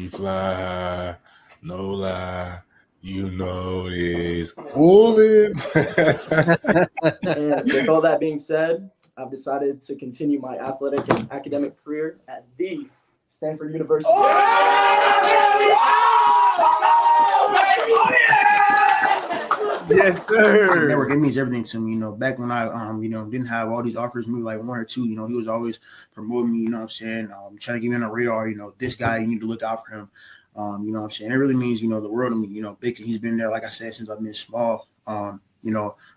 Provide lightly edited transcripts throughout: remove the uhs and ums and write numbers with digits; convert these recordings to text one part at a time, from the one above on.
We fly high, no lie. You know this. Pull it. And with all that being said, I've decided to continue my athletic and academic career at the Stanford University. Yes, sir. Network, it means everything to me. Back when I didn't have all these offers, maybe like one or two, he was always promoting me, you know what I'm saying? Trying to get me on the radar, this guy, you need to look out for him. You know what I'm saying? It really means, the world to me. Big, he's been there, like I said, since I've been small.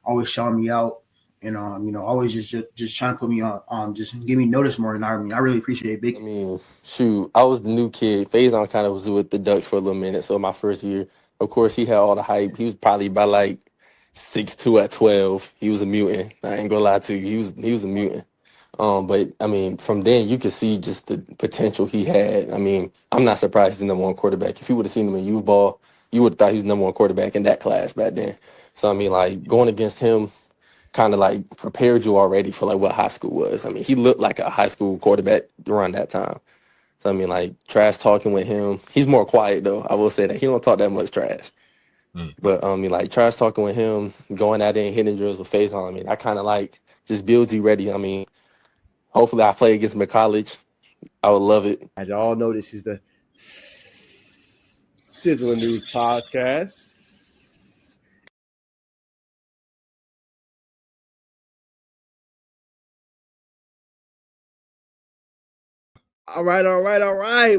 Always shouting me out and always just trying to put me on, just give me notice more than I really appreciate Big. I mean, shoot, I was the new kid. Faison kind of was with the Ducks for a little minute. So my first year, of course, he had all the hype. He was probably about like 6'2" at 12. He was a mutant. I ain't gonna lie to you. He was a mutant. But I mean, from then you could see just the potential he had. I mean, I'm not surprised he's the number one quarterback. If you would have seen him in youth ball, you would have thought he was the number one quarterback in that class back then. So I mean, like going against him kind of like prepared you already for like what high school was. I mean, he looked like a high school quarterback around that time. So I mean, like trash talking with him. He's more quiet though. I will say that he don't talk that much trash. But I mean, like trash talking with him, going out there and hitting drills with Faison. I mean, I kind of like just builds you ready. I mean, hopefully I play against him in college. I would love it. As y'all know, this is the Sizzling News Podcast. All right.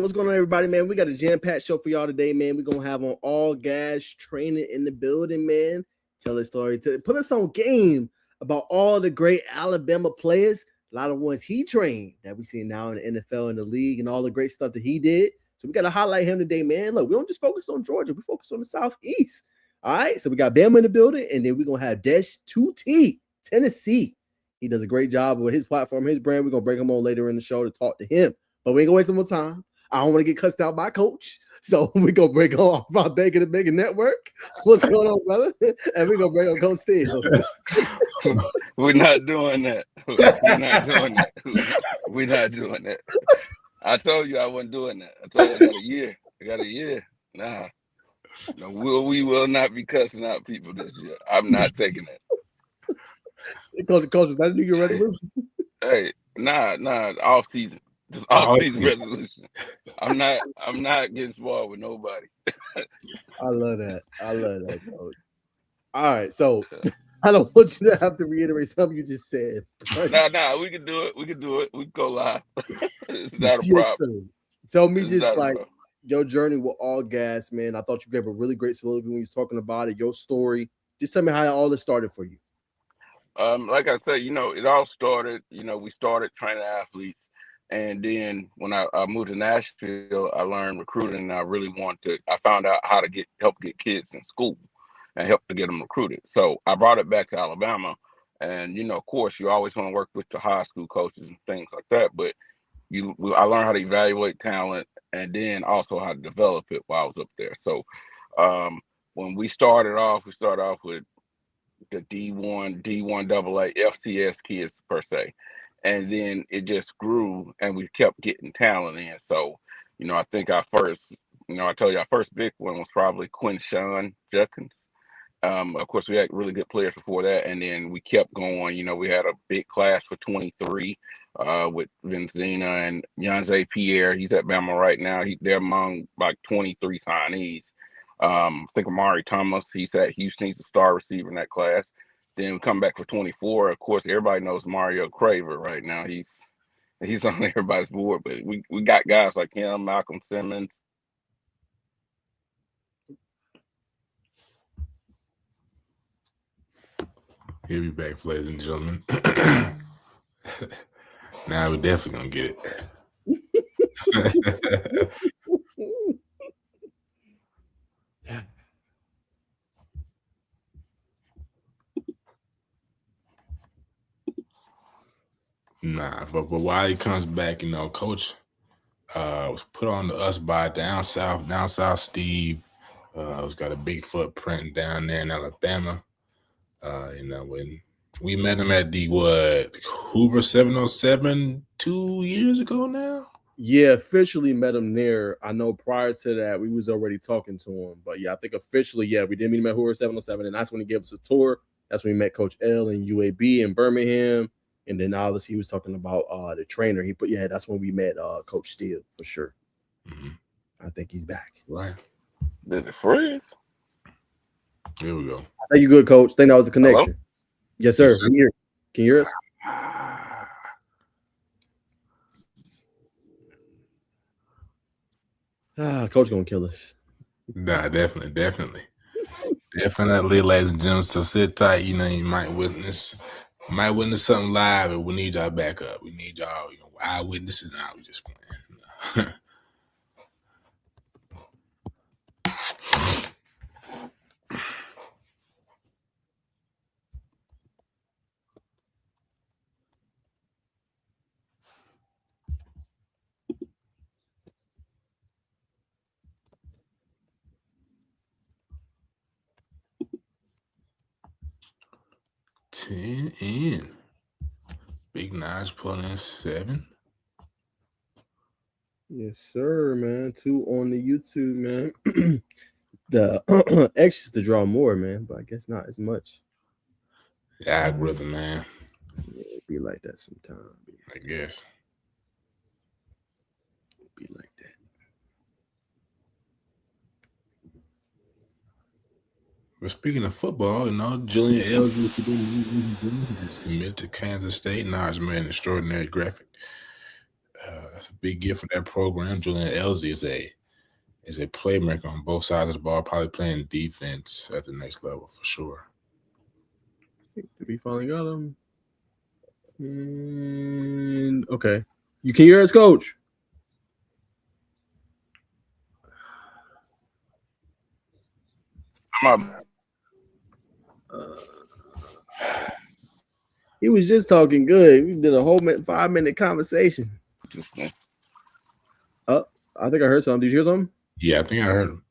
What's going on, everybody, man? We got a jam-packed show for y'all today, man. We're going to have on all gas training in the building, man. Tell a story. Put us on game about all the great Alabama players, a lot of ones he trained that we see now in the NFL and the league and all the great stuff that he did. So we got to highlight him today, man. Look, we don't just focus on Georgia. We focus on the Southeast. All right, so we got Bama in the building, and then we're going to have Desh2t, Tennessee. He does a great job with his platform, his brand. We're going to bring him on later in the show to talk to him. But we ain't gonna waste no more time. I don't want to get cussed out by coach. So we're gonna break on our Bacon and Bacon Network. What's going on, brother? And we're gonna bring on Coach Steele. We're not doing that. We're not doing that. I told you I wasn't doing that. I told you I got a year. Nah. No, we will not be cussing out people this year. I'm not taking it. Coach, that's New Year resolution. Hey, nah, off season. Just off season resolution. I'm not getting spoiled with nobody. I love that, Coach. All right, so I don't want you to have to reiterate something you just said. Nah, we can do it. We can go live. It's not a problem. Tell me just like your journey with all gas, man. I thought you gave a really great soliloquy when you was talking about it, your story. Just tell me how all this started for you. Like I said, it all started, we started training athletes. And then when I moved to Nashville, I learned recruiting, and I found out how to help get kids in school and help to get them recruited. So I brought it back to Alabama. And, of course, you always want to work with the high school coaches and things like that. But I learned how to evaluate talent and then also how to develop it while I was up there. So when we started off with the D1 AA, FCS kids per se. And then it just grew, and we kept getting talent in. So, I think our first big one was probably Quinshawn Judkins. Of course, we had really good players before that, and then we kept going. We had a big class for 23 with Vincina and Yanze Pierre. He's at Bama right now. They're among like 23 signees. I think Amari Thomas, he's at Houston. He's a star receiver in that class. Then we come back for 24. Of course, everybody knows Mario Craver right now. He's on everybody's board, but we got guys like him, Malcolm Simmons. He'll be back, ladies and gentlemen. Now we're definitely gonna get it. Nah, but while he comes back, Coach was put on to us by Down South Steve. Who's got a big footprint down there in Alabama. When we met him at the Hoover 707 2 years ago now. Yeah, officially met him there. I know prior to that we was already talking to him, but yeah, I think officially, yeah, we did meet him at Hoover 707, and that's when he gave us a tour. That's when we met Coach L and UAB in Birmingham, and then obviously he was talking about the trainer. He put yeah, that's when we met Coach Steele for sure. Mm-hmm. I think he's back. Right. Did it freeze? Here we go. I think you good, Coach. I think that was the connection. Hello? Yes, sir. Yes, sir. Can you hear us? Coach gonna kill us. Nah, definitely. Definitely, ladies and gentlemen. So sit tight. You know, you might witness something live, and we need y'all back up. We need y'all, eyewitnesses. Now we just playing. 10 in. Big Naj pulling in 7. Yes, sir, man. 2 on the YouTube, man. The X used to draw more, man, but I guess not as much. The algorithm, man. Yeah, it'd be like that sometimes. I guess. Be like that. But speaking of football, Julian Elgin is committed to Kansas State. Naj made an extraordinary graphic. That's a big gift for that program. Julian Elgin is a playmaker on both sides of the ball, probably playing defense at the next level for sure. We finally got him. And okay. You can hear us, Coach? He was just talking good. We did a whole 5-minute conversation. Interesting. Oh, I think I heard something. Did you hear something? Yeah, I think I heard him.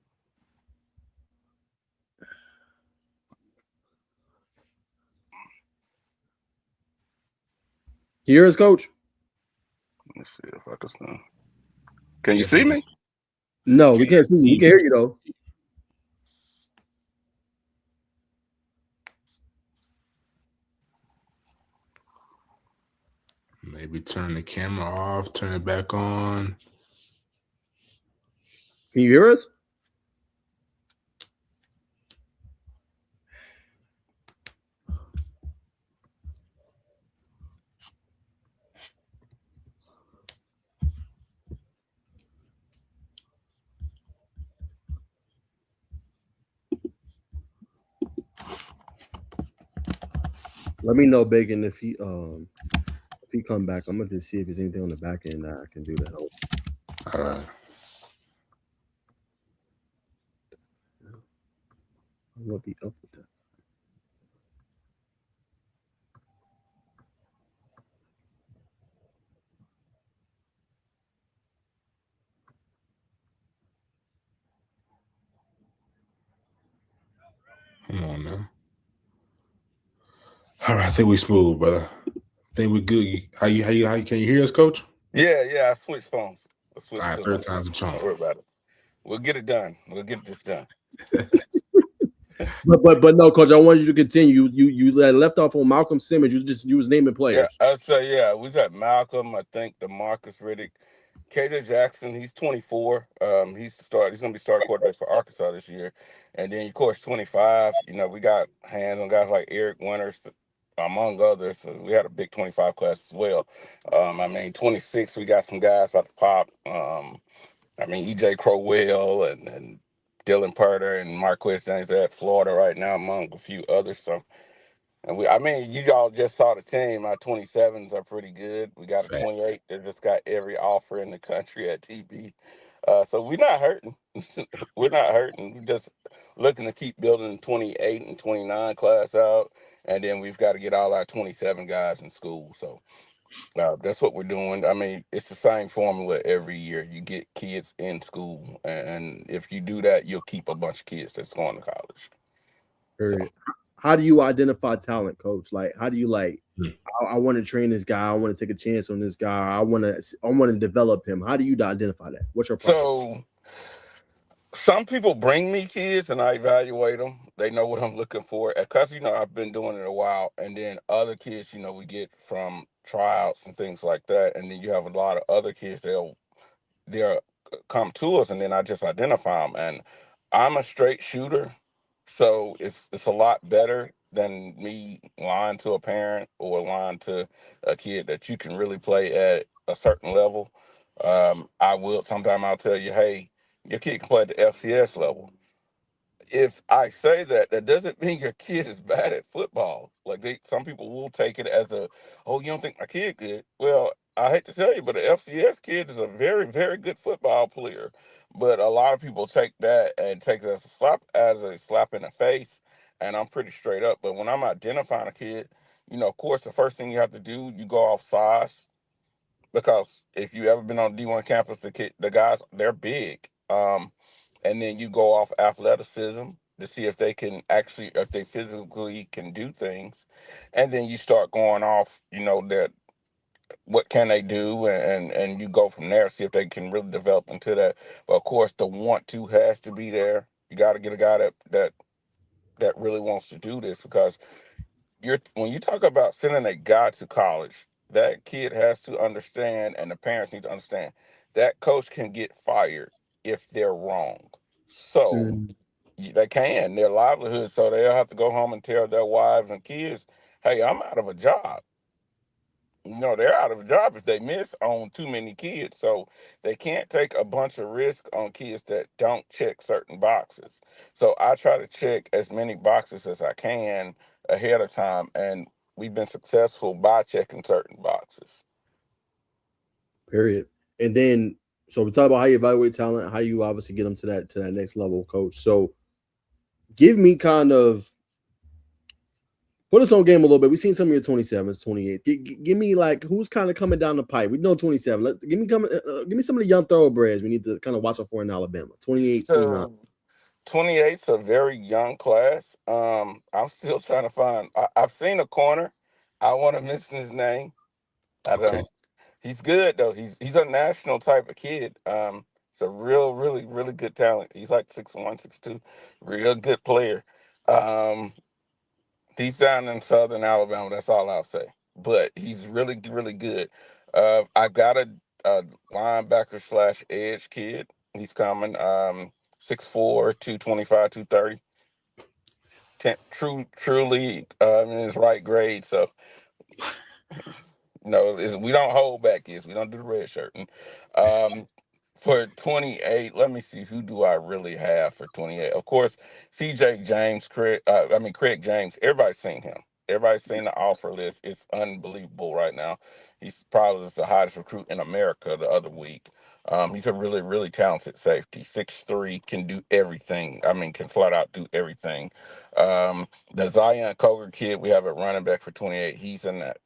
You hear us, Coach? Let's see if I can see. Can you see me? No, we can't see you. We can hear you though. Maybe turn the camera off, turn it back on. Can you hear us? Let me know, Bacon, if he come back. I'm gonna just see if there's anything on the back end that I can do to help. All right. I'm gonna be up with that. Come on now. All right, I think we smooth, brother. I think we good. How you can you hear us, Coach? Yeah, I switched phones. All right, third time's a charm. Don't worry about it. We'll get it done. We'll get this done. But no, Coach, I wanted you to continue. You left off on Malcolm Simmons. You was naming players. Yeah, we was at Malcolm. I think DeMarcus Riddick, KJ Jackson. He's 24. He's gonna be starting quarterback for Arkansas this year. And then of course 25. We got hands on guys like Eric Winters, among others. So we had a big 25 class as well. 26. We got some guys about to pop. EJ Crowell and Dylan Purter and Marquez James are at Florida right now, among a few others. So, and you all just saw the team. Our 27s are pretty good. We got a 28 that just got every offer in the country at TB. So we're not hurting. We're not hurting. We're just looking to keep building the 28 and 29 class out. And then we've got to get all our 27 guys in school. So that's what we're doing. It's the same formula every year. You get kids in school, and if you do that, you'll keep a bunch of kids that's going to college. Period. how do you identify talent, coach? Like, how do you like? Hmm. I want to train this guy. I want to take a chance on this guy. I want to develop him. How do you identify that? What's your process? So some people bring me kids and I evaluate them. They know what I'm looking for. Because, I've been doing it a while. And then other kids, we get from tryouts and things like that. And then you have a lot of other kids, they'll come to us and then I just identify them. And I'm a straight shooter. So it's a lot better than me lying to a parent or lying to a kid that you can really play at a certain level. Sometimes I'll tell you, hey, your kid can play at the FCS level. If I say that, that doesn't mean your kid is bad at football. Like some people will take it as oh, you don't think my kid good? Well, I hate to tell you, but the FCS kid is a very, very good football player. But a lot of people take that and take it as a slap in the face. And I'm pretty straight up. But when I'm identifying a kid, of course, the first thing you have to do, you go off size, because if you ever been on D1 campus, the guys, they're big. And then you go off athleticism to see if if they physically can do things, and then you start going off, that what can they do, and you go from there, see if they can really develop into that. But of course, the want to has to be there. You got to get a guy that really wants to do this, because when you talk about sending a guy to college, that kid has to understand, and the parents need to understand, that coach can get fired if they're wrong. So Mm. they can, their livelihood. So they'll have to go home and tell their wives and kids, hey, I'm out of a job. They're out of a job if they miss on too many kids. So they can't take a bunch of risk on kids that don't check certain boxes. So I try to check as many boxes as I can ahead of time, and we've been successful by checking certain boxes. Period. And then, so we talk about how you evaluate talent, how you obviously get them to that next level, coach. So give me kind of put us on game a little bit. We've seen some of your 27s, 28. Give me like who's kind of coming down the pipe. We know 27. Give me some of the young thoroughbreds we need to kind of watch out for in Alabama. 28, 29. So 28's a very young class. I'm still trying to find. I've seen a corner. I want to mention his name. I Okay. don't. He's good though. He's a national type of kid. It's a really, really good talent. He's like 6'1", 6'2", real good player. Um, he's down in Southern Alabama. That's all I'll say. But he's really, really good. I've got a linebacker slash edge kid. He's coming. 6'4", 225, 230. Truly in his right grade. So no, we don't hold back kids. We don't do the red shirt. Um, for 28, let me see, who do I really have for 28? Of course, CJ James, Craig James. Everybody's seen him. Everybody's seen the offer list. It's unbelievable right now. He's probably the hottest recruit in America the other week. He's a really, really talented safety. 6'3", can do everything. Can flat out do everything. The Zion Coger kid we have at running back for 28, he's in that.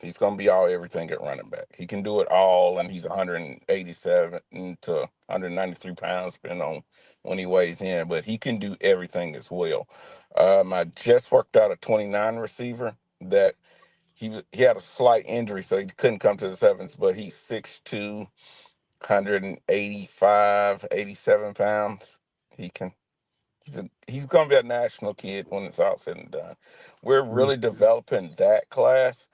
He's going to be all everything at running back. He can do it all, and he's 187 to 193 pounds, depending on when he weighs in. But he can do everything as well. I just worked out a 29 receiver that he had a slight injury, so he couldn't come to the sevens. But he's 6'2", 185, 87 pounds. He can. He's going to be a national kid when it's all said and done. We're really developing that class.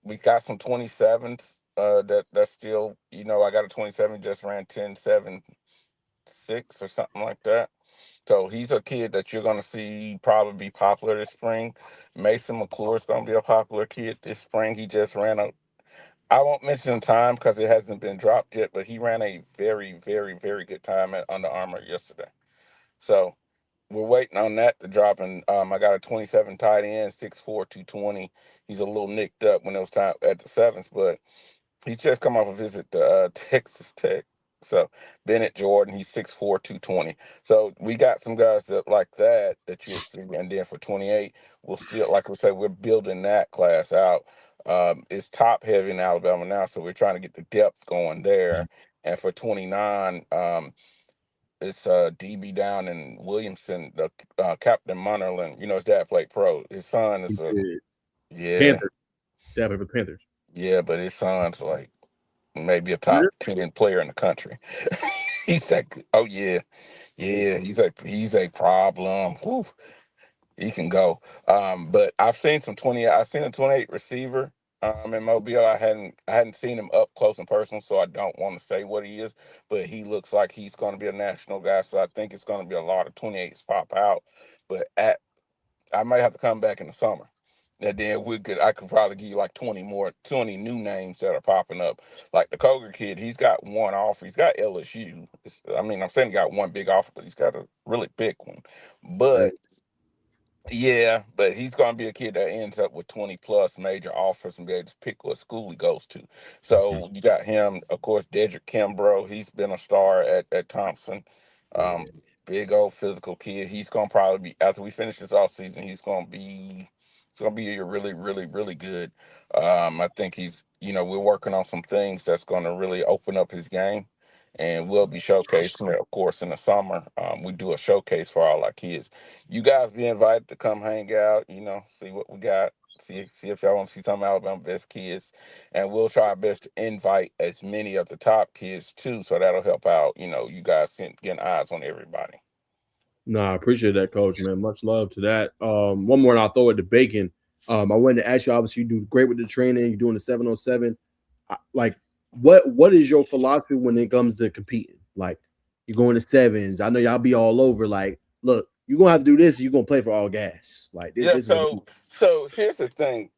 We got some 27s that's still, I got a 27, just ran 10.76 or something like that. So he's a kid that you're going to see probably be popular this spring. Mason McClure is going to be a popular kid this spring. He just ran I won't mention the time because it hasn't been dropped yet, but he ran a very, very, very good time at Under Armour yesterday. So we're waiting on that to drop. And I got a 27 tight end, 6'4", 220. He's a little nicked up when it was time at the sevens, but he's just come off a visit to Texas Tech. So Bennett Jordan, he's 6'4", 220. So we got some guys that you'll see. And then for 28, we'll still, like we said, we're building that class out. It's top heavy in Alabama now, so we're trying to get the depth going there. And for 29, it's DB down in Williamson, the Captain Munnerlin. You know, his dad played pro. His son is a Panthers. Dad played for Panthers. yeah, but his son's like maybe a top 10 player in the country. He's like, oh yeah, he's a problem. Whew, he can go. But I've seen I've seen a 28 receiver in Mobile. I hadn't seen him up close and personal, so I don't want to say what he is, but he looks like he's going to be a national guy. So I think it's going to be a lot of 28s pop out. But I might have to come back in the summer. And then I could probably give you like 20 new names that are popping up. Like the Koger kid, he's got one offer. He's got LSU. I'm saying he got one big offer, but he's got a really big one. But yeah, but he's going to be a kid that ends up with 20 plus major offers and be able to pick what school he goes to. So you got him, of course, Dedrick Kimbrough. He's been a star at Thompson. Big old physical kid. He's going to probably be, after we finish this off season, it's going to be really, really, really good. I think we're working on some things that's going to really open up his game. And we'll be showcasing it, of course, in the summer. We do a showcase for all our kids. You guys be invited to come hang out, see what we got, see if y'all want to see some Alabama best kids. And we'll try our best to invite as many of the top kids too, so that'll help out, you guys getting eyes on everybody. No, I appreciate that, Coach, man. Much love to that. One more and I'll throw it to Bacon. I wanted to ask you, obviously, you do great with the training, you're doing the 707. Like, what is your philosophy when it comes to competing? Like, you're going to sevens. I know y'all be all over. Like, look, you're gonna have to do this, you're gonna play for all gas. Like this so here's the thing.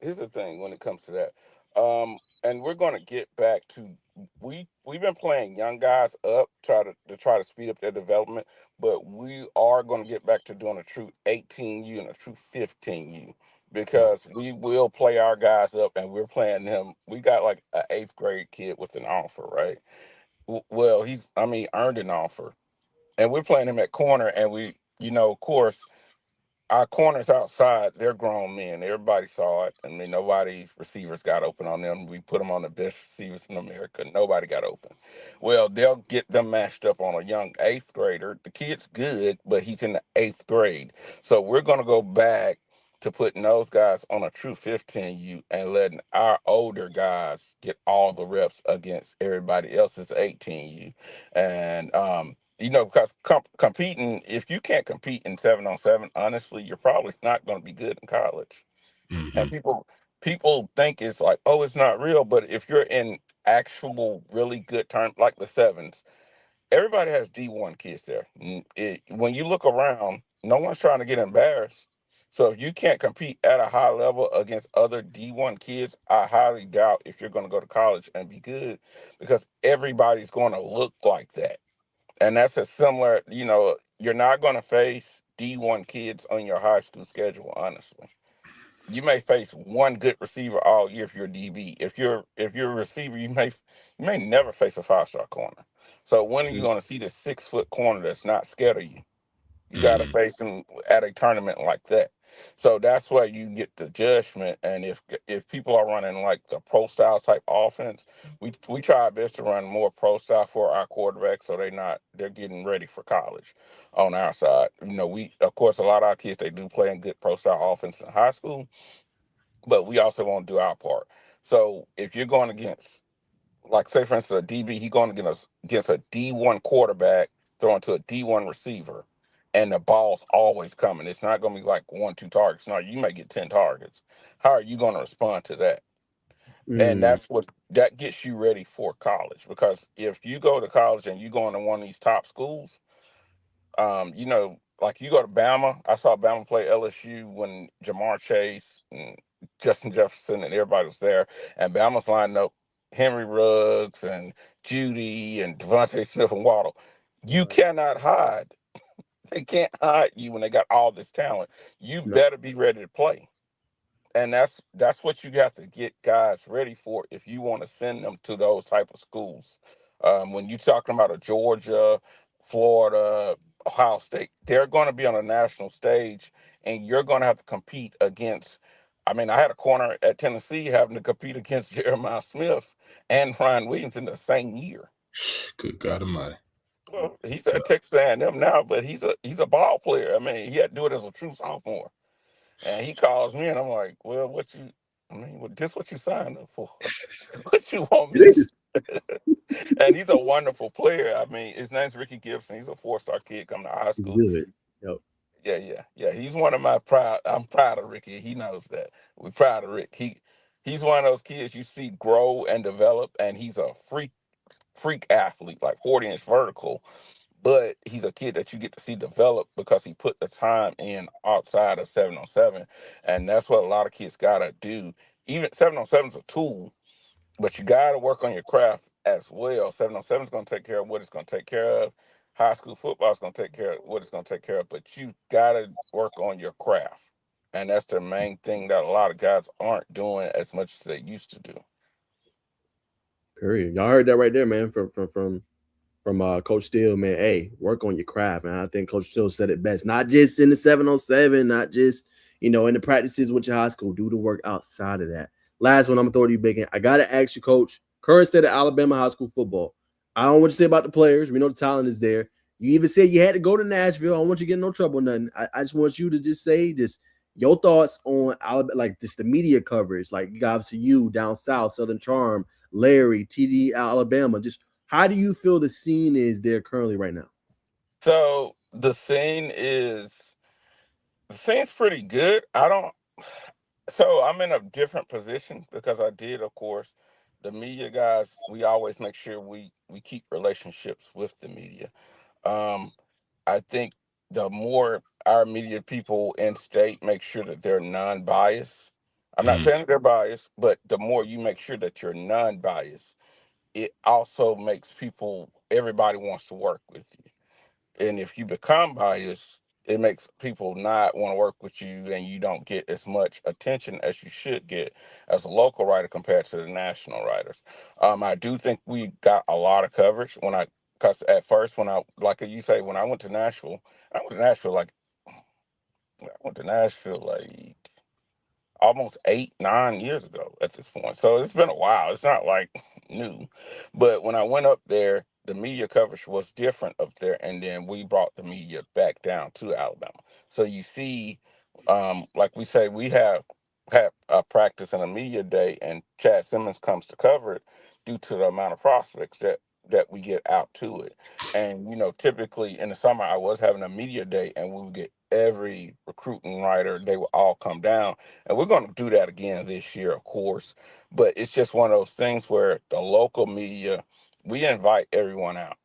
When it comes to that. And we're gonna get back to we've been playing young guys up, try to speed up their development, but we are gonna get back to doing a true 18U and a true 15U because we will play our guys up and we're playing them. We got like an 8th grade kid with an offer, right? Well, earned an offer. And we're playing him at corner and of course, our corners outside, they're grown men. Everybody saw it. Nobody receivers got open on them. We put them on the best receivers in America. Nobody got open. Well, they'll get them matched up on a young 8th grader. The kid's good, but he's in the 8th grade. So we're going to go back to putting those guys on a true 15U and letting our older guys get all the reps against everybody else's 18U. And, because competing, if you can't compete in 7-on-7, honestly, you're probably not going to be good in college. And people think it's like, oh, it's not real. But if you're in actual really good terms, like the sevens, everybody has D1 kids there. When you look around, no one's trying to get embarrassed. So if you can't compete at a high level against other D1 kids, I highly doubt if you're going to go to college and be good because everybody's going to look like that. And that's a similar, you're not going to face D1 kids on your high school schedule, honestly. You may face one good receiver all year if you're a DB. If you're a receiver, you may never face a 5-star corner. So when are you going to see the 6-foot corner that's not scared of you? You got to face him at a tournament like that. So that's where you get the judgment. And if people are running like the pro style type offense, we try our best to run more pro style for our quarterbacks, so they're getting ready for college on our side. We of course a lot of our kids they do play in good pro style offense in high school, but we also want to do our part. So if you're going against, like say for instance a DB, he going against a D1 quarterback throwing to a D1 receiver, and the ball's always coming. It's not going to be like 1-2 targets. No, you may get 10 targets. How are you going to respond to that? And that gets you ready for college, because if you go to college and you go into one of these top schools, like you go to Bama. I saw Bama play LSU when Jamar Chase and Justin Jefferson and everybody was there, and Bama's lining up Henry Ruggs and Judy and Devontae Smith and Waddle. You cannot hide. They can't hide you when they got all this talent. You better be ready to play. And that's what you have to get guys ready for if you want to send them to those type of schools. When you're talking about a Georgia, Florida, Ohio State, they're going to be on a national stage, and you're going to have to compete against. I had a corner at Tennessee having to compete against Jeremiah Smith and Ryan Williams in the same year. Good God Almighty. Well, he's at Texas A&M now, but he's a ball player. I mean, he had to do it as a true sophomore. And he calls me, and I'm like, "Well, this what you signed up for? What you want me It to?" is. And he's a wonderful player. I mean, his name's Ricky Gibson. He's a 4-star kid coming to high It's school. good. Yep. Yeah. He's one of my proud. I'm proud of Ricky. He knows that. We're proud of Rick. He's one of those kids you see grow and develop, and he's a freak athlete, like 40-inch vertical. But he's a kid that you get to see develop because he put the time in outside of 7-on-7, and that's what a lot of kids gotta do. Even 7-on-7 is a tool, but you got to work on your craft as well. 7-on-7 is going to take care of what it's going to take care of. High school football is going to take care of what it's going to take care of. But you got to work on your craft. And that's the main thing that a lot of guys aren't doing as much as they used to do. Period. Y'all heard that right there, man. From Coach Steele, man. Hey, work on your craft, and I think Coach Steele said it best. Not just in the 7-on-7, not just in the practices with your high school. Do the work outside of that. Last one, I'm gonna throw to you, Big. I gotta ask you, Coach. Current state of Alabama high school football. I don't want you to say about the players. We know the talent is there. You even said you had to go to Nashville. I don't want you to get in no trouble, nothing. I just want you to just say your thoughts on Alabama, like just the media coverage, like obviously you down south, Southern Charm, Larry, TD, Alabama. Just how do you feel the scene is there currently right now? So the scene's pretty good. So I'm in a different position because I did, of course, the media guys. We always make sure we keep relationships with the media. Um, I think the more our media people in state make sure that they're non-biased. I'm not saying that they're biased, but the more you make sure that you're non-biased, it also makes everybody wants to work with you. And if you become biased, it makes people not want to work with you, and you don't get as much attention as you should get as a local writer compared to the national writers. I do think we got a lot of coverage because at first like you say, when I went to Nashville like almost 8, 9 years ago at this point. So it's been a while. It's not like new. But when I went up there, the media coverage was different up there. And then we brought the media back down to Alabama. So you see, like we say, we have had a practice and a media day, and Chad Simmons comes to cover it due to the amount of prospects that we get out to it. And, typically in the summer, I was having a media day, and we would get every recruiting writer, they would all come down, and we're going to do that again this year, of course. But it's just one of those things where the local media, we invite everyone out.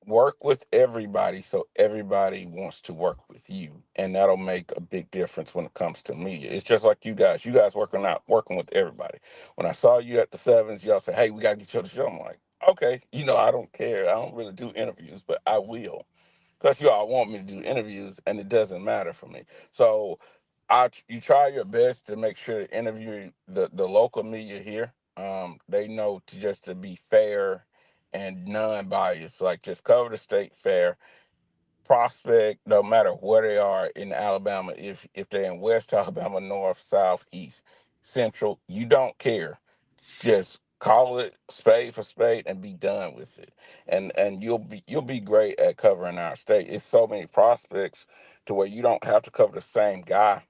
Work with everybody so everybody wants to work with you. And that'll make a big difference when it comes to media. It's just like you guys. You guys working with everybody. When I saw you at the Sevens, y'all said, "Hey, we gotta get you on the show." I'm like, okay, I don't care. I don't really do interviews, but I will. Because you all want me to do interviews, and it doesn't matter for me. So you try your best to make sure to interview the local media here. They know to be fair and non-biased, like just cover the state fair. Prospect, no matter where they are in Alabama, if they're in West Alabama, North, South, East, Central, you don't care. Just call it spade for spade and be done with it. And you'll be great at covering our state. It's so many prospects to where you don't have to cover the same guy.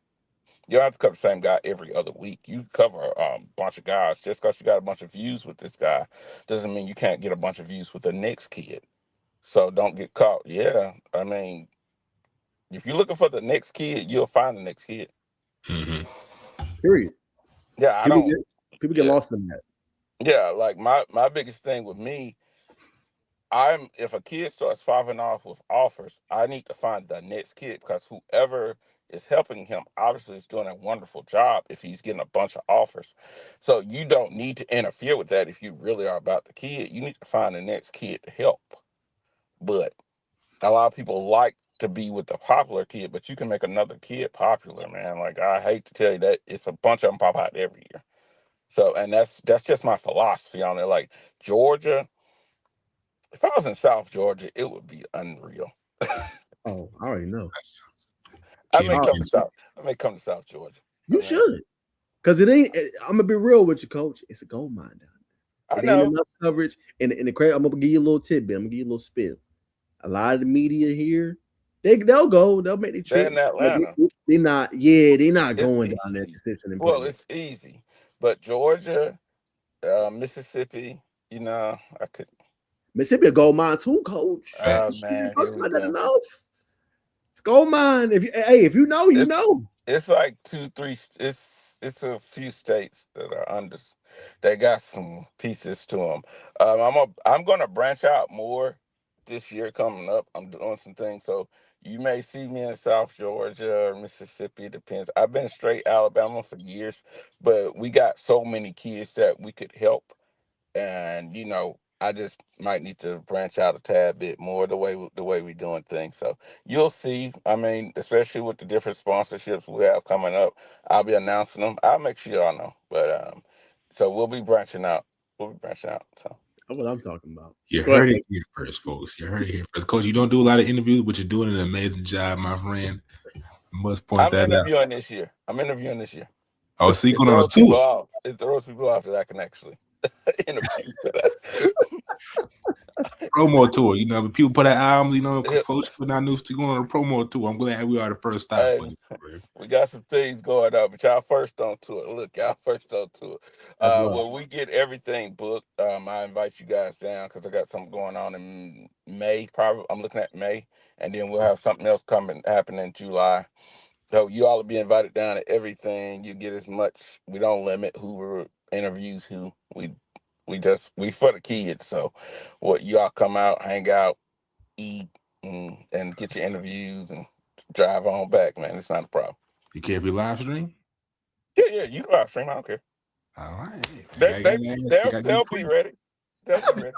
You don't have to cover the same guy every other week. You cover a bunch of guys. Just because you got a bunch of views with this guy doesn't mean you can't get a bunch of views with the next kid. So don't get caught. Yeah, I mean, if you're looking for the next kid, you'll find the next kid. Mm-hmm. Period. Yeah, I People don't. get people get Yeah, lost in that. yeah. Like my biggest thing with me, if a kid starts popping off with offers, I need to find the next kid because whoever is helping him obviously is doing a wonderful job if he's getting a bunch of offers. So you don't need to interfere with that if you really are about the kid. You need to find the next kid to help. But a lot of people like to be with the popular kid, but you can make another kid popular, man. Like I hate to tell you that it's a bunch of them pop out every year. So, and that's just my philosophy on it. Like Georgia, if I was in South Georgia, it would be unreal. Oh, I already know. I Kenny, may Oh, come to Kenny. South. I may come to South Georgia. I you mean, should. Because it ain't, I'm going to be real with you, Coach. It's a gold mine down I It ain't know. enough coverage. And the credit, I'm gonna give you a little tidbit. I'm gonna give you a little spill. A lot of the media here, they'll go, they'll make the They're trip. in Atlanta. They're not, yeah, they're not It's going down there easy. consistent and Well, playing. it's easy. But Georgia, Mississippi, I could. Mississippi a gold mine too, coach. Oh Facts. You man, talk here we about that go. enough. It's gold mine. If you know, you know. It's like 2, 3. It's a few states that are under. They got some pieces to them. I'm gonna branch out more this year coming up. I'm doing some things, so you may see me in South Georgia or Mississippi. Depends. I've been straight Alabama for years, but we got so many kids that we could help, and I just might need to branch out a tad bit more the way we doing things. So you'll see. I mean, especially with the different sponsorships we have coming up, I'll be announcing them. I'll make sure y'all know. But so we'll be branching out. We'll be branching out. So That's what I'm talking about. You Go ahead, heard it coach. here first, folks. You heard it here first. Coach, you don't do a lot of interviews, but you're doing an amazing job, my friend. I must point I'm that out. interviewing this year. Oh, so you It going on a throws people tour. off. It throws people off that I can actually interview. Promo tour. But people put out albums, Yeah. Coach putting out new stuff, going on a promo tour. I'm glad we are the first stop for Hey, you, bro. we got some things going on, but y'all first on tour. Look, y'all first on tour. That's right. When we get everything booked, I invite you guys down because I got something going on in May. Probably, I'm looking at May, and then we'll have something else happen in July. So you all will be invited down to everything. You get as much. We don't limit who interviews who. We for the kids. So, what you all come out, hang out, eat, and get your interviews and drive on back, man. It's not a problem. You care if we live stream? Yeah, you can live stream. I don't care. All right. They'll be ready. They'll be ready.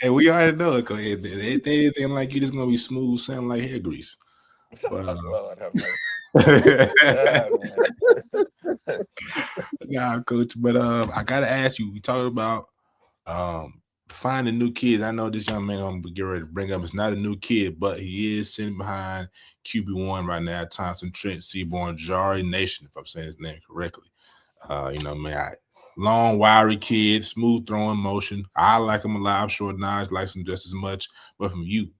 Hey, we already know it. Cause they anything like you, just gonna be smooth, sound like hair grease. But Lord have mercy. Man. nah, coach. But I gotta ask you. We talking about finding new kids. I know this young man I'm getting ready to bring up is not a new kid, but he is sitting behind QB1 right now. Thompson Trent Seaborn Jari Nation, if I'm saying his name correctly. Long, wiry kid, smooth throwing motion. I like him a lot. I'm sure Naj likes him just as much. But from you,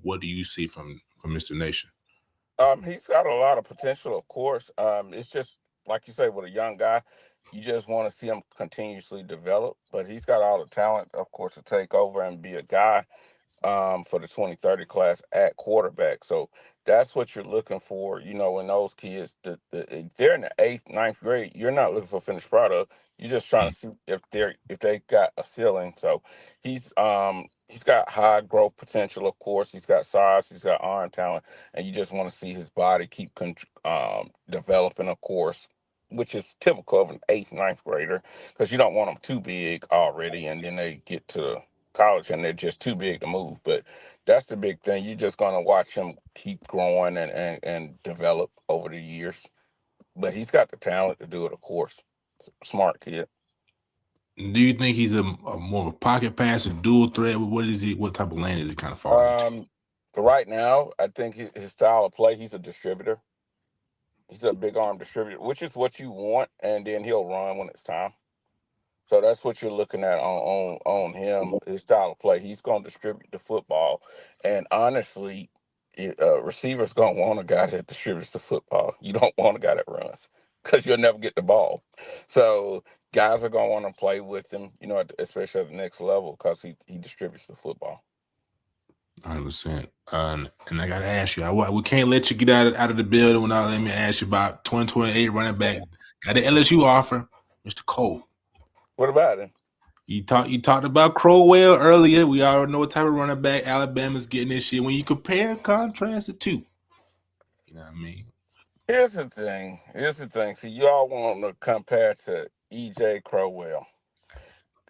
what do you see from Mr. Nation? He's got a lot of potential, of course. It's just like you say, with a young guy, you just want to see him continuously develop. But he's got all the talent, of course, to take over and be a guy for the 2030 class at quarterback. So that's what you're looking for. When those kids, if they're in the 8th, 9th grade, you're not looking for a finished product. You're just trying to see if they got a ceiling. So he's got high growth potential. Of course, he's got size, he's got arm talent, and you just want to see his body keep developing. Of course, which is typical of an 8th, 9th grader, because you don't want them too big already, and then they get to college and they're just too big to move. But that's the big thing. You're just going to watch him keep growing and develop over the years. But he's got the talent to do it, of course. Smart kid. Do you think he's a more of a pocket passer, dual threat? What is he? What type of lane is he kind of fall into? For right now, I think his style of play, he's a distributor. He's a big arm distributor, which is what you want, and then he'll run when it's time. So that's what you're looking at on him, his style of play. He's going to distribute the football, and honestly, receivers going to want a guy that distributes the football. You don't want a guy that runs because you'll never get the ball. So guys are going to want to play with him, especially at the next level because he distributes the football. 100%. And I gotta ask you, we can't let you get out of the building without letting me ask you about 2028 running back. Got the LSU offer, Mr. Cole. What about him? You talked about Crowell earlier. We already know what type of running back Alabama's getting this year. When you compare and contrast the two, you know what I mean? Here's the thing. See, you all want to compare to E.J. Crowell.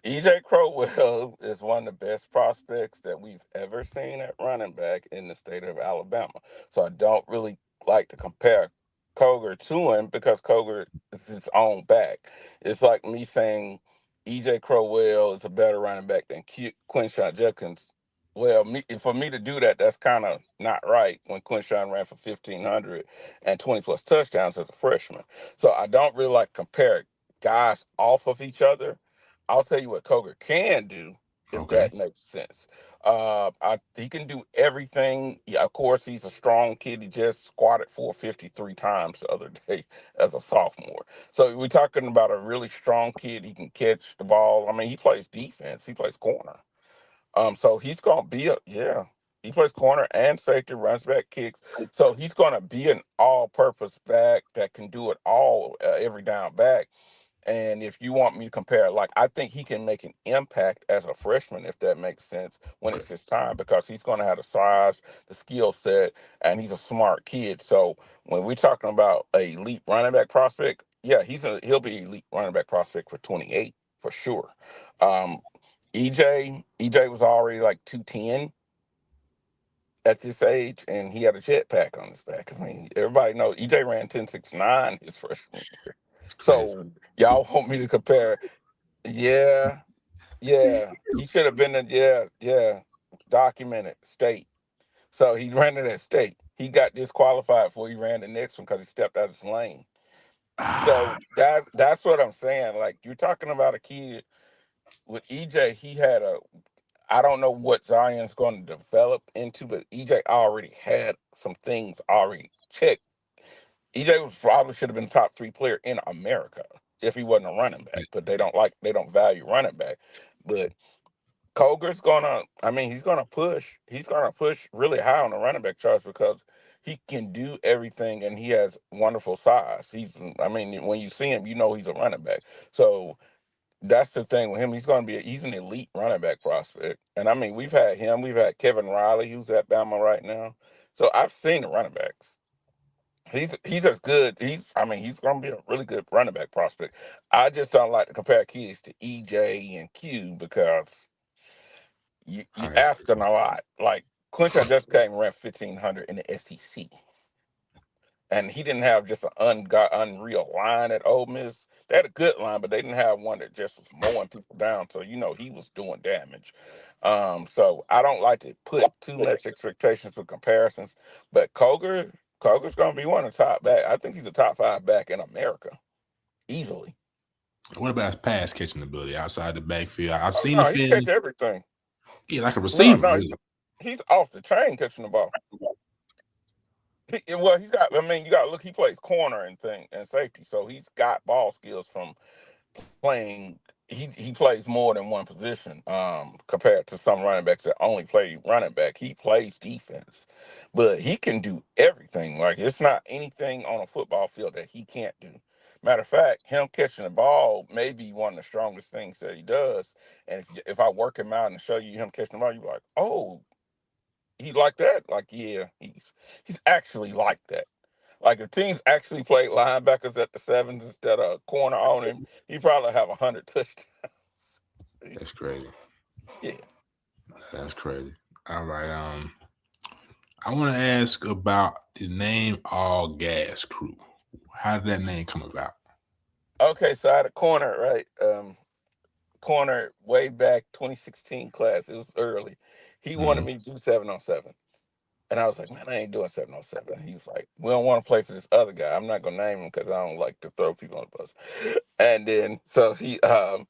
E.J. Crowell is one of the best prospects that we've ever seen at running back in the state of Alabama. So I don't really like to compare Coger to him because Coger is his own back. It's like me saying E.J. Crowell is a better running back than Quinshon Judkins. Well, for me to do that, that's kind of not right when Quinshon ran for 1,500 and 20 plus touchdowns as a freshman. So I don't really like compare guys off of each other. I'll tell you what Coger can do, if Okay. that makes sense. He can do everything. Yeah, of course, he's a strong kid. He just squatted 453 times the other day as a sophomore. So we're talking about a really strong kid. He can catch the ball. I mean, he plays defense. He plays corner. So he's gonna be a yeah. He plays corner and safety, runs back, kicks. So he's gonna be an all-purpose back that can do it all, every down back. And if you want me to compare, like I think he can make an impact as a freshman, if that makes sense, when Okay. it's his time, because he's going to have the size, the skill set, and he's a smart kid. So when we're talking about a elite running back prospect, yeah, he'll be elite running back prospect for 28 for sure. Um, EJ was already like 210 at this age, and he had a jetpack on his back. I mean, everybody knows EJ ran 10.69 his freshman year. It's crazy. So y'all want me to compare? Yeah, yeah. He should have been yeah, documented state. So he ran it at state. He got disqualified before he ran the next one because he stepped out of his lane. Ah, So that's what I'm saying. Like you're talking about a kid with EJ, he had a I don't know what Zion's going to develop into, but EJ already had some things already checked. EJ was probably should have been top 3 player in America if he wasn't a running back, but they don't value running back. But Koger's gonna I mean, he's gonna push really high on the running back charts because he can do everything and he has wonderful size. I mean, when you see him, you know he's a running back. So that's the thing with him. He's an elite running back prospect. And I mean, we've had Kevin Riley, who's at Bama right now. So I've seen the running backs. He's as good. He's gonna be a really good running back prospect. I just don't like to compare kids to EJ and Q because you I understand. asking a lot. Like Quinton just came and ran 1,500 in the SEC. And he didn't have just an unreal line at Ole Miss. They had a good line, but they didn't have one that just was mowing people down. So he was doing damage. So I don't like to put too much expectations for comparisons. But Koger's gonna be one of the top back. I think he's a top 5 back in America easily. What about his pass catching ability outside the backfield? I've Oh seen the no, he film. catch everything. Yeah, like a No, receiver, no, really. he's off the chain catching the ball. Well, he's got. I mean, you got to look. He plays corner and safety, so he's got ball skills from playing. He plays more than one position. Compared to some running backs that only play running back, he plays defense, but he can do everything. Like it's not anything on a football field that he can't do. Matter of fact, him catching the ball may be one of the strongest things that he does. And if I work him out and show you him catching the ball, you're like, oh, he like that? Like, yeah, he's actually like that. Like if teams actually played linebackers at the sevens instead of corner on him, he probably have 100 touchdowns. That's crazy. Yeah. That's crazy. All right. I want to ask about the name All Gas Crew. How did that name come about? Okay, so I had a corner, right? Corner way back 2016 class. It was early. He wanted Mm-hmm. me to do 7-on-7. And I was like, man, I ain't doing 7-on-7. He's like, we don't want to play for this other guy. I'm not gonna name him because I don't like to throw people on the bus. And then so I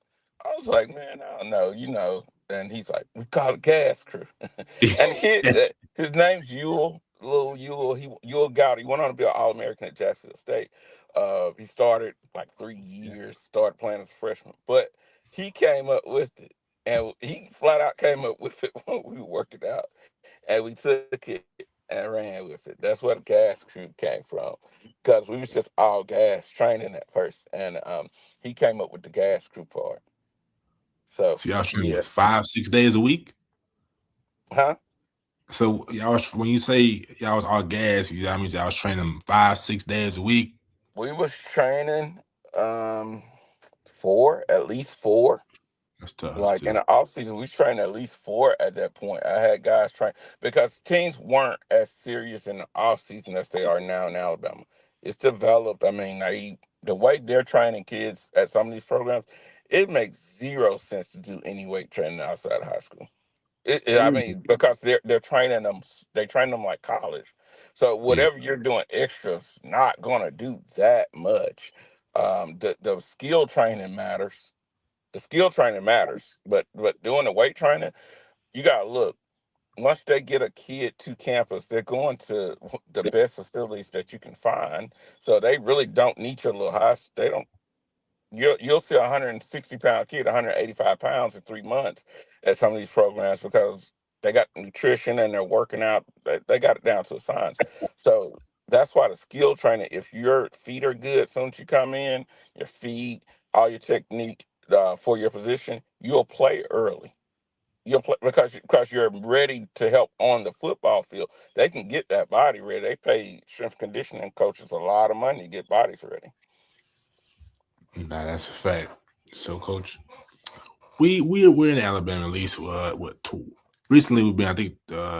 was like, man, I don't know, And he's like, we call it Gas Crew. And his name's Yule, little Yule. Yule Gowdy. He went on to be an All-American at Jacksonville State. He started like 3 years, started playing as a freshman, but he came up with it, and he flat out came up with it when we worked it out, and we took it and ran with it. That's where the Gas Crew came from, because we was just all gas training at first, and he came up with the Gas Crew part. So So y'all training yeah, what, 5, 6 days a week? huh? So y'all was, when you say y'all was all gas, that means y'all was training 5, 6 days a week. We was training um at least four. That's tough. That's Like in tough. the off season, we trained at least four at that point. I had guys train because teams weren't as serious in the off season as they are now in Alabama. It's developed. I mean, the way they're training kids at some of these programs, it makes zero sense to do any weight training outside of high school. I mean, because they're training them, they train them like college. So Yeah. whatever you're doing extra's not gonna do that much. The skill training matters, the skill training matters, but doing the weight training, you gotta look. Once they get a kid to campus, they're going to the best facilities that you can find. So they really don't need your little house. They don't. You'll see a 160-pound kid, 185 pounds in 3 months at some of these programs because they got nutrition and they're working out. They got it down to a science. So that's why the skill training. If your feet are good, as soon as you come in, your feet, all your technique for your position, you'll play early. You'll play because you're ready to help on the football field. They can get that body ready. They pay strength conditioning coaches a lot of money to get bodies ready. Nah, that's a fact. So, Coach, we're in Alabama at least. Recently we've been. I think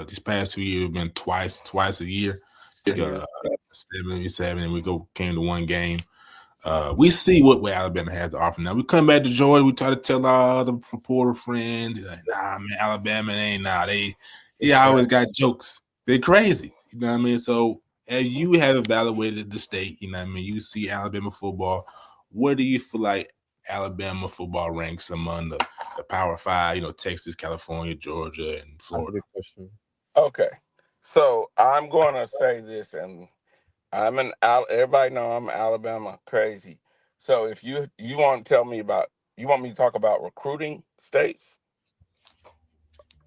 these past 2 years we've been twice a year. 77, and we came to one game. We see what Alabama has to offer now. We come back to Georgia. We try to tell our other reporter friends, like, nah, man, Alabama ain't nah. They always got jokes. They're crazy. You know what I mean? So as you have evaluated the state, you know what I mean, you see Alabama football. Where do you feel like Alabama football ranks among the Power Five? You know, Texas, California, Georgia, and That's a Florida. good question. Okay, so I'm going to say this, and everybody know I'm Alabama crazy. So if you want to tell me about, you want me to talk about recruiting states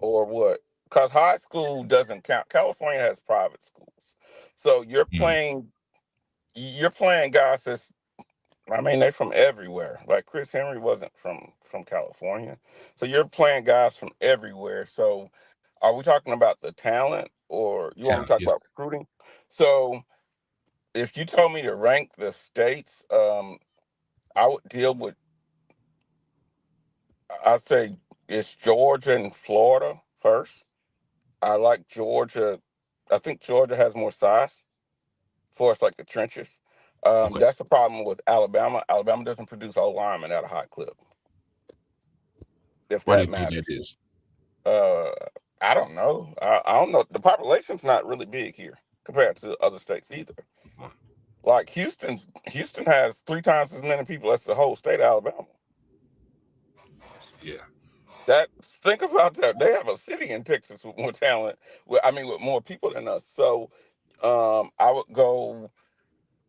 or what? Because high school doesn't count. California has private schools, so you're playing guys that's, I mean, they're from everywhere. Like Chris Henry wasn't from California, so you're playing guys from everywhere. So are we talking about the talent, or you want me to Talent, talk yes. about recruiting? So if you told me to rank the states, I would deal with. I'd say it's Georgia and Florida first. I like Georgia. I think Georgia has more size for us, like the trenches. Okay. That's the problem with Alabama. Alabama doesn't produce O linemen at a high clip, if Why do that you think that matters. is? Uh, I don't know. I don't know. The population's not really big here compared to other states either. Like Houston has 3 times as many people as the whole state of Alabama. Yeah. Think about that. They have a city in Texas with more talent. With more people than us. So, I would go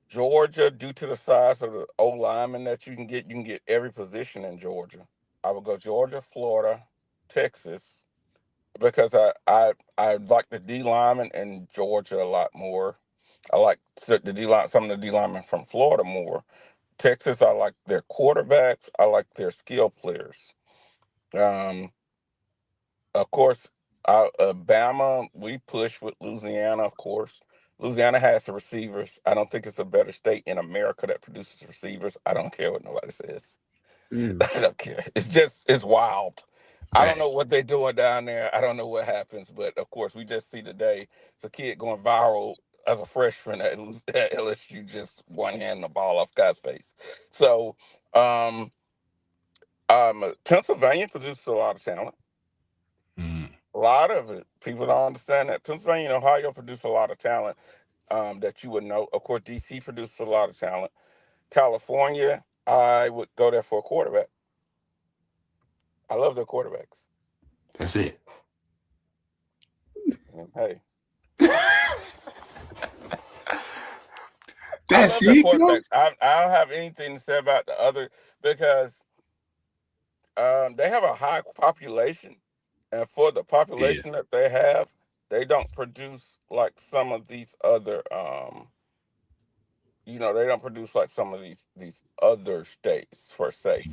Georgia due to the size of the O lineman that you can get. You can get every position in Georgia. I would go Georgia, Florida, Texas, because I like the D lineman in Georgia a lot more. I like the D line, some of the D linemen from Florida more. Texas, I like their quarterbacks. I like their skill players. Um, of course, Bama, we push with Louisiana. Of course, Louisiana has the receivers. I don't think it's a better state in America that produces receivers. I don't care what nobody says. I don't care. It's wild. I don't know Facts. what they're doing down there. I don't know what happens, but of course, we just see today it's a kid going viral as a freshman at LSU, just one hand the ball off guy's face. So, um, Pennsylvania produces a lot of talent. Mm. A lot of it. People don't understand that Pennsylvania and Ohio produce a lot of talent that you would know. Of course, DC produces a lot of talent. California, I would go there for a quarterback. I love their quarterbacks. That's it. And, hey, I That's love their it, Coach. quarterbacks. I don't have anything to say about the other because they have a high population, and for the Yeah. population that they have, they don't produce like some of these other they don't produce like some of these other states per se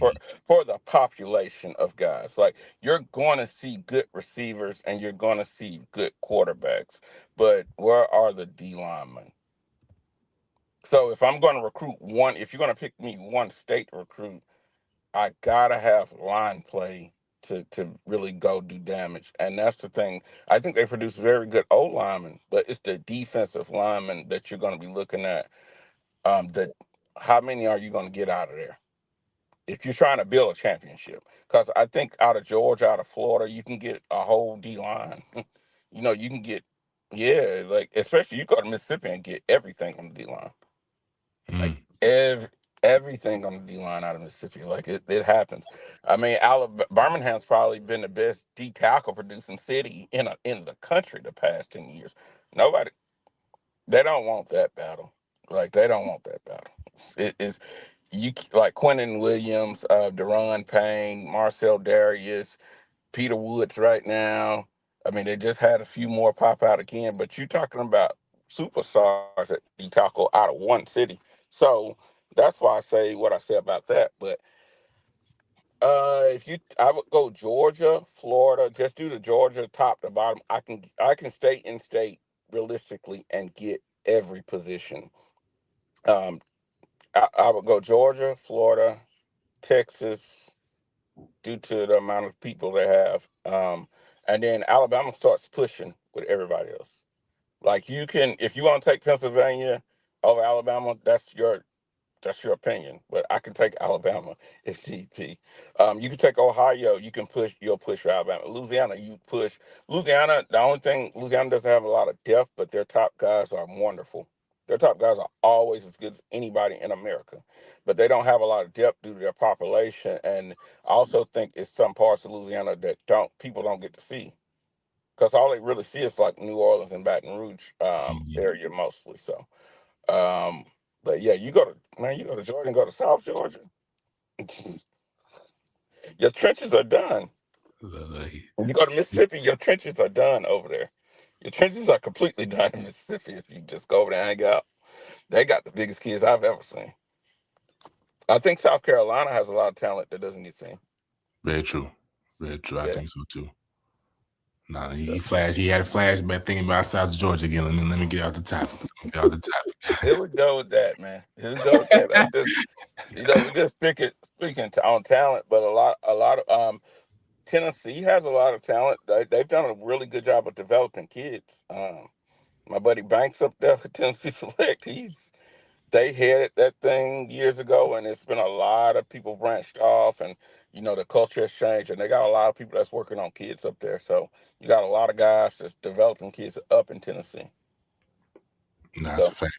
for the population of guys. Like you're going to see good receivers and you're going to see good quarterbacks, but where are the D linemen? So if I'm going to recruit one, if you're going to pick me one state to recruit, I gotta have line play to really go do damage, and that's the thing. I think they produce very good O linemen, but it's the defensive linemen that you're going to be looking at. That how many are you going to get out of there if you're trying to build a championship? Because I think out of Georgia, out of Florida, you can get a whole D line. You can get, yeah, like especially you go to Mississippi and get everything on the D line, like Mm. everything on the D line out of Mississippi. Like it happens. I mean, Birmingham's probably been the best D tackle producing city in the country the past 10 years. Nobody, they don't want that battle. Like they don't want that battle. It is like Quentin Williams, Deron Payne, Marcel Darius, Peter Woods right now. I mean, they just had a few more pop out again, but you're talking about superstars that you tackle out of one city. So that's why I say what I say about that. But if you, I would go Georgia, Florida. Just do the Georgia top to bottom. I can stay in state realistically and get every position. Um, I would go Georgia, Florida, Texas, due to the amount of people they have. And then Alabama starts pushing with everybody else. Like you can, if you want to take Pennsylvania over Alabama, that's your opinion, but I can take Alabama if need be. You can take Ohio. You'll push for Alabama. Louisiana, you push. Louisiana, the only thing, Louisiana doesn't have a lot of depth, but their top guys are wonderful. Their top guys are always as good as anybody in America, but they don't have a lot of depth due to their population. And I also think it's some parts of Louisiana that people don't get to see because all they really see is like New Orleans and Baton Rouge Mhm. area mostly. So. Um, but yeah, you go to Georgia and go to South Georgia. Your trenches are done. Like, When you go to Mississippi, your trenches are done over there. Your trenches are completely done in Mississippi if you just go over there and hang out. They got the biggest kids I've ever seen. I think South Carolina has a lot of talent that doesn't get seen. very true. Very true. I Yeah. think so too. Nah, So he had a flashback thinking about South Georgia again. Let me get out the topic. Let me get out the topic. here we go with that, man. Here we go with that. That's just we just speaking on talent, but a lot of Tennessee has a lot of talent. They've done a really good job of developing kids. My buddy Banks up there for Tennessee Select, they headed that thing years ago, and it's been a lot of people branched off, and the culture has changed, and they got a lot of people that's working on kids up there. So you got a lot of guys that's developing kids up in Tennessee. Nah, that's a So fact.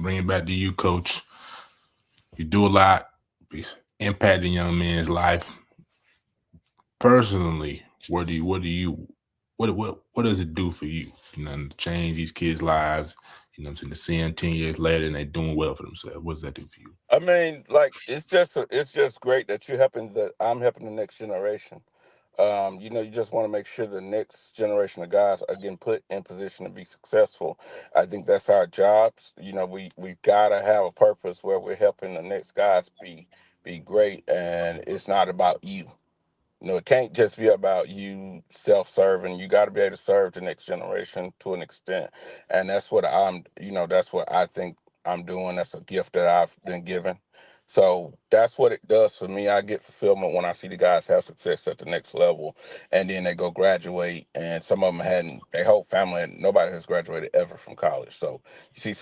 Bring it back to you, coach. You do a lot, impacting young men's life. Personally, what does it do for you? To change these kids' lives. To see them 10 years later and they're doing well for themselves. What does that do for you? I mean, like it's just great that I'm helping the next generation. You just want to make sure the next generation of guys are getting put in position to be successful. I think that's our jobs. We gotta have a purpose where we're helping the next guys be great, and it's not about you. It can't just be about you self-serving. You got to be able to serve the next generation to an extent, and that's what I think I'm doing. That's a gift that I've been given. So that's what it does for me. I get fulfillment when I see the guys have success at the next level, and then they go graduate, and some of them hadn't. Their whole family, nobody has graduated ever from college. So you see,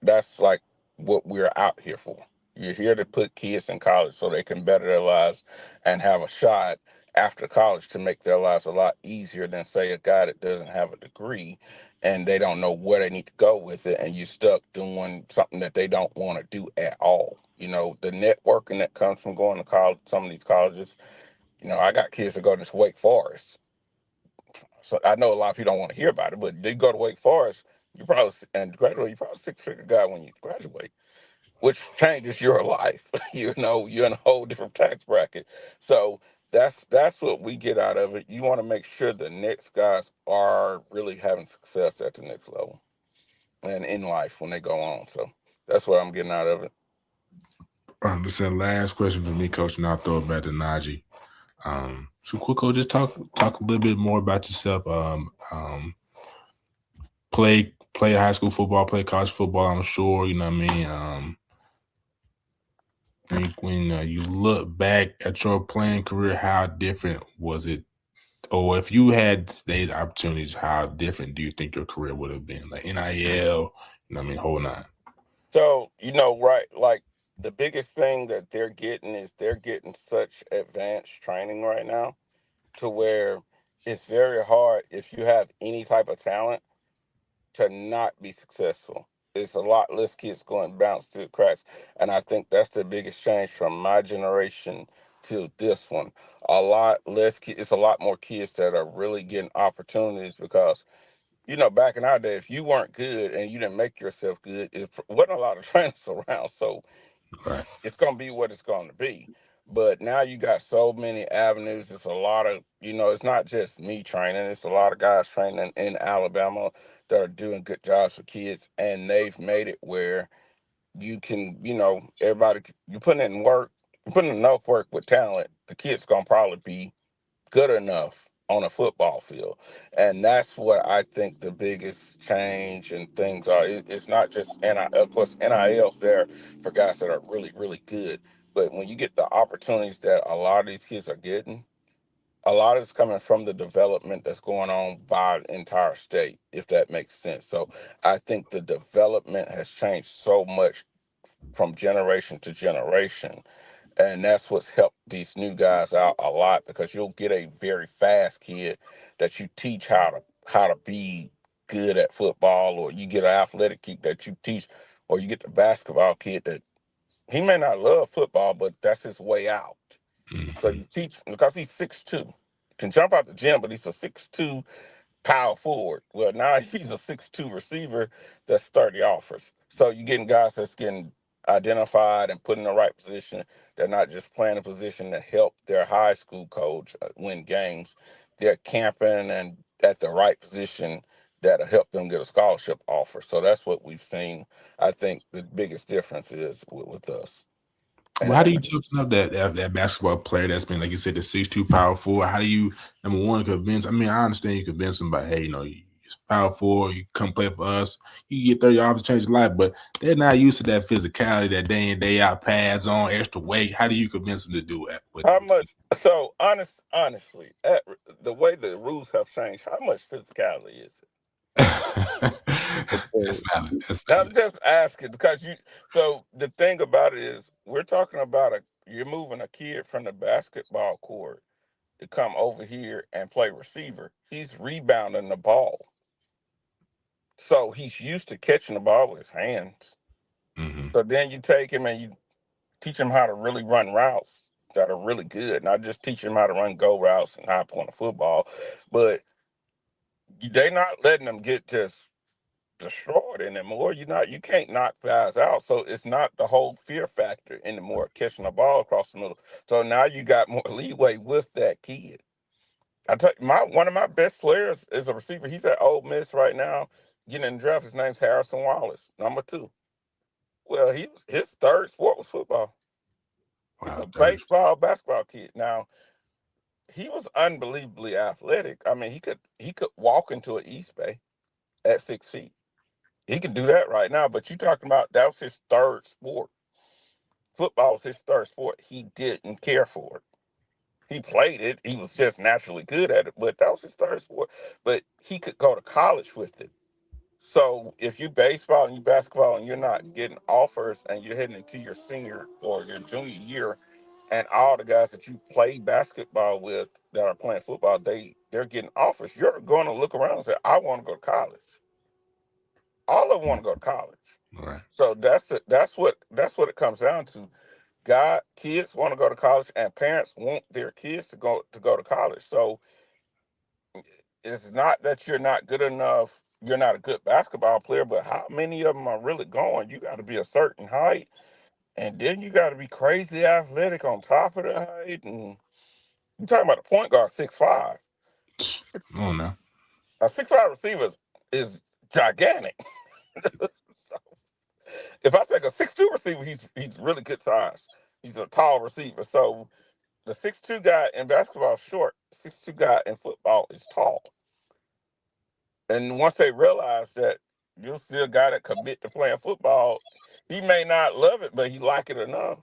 that's like what we're out here for. You're here to put kids in college so they can better their lives and have a shot after college to make their lives a lot easier than say a guy that doesn't have a degree and they don't know where they need to go with it, and you're stuck doing something that they don't want to do at all. The networking that comes from going to college, some of these colleges. I got kids that go to Wake Forest, so I know a lot of people don't want to hear about it, but they go to Wake Forest, you probably and graduate, you probably six-figure guy when you graduate, which changes your life. You're in a whole different tax bracket. So that's what we get out of it. You want to make sure the next guys are really having success at the next level and in life when they go on. So that's what I'm getting out of it. Listen, last question for me, coach, and I'll throw it back to Najee. So quick, coach, just talk a little bit more about yourself. Play high school football, play college football. I'm sure you know what I mean. When you look back at your playing career, how different was it? Or if you had today's opportunities, how different do you think your career would have been? Like NIL, whole nine. So, right, like the biggest thing that they're getting such advanced training right now to where it's very hard if you have any type of talent to not be successful. it's a lot less kids going bounce through the cracks. And I think that's the biggest change from my generation to this one. A lot less kids, it's a lot more kids that are really getting opportunities because, back in our day, if you weren't good and you didn't make yourself good, it wasn't a lot of trainers around. So Right. it's going to be what it's going to be. But now you got so many avenues. It's a lot of, it's not just me training. It's a lot of guys training in Alabama that are doing good jobs for kids. And they've made it where you can, everybody, you put in work, you put in enough work with talent, the kid's going to probably be good enough on a football field. And that's what I think the biggest change and things are. It's not just of course, NIL's there for guys that are really, really good. But when you get the opportunities that a lot of these kids are getting, a lot of it's coming from the development that's going on by the entire state, if that makes sense. So I think the development has changed so much from generation to generation, and that's what's helped these new guys out a lot because you'll get a very fast kid that you teach how to be good at football, or you get an athletic kid that you teach, or you get the basketball kid that he may not love football, but that's his way out. So Hmm. you teach because he's 6'2", can jump out the gym, but he's a 6'2" power forward. Well, now he's a 6'2" receiver that's 30 offers. So you're getting guys that's getting identified and put in the right position. They're not just playing a position to help their high school coach win games. They're camping and at the right position that'll help them get a scholarship offer. So that's what we've seen. I think the biggest difference is with us. Well, how do And you toughen up that basketball player that's been, like you said, the 6'2" power forward? How do you, number one, convince? I mean, I understand you convince somebody, hey, he's power forward, you come play for us, you get 30 hours to change his life, but they're not used to that physicality, that day in, day out, pads on, extra weight. How do you convince them to do it? how much? So honestly, the way the rules have changed, how much physicality is That's it? valid. That's I'm valid. just asking because you. So the thing about it is, we're talking about you're moving a kid from the basketball court to come over here and play receiver. He's rebounding the ball, so he's used to catching the ball with his hands. Hmm. So then you take him and you teach him how to really run routes that are really good. Not just teach him how to run go routes and high point of football, but they not letting them get just destroyed anymore. You can't knock guys out. So it's not the whole fear factor anymore, catching a ball across the middle. So now you got more leeway with that kid. I tell you, one of my best players is a receiver. He's at Ole Miss right now, getting in the draft. His name's Harrison Wallace, #2. Well, his third sport was football. He's Wow, a third. basketball kid. Now he was unbelievably athletic. I mean, he could walk into an East Bay at 6 feet. He can do that right now, but you talking about that was his third sport. Football was his third sport. He didn't care for it. He played it. He was just naturally good at it, but that was his third sport. But he could go to college with it. So if you baseball and you basketball and you're not getting offers and you're heading into your senior or your junior year, and all the guys that you play basketball with that are playing football, they're getting offers. You're going to look around and say, "I want to go to college." All of them want to go to college. All right. So that's what it comes down to. God, kids want to go to college, and parents want their kids to go to college. So it's not that you're not good enough. You're not a good basketball player, but how many of them are really going? You got to be a certain height, and then you got to be crazy athletic on top of the height. And you're talking about a point guard 6'5". Come on now. A 6'5" receiver is gigantic. So if I take a 6'2" receiver, he's really good size. He's a tall receiver. So the 6'2" guy in basketball is short. 6'2" guy in football is tall. And once they realize that you're still a guy that commit to playing football, he may not love it, but he like it enough.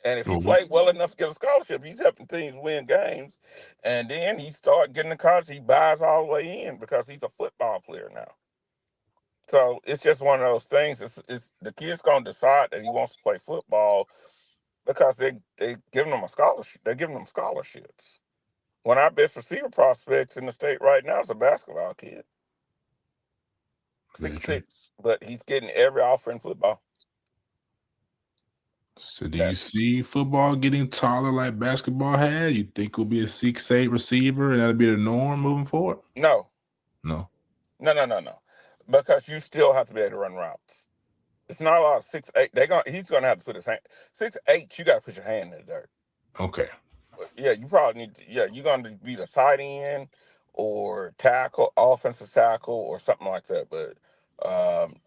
And if he Well, played well enough to get a scholarship, he's helping teams win games. And then he start getting to college, he buys all the way in because he's a football player now. So it's just one of those things. It's the kid's gonna decide that he wants to play football because they giving him a scholarship. They're giving him scholarships. One of our best receiver prospects in the state right now is a basketball kid. Very 6'6", but he's getting every offer in football. So do you see football getting taller like basketball had? You think it'll be a 6'8" receiver and that'll be the norm moving forward? No, No. because you still have to be able to run routes. It's not a lot of 6'8". He's gonna have to put his hand 6'8". You got to put your hand in the dirt. Okay. Yeah, you probably need to. Yeah, you're gonna be the tight end or tackle, offensive tackle, or something like that. But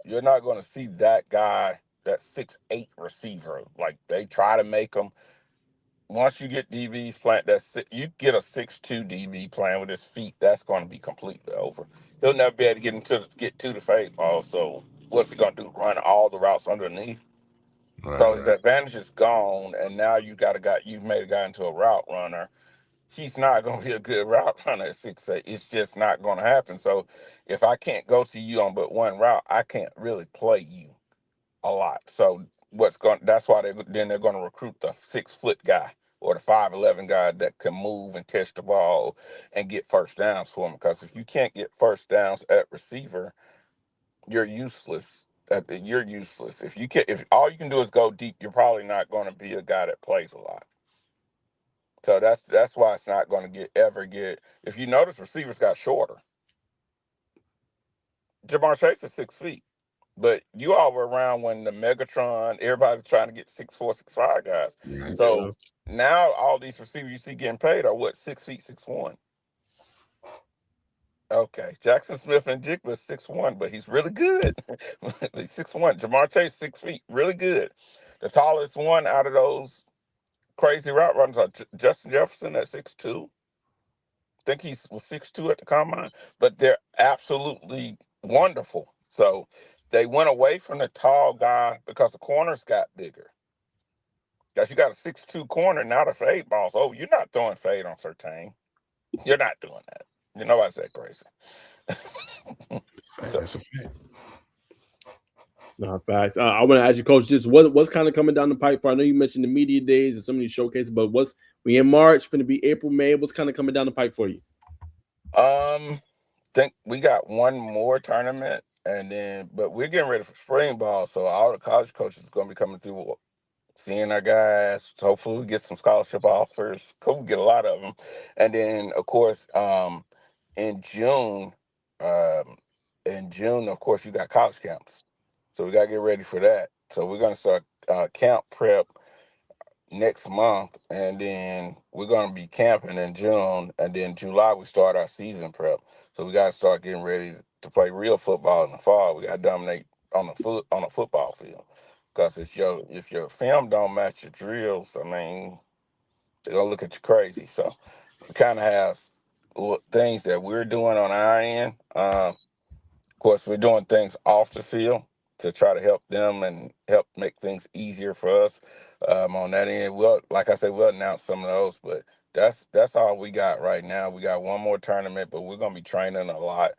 you're not gonna see that guy, that 6'8" receiver. Like they try to make him. Once you get DBs playing, you get a 6'2" DB playing with his feet. That's going to be completely over. He'll never be able to get to the fade ball. So what's he gonna do? Run all the routes underneath? So his Right. advantage is gone, and now you've made a guy into a route runner. He's not going to be a good route runner at 6'8". It's just not going to happen. So if I can't go to you on but one route, I can't really play you a lot. So that's why they're going to recruit the 6-foot guy or the 5'11" guy that can move and catch the ball and get first downs for him. Because if you can't get first downs at receiver, you're useless. You're useless. If all you can do is go deep, you're probably not going to be a guy that plays a lot. So that's why it's not going to ever get. If you notice, receivers got shorter. Jamar Chase is 6 feet, but you all were around when the Megatron, everybody was trying to get 6'4", 6'5" guys. Right. So now all these receivers you see getting paid are what, 6 feet, 6'1". Okay, Jackson Smith and Jigba is 6'1", but he's really good. He's 6'1". Jamar Chase 6 feet, really good. The tallest one out of those crazy route runners are Justin Jefferson at 6'2". Think he was 6'2" at the combine, but they're absolutely wonderful. So they went away from the tall guy because the corners got bigger. Because you got a 6'2" corner, not a fade balls. Oh, you're not throwing fade on Surtain. You're not doing that. You know I said crazy. So, That's a fact. No, facts. I want to ask you, Coach, just what's kind of coming down the pipe for? I know you mentioned the media days and some of these showcases, but we in March, finna be April, May. What's kind of coming down the pipe for you? think we got one more tournament, but we're getting ready for spring ball, so all the college coaches are going to be coming through, seeing our guys. Hopefully, we get some scholarship offers. Hope we get a lot of them, and then of course, in June, um, of course, you got college camps, so we got to get ready for that. So we're going to start camp prep next month, and then we're going to be camping in June, and then July we start our season prep. So we got to start getting ready to play real football in the fall. We got to dominate on a football field, because if your film don't match your drills, I mean, they're gonna look at you crazy. So we kind of have things that we're doing on our end. Of course, we're doing things off the field to try to help them and help make things easier for us. On that end, like I said, we'll announce some of those, but that's all we got right now. We got one more tournament, but we're gonna be training a lot.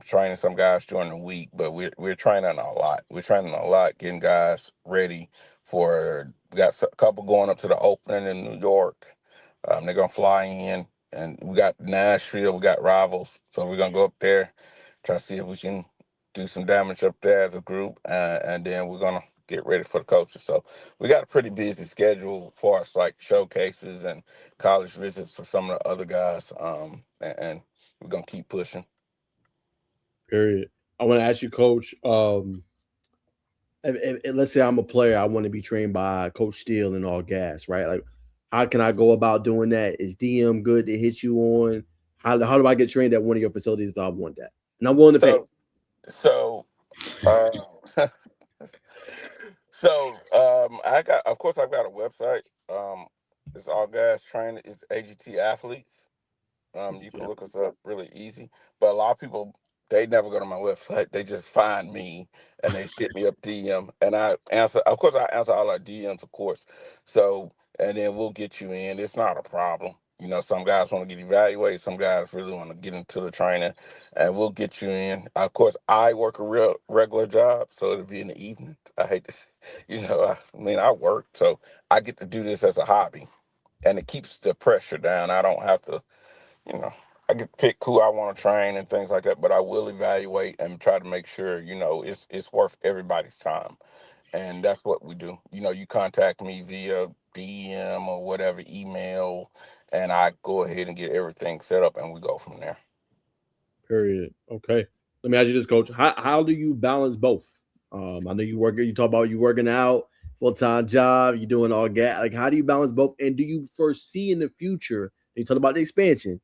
Training some guys during the week, but we're training a lot. We're training a lot, getting guys ready for. We got a couple going up to the opening in New York. They're gonna fly in, and we got Nashville. We got Rivals, so we're gonna go up there, try to see if we can do some damage up there as a group, and then we're gonna get ready for the coaches. So we got a pretty busy schedule for us, like showcases and college visits for some of the other guys, and we're gonna keep pushing. Period. I want to ask you, Coach. Let's say I'm a player, I want to be trained by Coach Steele and all gas, right? Like, how can I go about doing that? Is DM good to hit you on? How do I get trained at one of your facilities if I want that? And I'm willing to pay. So, uh, of course, I've got a website. It's all gas training. It's AGT athletes. You can look us up really easy. But a lot of people, they never go to my website. They just find me and they shit me up DM. And I answer, of course, I answer all our DMs, of course. So, and then we'll get you in. It's not a problem. Some guys want to get evaluated. Some guys really want to get into the training, and we'll get you in. Of course, I work a real regular job, so it'll be in the evening. I hate to, I work, so I get to do this as a hobby, and it keeps the pressure down. I don't have to, you know, I get to pick who I want to train and things like that, but I will evaluate and try to make sure, it's worth everybody's time. And that's what we do. You contact me via DM or whatever, email, and I go ahead and get everything set up and we go from there. Period. Okay. Let me ask you this, coach. How do you balance both? I know you talk about you working out, full-time job, you doing all gas. Like, how do you balance both? And do you foresee in the future, you talk about the expansion,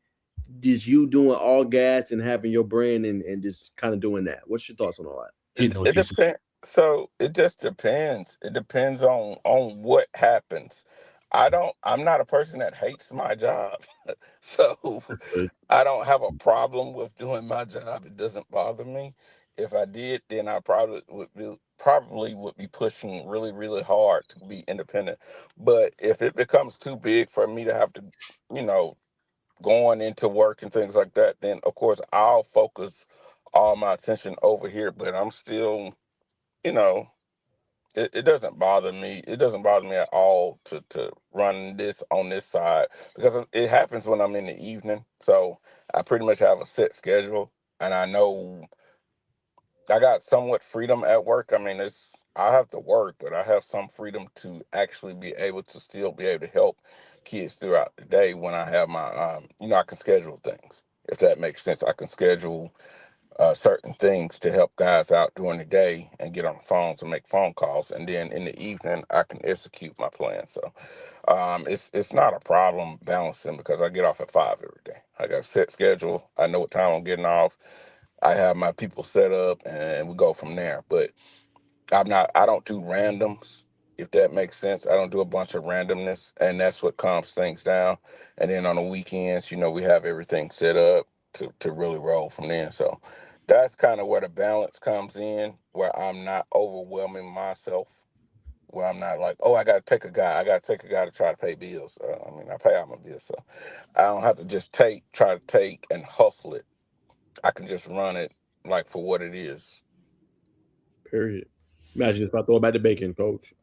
just you doing all gas and having your brand and just kind of doing that? What's your thoughts on all that? You It know what it you said. depends. So it just depends. It depends on what happens. I'm not a person that hates my job. So That's good. I don't have a problem with doing my job. It doesn't bother me. If I did, then I probably would be pushing really, really hard to be independent. But if it becomes too big for me to have to, you know, going into work and things like that, then of course I'll focus all my attention over here. But I'm still, you know, it doesn't bother me. It doesn't bother me at all to run this on this side because it happens when I'm in the evening. So I pretty much have a set schedule, and I know I got somewhat freedom at work. I mean, I have to work, but I have some freedom to actually be able to still be able to help kids throughout the day when I have my, I can schedule things. If that makes sense, I can schedule certain things to help guys out during the day and get on the phones and make phone calls, and then in the evening I can execute my plan. So it's not a problem balancing because I get off at 5 every day. I got a set schedule. I know what time I'm getting off. I have my people set up, and we go from there. But I don't do randoms, if that makes sense. I don't do a bunch of randomness, and that's what calms things down. And then on the weekends, we have everything set up to really roll from there. So that's kind of where the balance comes in, where I'm not overwhelming myself, where I'm not like, oh, I got to take a guy to try to pay bills. I pay all my bills, so I don't have to just try to take and hustle it. I can just run it like for what it is. Period. Imagine if I throw it back to bacon, coach.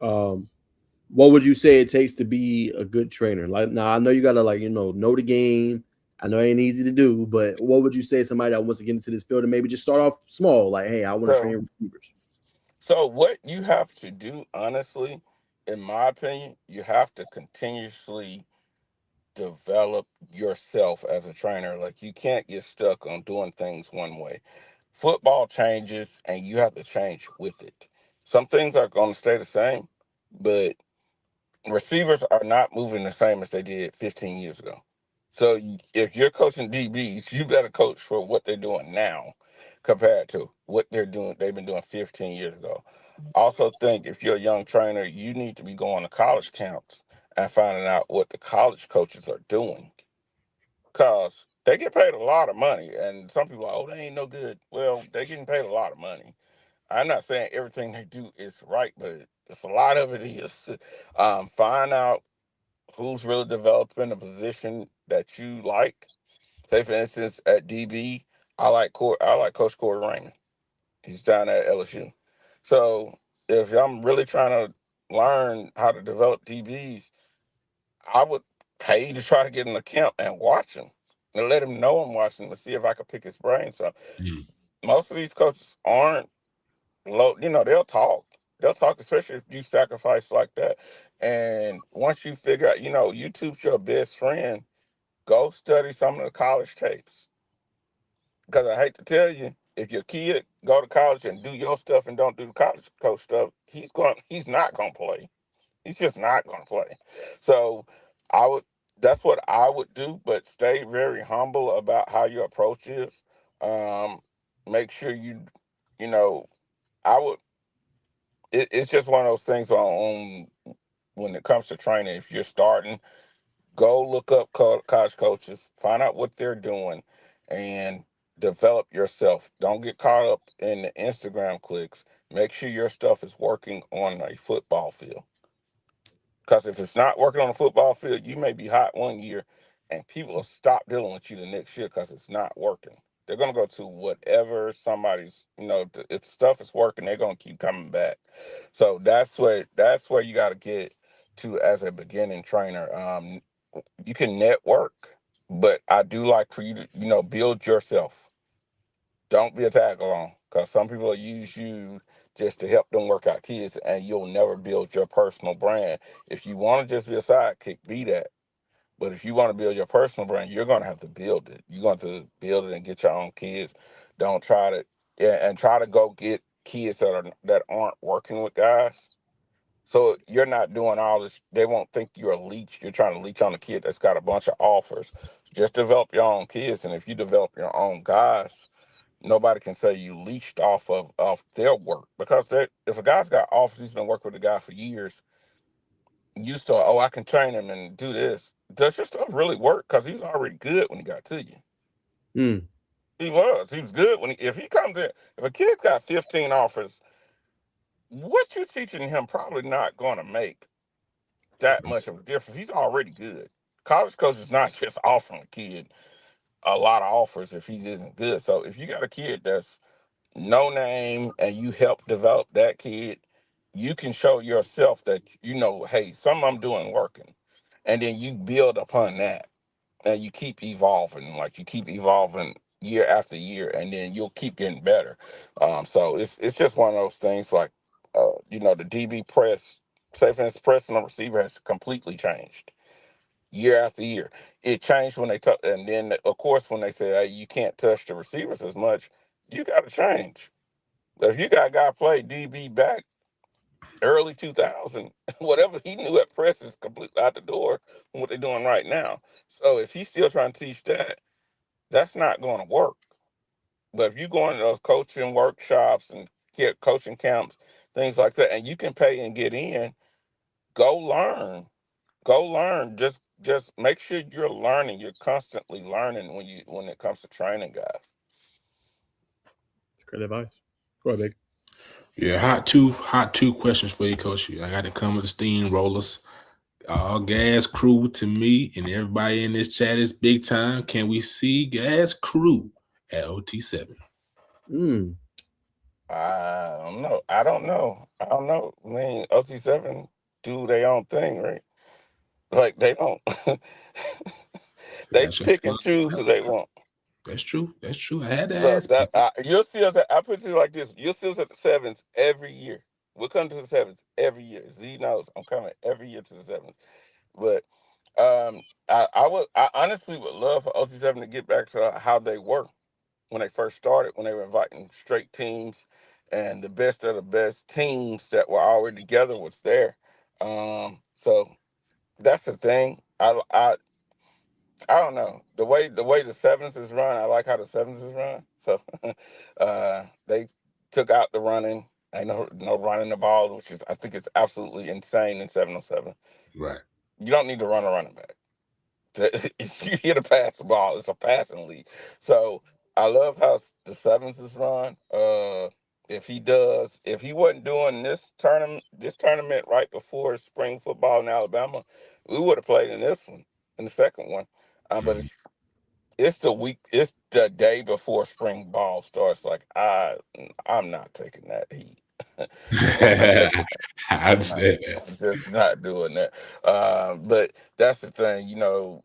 What would you say it takes to be a good trainer? Like, now I know you gotta know the game. I know it ain't easy to do, but what would you say somebody that wants to get into this field and maybe just start off small? Like, hey, I want to train So receivers. So what you have to do, honestly, in my opinion, you have to continuously develop yourself as a trainer. Like you can't get stuck on doing things one way. Football changes and you have to change with it. Some things are going to stay the same, but receivers are not moving the same as they did 15 years ago. So if you're coaching DBs, you better coach for what they're doing now compared to what they've been doing 15 years ago. Also think if you're a young trainer, you need to be going to college camps and finding out what the college coaches are doing. Cause they get paid a lot of money. And some people are, oh, they ain't no good. Well, they're getting paid a lot of money. I'm not saying everything they do is right, but it's a lot of it is. Find out who's really developing a position that you like. Say for instance at DB, I like Coach Corey Raymond. He's down at LSU. So if I'm really trying to learn how to develop DBs, I would pay to try to get in the camp and watch him and let him know I'm watching him and see if I could pick his brain. So Mm. most of these coaches aren't low, they'll talk. They'll talk, especially if you sacrifice like that. And once you figure out, YouTube's your best friend, go study some of the college tapes. Because I hate to tell you, if your kid go to college and do your stuff and don't do the college coach stuff, he's not gonna play. He's just not gonna play. So I would that's what I would do, but stay very humble about how your approach is. Um, make sure you know, I would it's just one of those things on when it comes to training. If you're starting, go look up college coaches, find out what they're doing, and develop yourself. Don't get caught up in the Instagram clicks. Make sure your stuff is working on a football field. Because if it's not working on a football field, you may be hot one year, and people will stop dealing with you the next year because it's not working. They're gonna go to whatever somebody's, if stuff is working, they're gonna keep coming back. So that's where you got to get to as a beginning trainer. You can network. But I do like for you to, build yourself. Don't be a tag along, because some people will use you just to help them work out kids, and you'll never build your personal brand. If you want to just be a sidekick, be that. But if you want to build your personal brand, you're going to have to build it. You're going to build it and get your own kids. Don't try to, yeah, and try to go get kids that aren't working with guys. So you're not doing all this. They won't think you're a leech. You're trying to leech on a kid that's got a bunch of offers. Just develop your own kids, and if you develop your own guys, nobody can say you leached off their work, because if a guy's got offers, he's been working with a guy for years. You still, oh, I can train him and do this. Does your stuff really work? Because he's already good when he got to you. Mm. He was good when if he comes in. If a kid's got 15 offers, what you teaching him probably not going to make that much of a difference. He's already good. College coach is not just offering a kid a lot of offers if he isn't good. So if you got a kid that's no name and you help develop that kid, you can show yourself that, hey, something I'm doing working. And then you build upon that, and you keep evolving, like you keep evolving year after year, and then you'll keep getting better. So it's just one of those things, like, the DB press, say for instance, pressing a receiver has completely changed year after year. It changed when they took, and then of course when they say, hey, you can't touch the receivers as much, you got to change. But if you got a guy play DB back early 2000, whatever he knew at press is completely out the door from what they're doing right now. So if he's still trying to teach that, that's not going to work. But if you go into those coaching workshops and get coaching camps, things like that, and you can pay and get in, go learn. Go learn. Just make sure you're learning. You're constantly learning when it comes to training guys. Great advice. Go ahead, Big. Yeah, hot two questions for you, Coach. I got to come with the steamrollers. All Gas Crew to me and everybody in this chat is big time. Can we see Gas Crew at OT7? Mm. I don't know. I don't know. I mean, OT7 do their own thing, right? Like they don't. They That's just pick and choose who they want. That's true. That's true. I had to So ask. that you'll see us. I put it like this: you'll see us at the sevens every year. We'll come to the sevens every year. Z knows I'm coming every year to the sevens. But I honestly would love for OT7 to get back to how they were when they first started, when they were inviting straight teams, and the best of the best teams that were already together was there. So that's the thing. I don't know the way the sevens is run. I like how the sevens is run. So they took out the running. I know no running the ball, which is I think it's absolutely insane in 707. Right. You don't need to run a running back. If you hit a pass the ball, it's a passing league. So I love how the sevens is run. If he wasn't doing this tournament right before spring football in Alabama, we would have played in this one, in the second one. But it's the day before spring ball starts. Like I'm not taking that heat. I'm not taking I I'm not. understand that. I'm just not doing that. But that's the thing,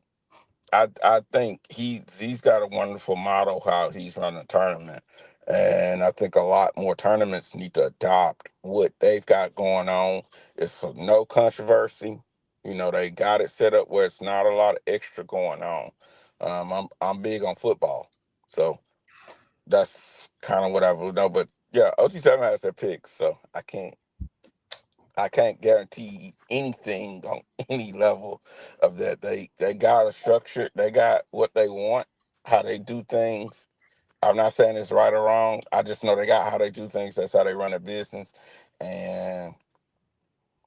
I think he's got a wonderful model how he's running a tournament, and I think a lot more tournaments need to adopt what they've got going on. It's no controversy. They got it set up where it's not a lot of extra going on. I'm big on football, so that's kind of what I would know. But yeah, OT7 has their picks, so I can't guarantee anything on any level of that. They got a structure. They got what they want, how they do things. I'm not saying it's right or wrong. I just know they got how they do things. That's how they run a business. And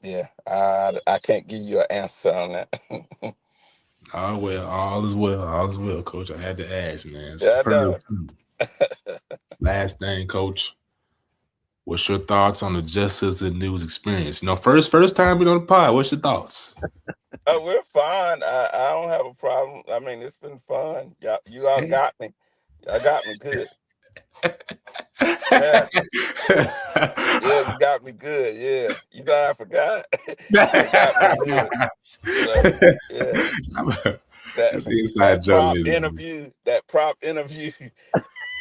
yeah, I can't give you an answer on that. Oh well, all is well, Coach. I had to ask, man. Yeah, I Superb. know. Last thing, Coach. What's your thoughts on the Justice and News experience? First time being on the pod. What's your thoughts? We're fine. I don't have a problem. I mean, it's been fun. You all got me. Y'all got me good. Yeah. Yeah, you got me good. Yeah. I forgot. You got me good. So, yeah. that inside journalism. that prop interview,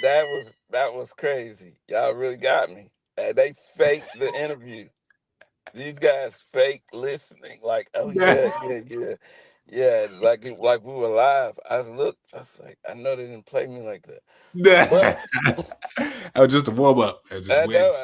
that was crazy. Y'all really got me. They faked the interview. These guys fake listening. Like, oh yeah, like like we were live. I looked. I was like, I know they didn't play me like that, but That was just a warm up. I know.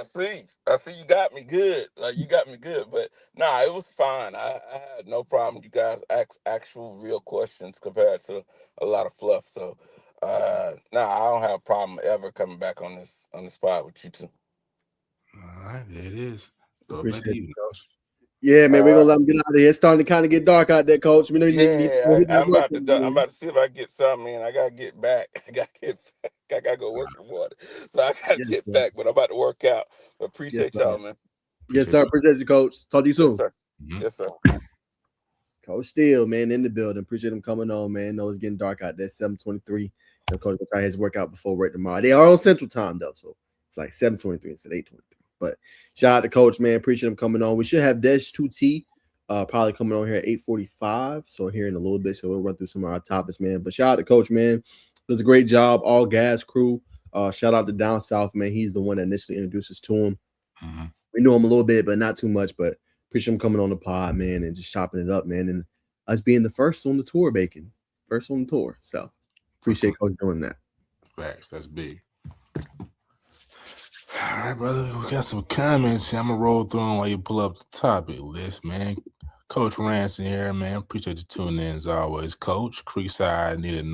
I see. You got me good. Like you got me good. But nah, it was fine. I had no problem. You guys asked actual real questions compared to a lot of fluff. So, nah, I don't have a problem ever coming back on this spot with you two. All right, there it is. Throw it back Appreciate to you, Coach. Yeah, man, we're gonna let him get out of here. It's starting to kind of get dark out there, Coach. We know you need to Yeah, hit that I'm work. about to see if I can get something in. I gotta get back. I gotta go work before it. So I gotta Yes, get sir. back. But I'm about to work out. But Yes, appreciate sir. y'all, man. Yes, sir. Appreciate you, Coach. Talk to you Yes, soon. sir. Mhm. Yes, sir. Coach Steele, man, in the building. Appreciate him coming on, man. Know it's getting dark out there. 7:23. Coach will try his workout before work tomorrow. They are on Central Time though, so it's like 7:23 instead of 8:23. But shout out to Coach, man. Appreciate him coming on. We should have Desh2t probably coming on here at 8:45. So here in a little bit, so we'll run through some of our topics, man. But shout out to Coach, man. Does a great job. All Gas crew. Shout out to Down South, man. He's the one that initially introduced us to him. Mm-hmm. We knew him a little bit, but not too much. But appreciate him coming on the pod, man, and just chopping it up, man. And us being the first on the tour, Bacon. First on the tour. So appreciate Coach doing that. Facts. That's big. All right, brother. We got some comments here. I'm going to roll through them while you pull up the topic list, man. Coach Ransom here, man. Appreciate you tuning in as always. Coach, Creekside needed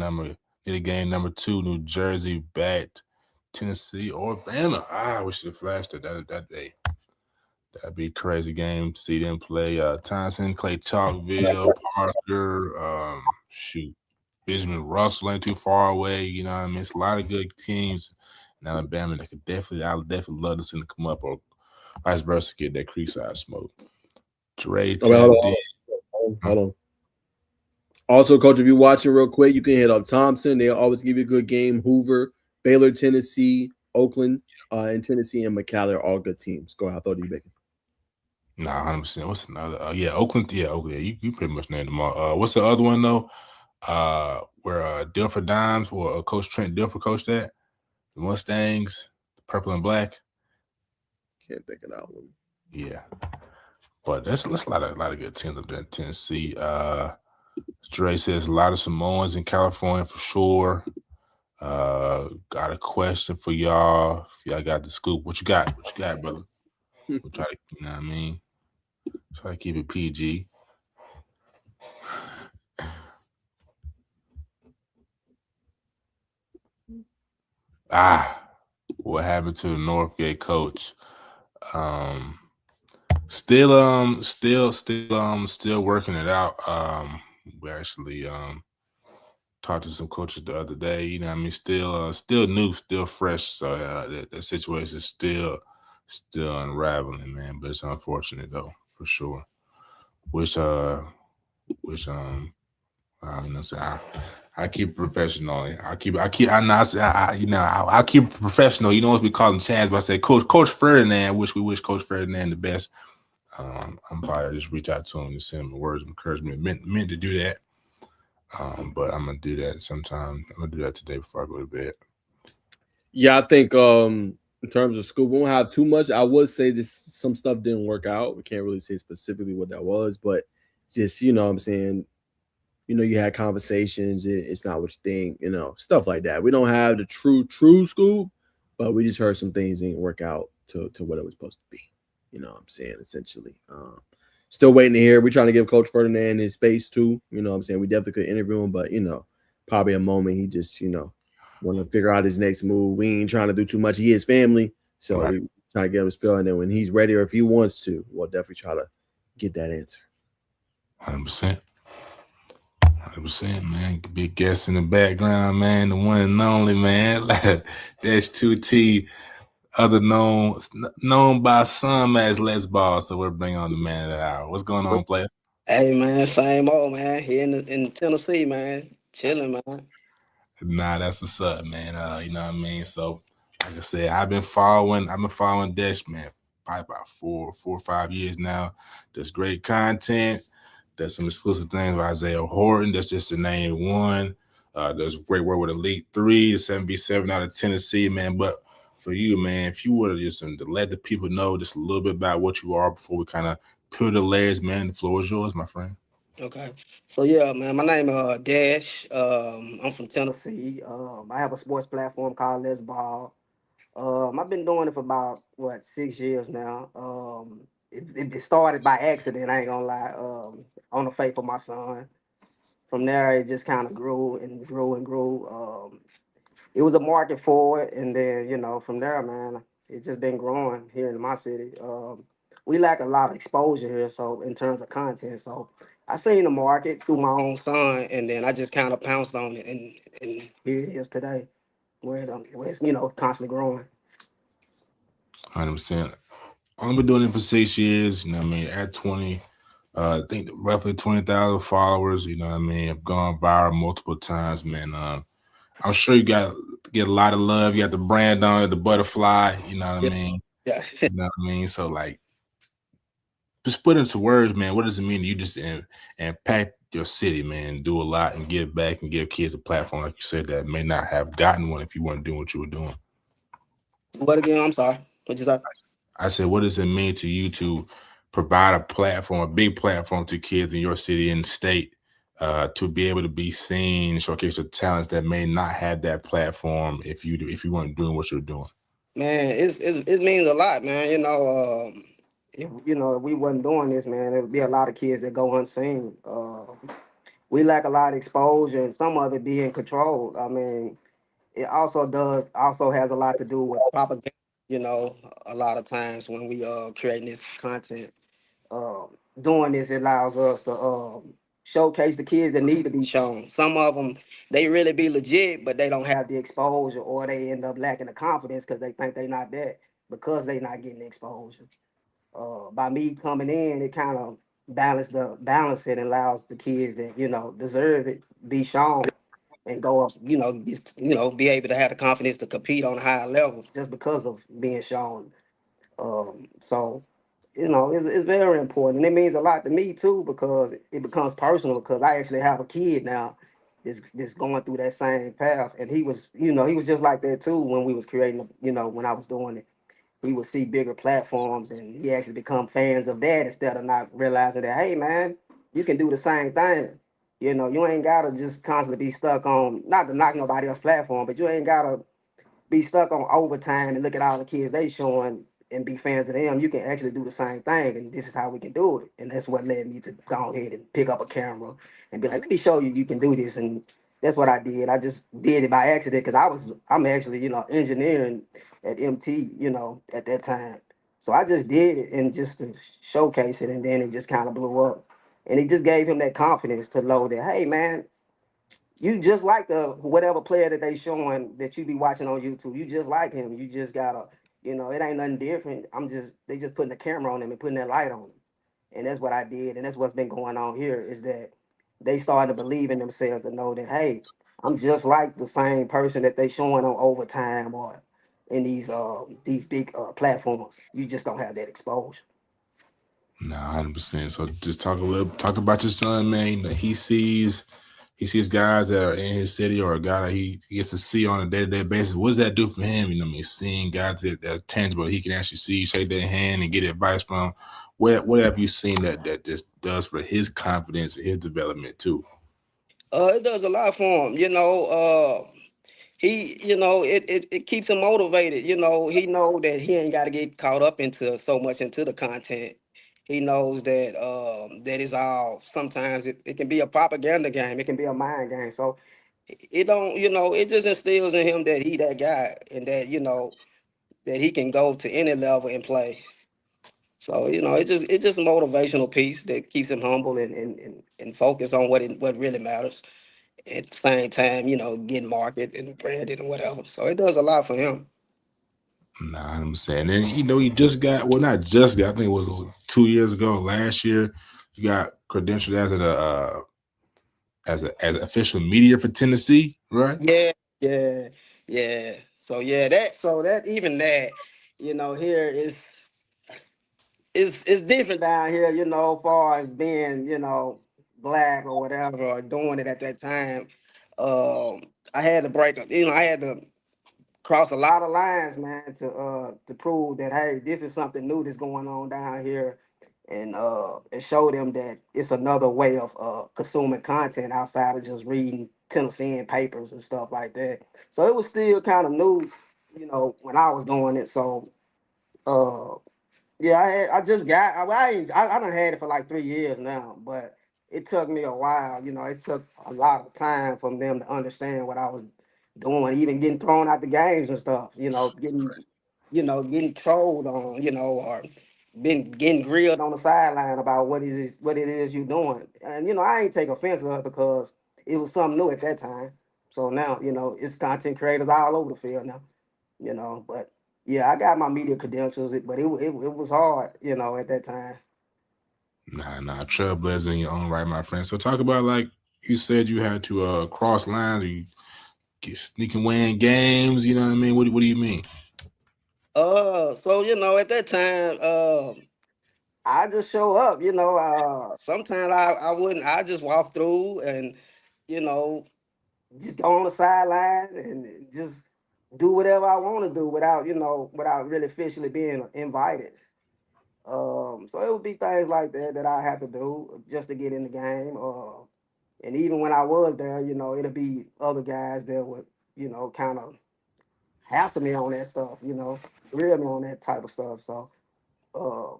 game number 2, New Jersey, backed Tennessee or Bama. We should have flashed it that day. That'd be a crazy game to see them play. Thompson, Clay Chalkville, Parker, Benjamin Russell ain't too far away. You know what I mean? It's a lot of good teams in Alabama that I would definitely love to see them come up, or vice versa, get that Creekside smoke. Dre, hold on. Also, Coach, if you're watching real quick, you can hit up Thompson. They'll always give you a good game. Hoover, Baylor, Tennessee, Oakland, and Tennessee and McAllen are all good teams. Go ahead. I thought you Bacon. Nah, 100%. What's another? Oakland. Yeah, Oakland. Yeah, you pretty much named them all. What's the other one though? Where Dilfer Dimes or Coach Trent Dilfer coached that? The Mustangs, purple and black. Can't think of that one. Yeah, but that's a lot of good teams up there in Tennessee. Dre says a lot of Samoans in California for sure. Got a question for y'all. If y'all got the scoop, what you got? What you got, brother? We'll try to, you know what I mean? Try to keep it PG. What happened to the Northgate coach? Still working it out. We actually talked to some coaches the other day. You know what I mean? Still new, still fresh. So that situation is still unraveling, man. But it's unfortunate though, for sure. You know, so I keep it professional. I keep it professional. You know what we call him, Chaz, but I say Coach Ferdinand. We wish Coach Ferdinand the best. I'm probably just reach out to him and send him words of encouragement. Meant to do that. But I'm gonna do that sometime. I'm gonna do that today before I go to bed. Yeah, I think in terms of school, we won't have too much. I would say just some stuff didn't work out. We can't really say specifically what that was, but just, you know what I'm saying, you know, you had conversations, it's not what you think, you know, stuff like that. We don't have the true scoop, but we just heard some things didn't work out to what it was supposed to be. You know what I'm saying, essentially. Still waiting to hear. We're trying to give Coach Ferdinand his space too. You know what I'm saying? We definitely could interview him, but, you know, probably a moment he just, you know, want to figure out his next move. We ain't trying to do too much. He is family. So we try to get him a spell. And then when he's ready or if he wants to, we'll definitely try to get that answer. 100%. 100%, man. Big guest in the background, man. The one and only, man. Desh2t, other known by some as Les Ball. So we're bringing on the man of the hour. What's going on, player? Hey, man, same old, man. Here in Tennessee, man. Chilling, man. Nah, that's what's up, man. You know what I mean? So, like I said, I've been following Desh, man, probably about 4 or 5 years now. Does great content. There's some exclusive things with Isaiah Horton. That's just to name one. There's great work with Elite 3, the 7v7 out of Tennessee, man. But for you, man, if you were to just to let the people know just a little bit about what you are before we kind of peel the layers, man, the floor is yours, my friend. Okay. So yeah, man, my name is Dash. I'm from Tennessee. I have a sports platform called Let's Ball. I've been doing it for about 6 years now. It started by accident. I ain't gonna lie. On the faith of my son. From there, it just kind of grew and grew and grew. It was a market for it, and then from there, man, it just been growing here in my city. We lack a lot of exposure here, so in terms of content, so I seen the market through my own son, and then I just kind of pounced on it, and here it is today, where it's constantly growing. 100%. Only been doing it for 6 years, you know what I mean? At 20, I think roughly 20,000 followers, you know what I mean? I've gone viral multiple times, man. I'm sure you get a lot of love. You got the brand on it, the butterfly, you know what I mean? Yeah. You know what I mean? So, like, just put into words, man, what does it mean to you just impact your city, man, do a lot and give back and give kids a platform, like you said, that may not have gotten one if you weren't doing what you were doing? What again? I'm sorry. What you say? I said, what does it mean to you to provide a platform, a big platform to kids in your city and state to be able to be seen, showcase your talents that may not have that platform if you weren't doing what you're doing? Man, it means a lot, man. If we wasn't doing this, man, there would be a lot of kids that go unseen. We lack a lot of exposure, and some of it being controlled. I mean, it also has a lot to do with propaganda. A lot of times when we creating this content, doing this, it allows us to showcase the kids that need to be shown. Some of them, they really be legit, but they don't have the exposure, or they end up lacking the confidence because they think they not that, because they not getting the exposure. By me coming in, it kind of balance it and allows the kids that deserve it be shown and go up, be able to have the confidence to compete on a higher level just because of being shown. So it's very important. And it means a lot to me too, because it becomes personal, because I actually have a kid now that's going through that same path. And he was just like that too when we was creating, when I was doing it. He would see bigger platforms and he actually become fans of that, instead of not realizing that, hey man, you can do the same thing. You ain't gotta just constantly be stuck on, not to knock nobody else's platform, but you ain't gotta be stuck on overtime and look at all the kids they showing and be fans of them. You can actually do the same thing, and this is how we can do it. And that's what led me to go ahead and pick up a camera and be like, let me show you can do this. And that's what I did. I just did it by accident, because I'm actually engineering at MT at that time. So I just did it and just to showcase it, and then it just kind of blew up. And it just gave him that confidence to know that, hey man, you just like the whatever player that they showing that you be watching on YouTube. You just like him. You just gotta, it ain't nothing different. They just putting the camera on him and putting that light on him. And that's what I did. And that's what's been going on here, is that they started to believe in themselves, to know that, hey, I'm just like the same person that they showing on Overtime or in these big platforms. You just don't have that exposure. Nah, 100%. So just talk about your son, man. You know, he sees guys that are in his city, or a guy that he gets to see on a day-to-day basis. What does that do for him? You know what I mean? Seeing guys that are tangible, he can actually see, shake their hand, and get advice from. What have you seen that this does for his confidence and his development too? It does a lot for him. It keeps him motivated. He know that he ain't got to get caught up into the content. He knows that that is all. Sometimes it can be a propaganda game. It can be a mind game. So it don't, it just instills in him that he that guy, and that that he can go to any level and play. So it's just a motivational piece that keeps him humble and focused on what really matters. At the same time, getting market and branded and whatever. So it does a lot for him. Nah, I'm saying, and he just got, well, not just got, I think it was 2 years ago, last year, you got credentialed as official media for Tennessee, right? Yeah, yeah, yeah. So even that, here is it's different down here, far as being, black or whatever or doing it at that time, I had to break up. I had to cross a lot of lines, man, to prove that hey, this is something new that's going on down here, and show them that it's another way of consuming content outside of just reading Tennessean papers and stuff like that. So it was still kind of new, when I was doing it. So uh, yeah, I just got I done had it for like 3 years now, but it took me a while. It took a lot of time for them to understand what I was doing, even getting thrown out the games and stuff. Getting trolled on, or been getting grilled on the sideline about what it is you doing. And I ain't take offense of it because it was something new at that time. So now, it's content creators all over the field now. But yeah, I got my media credentials, but it was hard, at that time. Nah, trailblazer in your own right, my friend. So talk about, like you said, you had to cross lines, or you get sneaking away in games. You know what I mean? What do you mean? So at that time, I just show up. Sometimes I wouldn't. I just walk through and you know just go on the sideline and just do whatever I want to do without really officially being invited. So it would be things like that I have to do just to get in the game. And even when I was there, it'll be other guys that would, kind of hassle me on that stuff, grill me on that type of stuff. So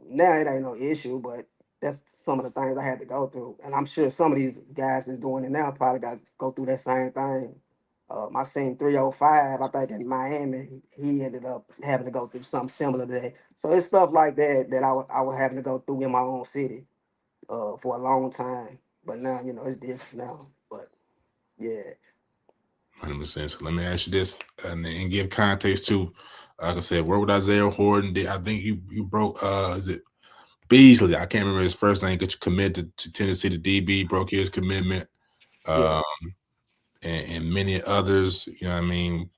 now it ain't no issue, but that's some of the things I had to go through. And I'm sure some of these guys that's doing it now probably got to go through that same thing. I seen 305, I think in Miami, he ended up having to go through something similar to that. So it's stuff like that that I was having to go through in my own city for a long time. But now, it's different now. But yeah. 100%. So let me ask you this, and give context too. Like I said, where would Isaiah Horton? I think you broke. Is it Beasley? I can't remember his first name. Got you committed to Tennessee. The DB broke his commitment, Yeah. and many others. You know what I mean?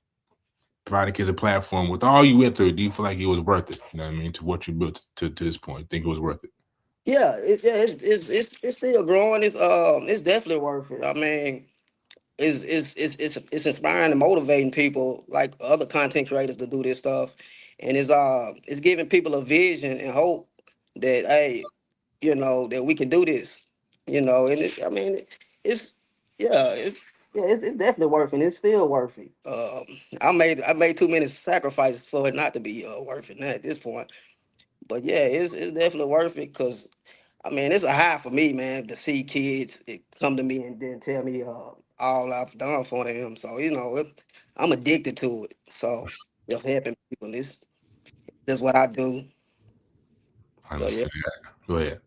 Providing kids a platform. With all you went through, do you feel like it was worth it? You know what I mean? To what you built to this point, think it was worth it? Yeah, it's still growing. It's definitely worth it. I mean, it's inspiring and motivating people like other content creators to do this stuff, and it's giving people a vision and hope that hey, that we can do this, and I mean it's yeah it's definitely worth it. It's still worth it. I made too many sacrifices for it not to be worth it now at this point, but yeah, it's definitely worth it because I mean, it's a high for me, man, to see kids come to me and then tell me all I've done for them. So, I'm addicted to it. So, just helping people, that's what I do. I So, yeah, understand. Go ahead.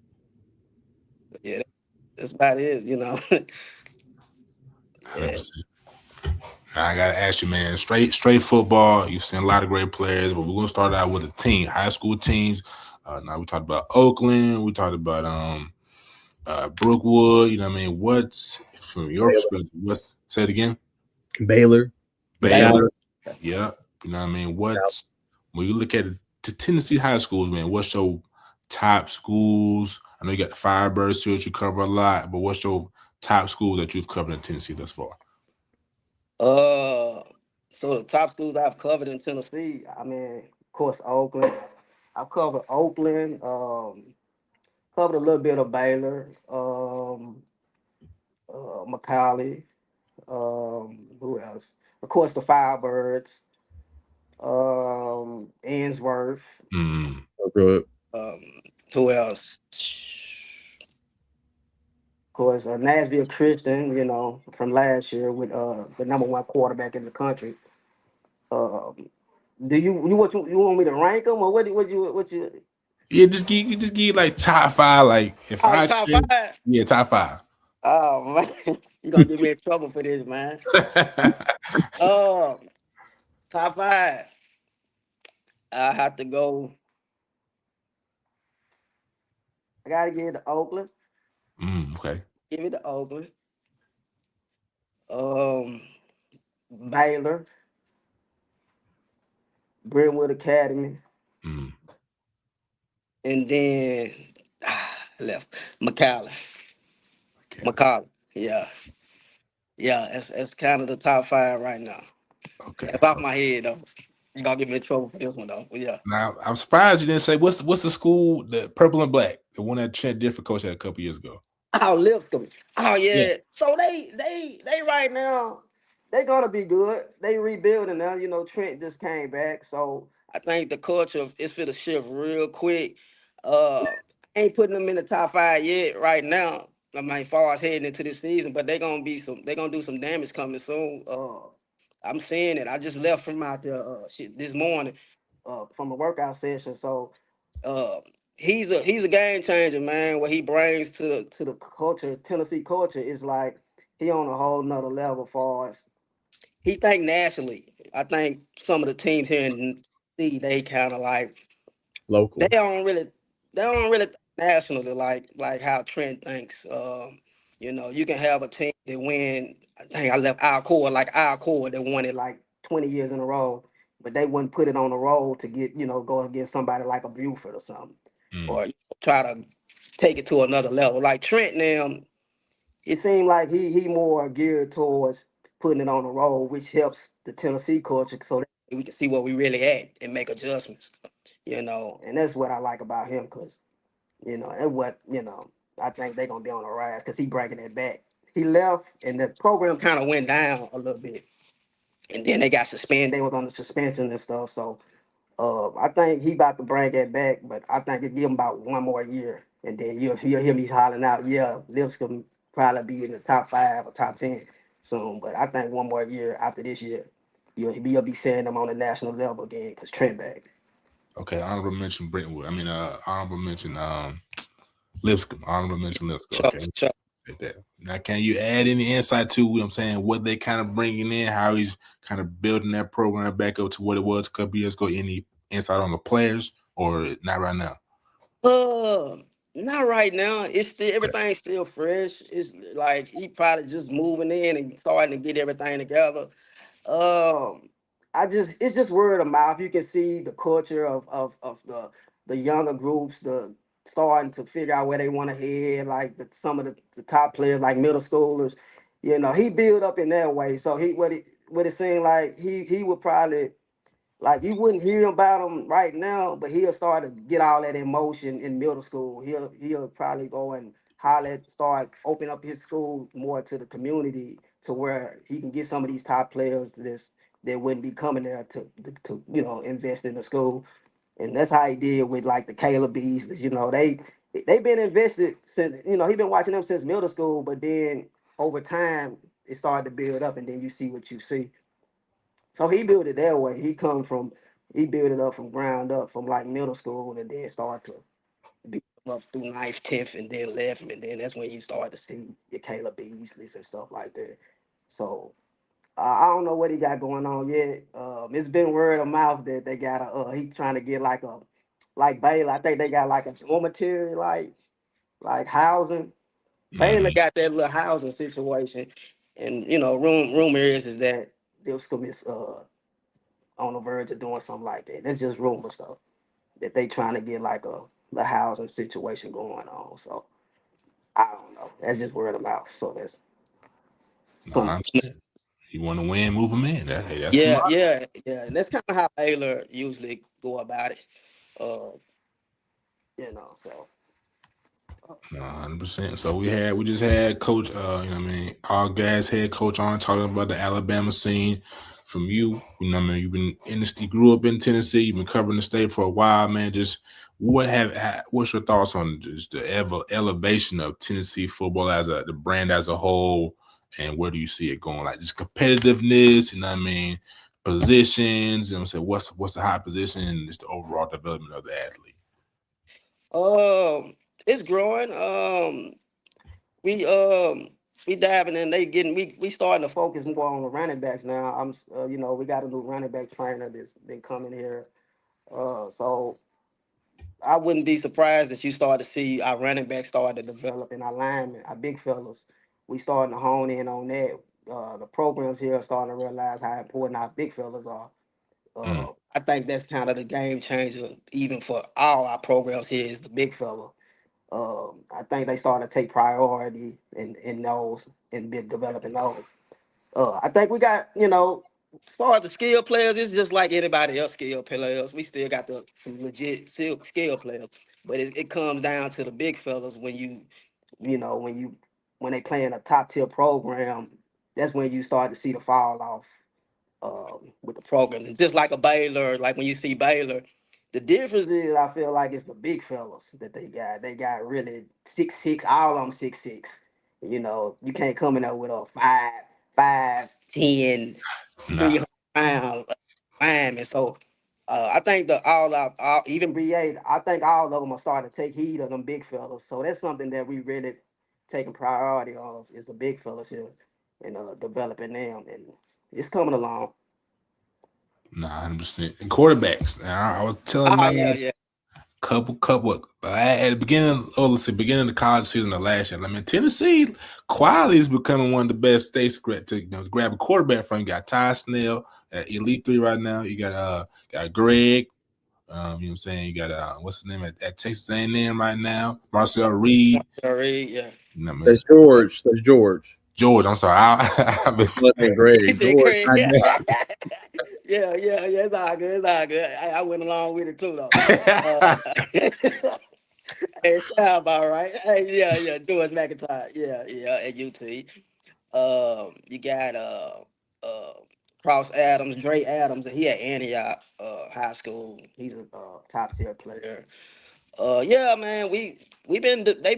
yeah, that's about it. Yeah. 100%. I gotta ask you, man. Straight football. You've seen a lot of great players, but we're gonna start out with a team, high school teams. Now we talked about Oakland. We talked about Brookwood. You know what I mean? What's from your perspective? What's say it again? Baylor. Baylor. Baylor. Yeah. You know what I mean? What's when you look at the Tennessee high schools, man? What's your top schools? I know you got the Firebird series you cover a lot, but what's your top schools that you've covered in Tennessee thus far? Uh, so the top schools I've covered in Tennessee, I mean, of course, Oakland. I've covered Oakland, covered a little bit of Baylor, McCallie, who else? Of course, the Firebirds, Ainsworth. Mm. Good. Um, who else? Of course, Nashville Christian. From last year with the number one quarterback in the country. Um, do you want me to rank them or what you? Yeah, just give like top five. Like if Oh, the I top could, five. yeah, top five. Oh man, you gonna get me in trouble for this, man. Um, top five. I have to go. I gotta give it to Oakland. Okay. Give it to Oakland. Um, Baylor, Brentwood Academy, Mm. and then left McAllen. Okay. McCollum. Yeah, yeah. It's kind of the top five right now. Okay. It's off my head though. You gonna get me in trouble for this one though. But yeah. Now I'm surprised you didn't say what's the school, the purple and black, the one that Trent Difford coach had a couple years ago. Oh, Lipscomb. Oh Yeah. yeah. So they right now they gonna be good. They rebuilding now. You know, Trent just came back, so I think the culture is for the shift real quick. Ain't putting them in the top five yet right now. I mean, far as heading into this season, but they gonna do some damage coming soon. I'm seeing it. I just left from out there shit this morning from a workout session. So uh, he's a game changer, man. What he brings to the culture, Tennessee culture, is like he on a whole nother level. For us, he think nationally. I think some of the teams here in D.C. they kind of like Local. they don't really think nationally like how Trent thinks. You know, you can have a team that win. I think I left our core that won it like 20 years in a row, but they wouldn't put it on the road to get go against somebody like a Buford or something, Mm. or try to take it to another level. Like Trent now, it seemed like he more geared towards putting it on the road, which helps the Tennessee culture so that we can see what we really at and make adjustments. You know, and that's what I like about him, cause and what I think they're gonna be on the rise because he bringing it back. He left, and the program kind of went down a little bit, and then they got suspended. They was on the suspension and stuff. So I think he about to bring it back, but I think it give him about one more year, and then you'll hear me hollering out, yeah, Lipscomb probably be in the top 5 or top 10 soon. But I think one more year after this year, you'll be seeing them on the national level again because Trent back. Okay, honorable mention Brentwood. I mean, honorable mention Lipscomb. Honorable mention Lipscomb. Sure, Okay, sure. say that. Now, can you add any insight to what I'm saying? What they kind of bringing in, how he's kind of building that program back up to what it was a couple years ago? Any insight on the players, or not right now? Uh, Not right now. It's still Okay. everything's still fresh. It's like he probably just moving in and starting to get everything together. Um, it's just word of mouth. You can see the culture of the younger groups, the starting to figure out where they want to head. Like some of the top players, like middle schoolers. He build up in that way. So what it seemed like he would probably like you wouldn't hear about him right now, but he'll start to get all that emotion in middle school. He'll probably go and holler, start open up his school more to the community to where he can get some of these top players that wouldn't be coming there to invest in the school. And that's how he did with like the Caleb Beasleys. They've been invested since he been watching them since middle school, but then over time it started to build up, and then you see what you see. So he built it that way. He built it up from ground up from like middle school and then start to build up through ninth, 10th, and then 11th. And then that's when you start to see your Caleb Beasleys and stuff like that. So I don't know what he got going on yet. It's been word of mouth that they got he trying to get like Baylor. I think they got like a dormitory like housing. Baylor Mm-hmm. got that little housing situation. And rumor is that this could be on the verge of doing something like that. That's just rumor stuff that they trying to get like a the housing situation going on. So I don't know. That's just word of mouth. So that's No, I some. understand. You want to win, move them in. Hey, that's Yeah, smart. yeah, yeah. And that's kind of how Baylor usually go about it. Uh, so No, 100%. So we just had Coach, what I mean, our Gas head coach on talking about the Alabama scene. From what I mean, you've been in the state, grew up in Tennessee, you've been covering the state for a while, man. Just what's your thoughts on just the elevation of Tennessee football as the brand as a whole, and where do you see it going? Like just competitiveness, what I mean, positions, I'm saying what's the high position and just the overall development of the athlete. it's growing. We we diving in. They getting we starting to focus more on the running backs now. We got a new running back trainer that's been coming here. So I wouldn't be surprised if you start to see our running back start to develop in our linemen, our big fellas. We starting to hone in on that. The programs here are starting to realize how important our big fellas are. Mm, I think that's kind of the game changer, even for all our programs here, is the big fella. I think they started to take priority in those and been developing those. I think we got, as far as the skill players, it's just like anybody else skill players. We still got some legit skill players, but it comes down to the big fellas when you know, when they play in a top tier program, that's when you start to see the fall off with the program. It's just like a Baylor, like when you see Baylor, the difference is I feel like it's the big fellas that they got. They got really 6'6", all of them 6'6". You can't come in there with a 5'10", Nah, 300 pound lineman. So I think even BA, I think all of them are starting to take heed of them big fellas. So that's something that we really taking priority of is the big fellas here and developing them, and it's coming along. nah, 100%. And quarterbacks. Now, I was telling Oh yeah, Naj yeah. couple at the beginning beginning of the college season of last year. I mean, Tennessee quietly is becoming one of the best states to grab a quarterback from. You got Ty Snell at Elite 3 right now. You got Greg. You know what I'm saying? You got what's his name at Texas A&M right now? Marcel Reed. Sorry, yeah. You know what I mean? That's George. That's George. George, I'm sorry. I've been And He Greg. said, George. Craig. I Yeah, know. yeah. It's all good. It's all good. I went along with it too, though. Uh, it sound about right. Hey, yeah. George McIntyre. Yeah, at UT. You got uh, Cross Adams, Dre Adams, and he at Antioch High School. He's a top tier player. Yeah, man, they've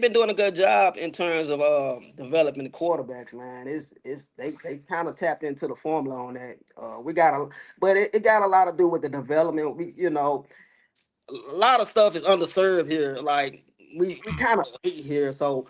been doing a good job in terms of developing the quarterbacks, man. They kind of tapped into the formula on that. We got but it got a lot to do with the development. A lot of stuff is underserved here. Like we kind of wait here, so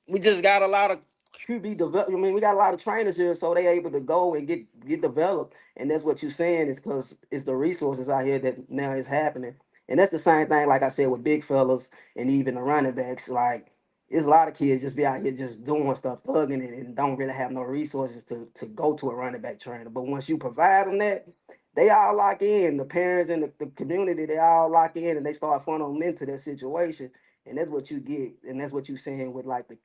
we just got a lot of QB develop. I mean, we got a lot of trainers here, so they able to go and get developed. And that's what you're saying is because it's the resources out here that now is happening. And that's the same thing, like I said, with big fellas and even the running backs. Like, there's a lot of kids just be out here just doing stuff, thugging it, and don't really have no resources to go to a running back trainer. But once you provide them that, they all lock in. The parents and the community, they all lock in, and they start funneling them into that situation, and that's what you get, and that's what you're saying with like the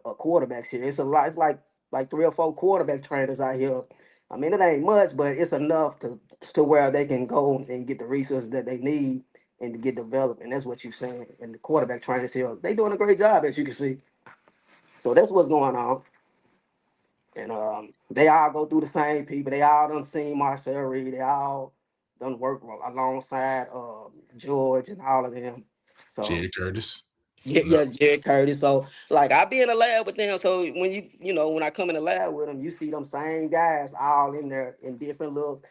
quarterbacks here. It's a lot. It's like 3 or 4 quarterback trainers out here. I mean, it ain't much, but it's enough to where they can go and get the resources that they need and to get developed. And that's what you're saying. And the quarterback trainers here, they doing a great job, as you can see. So that's what's going on. And they all go through the same people. They all done seen Marcel Reed. They all done work alongside George and all of them. So Jerry Curtis. No, yeah, Jared Curtis. So like I be in the lab with them. So when when I come in the lab with them, you see them same guys all in there in different little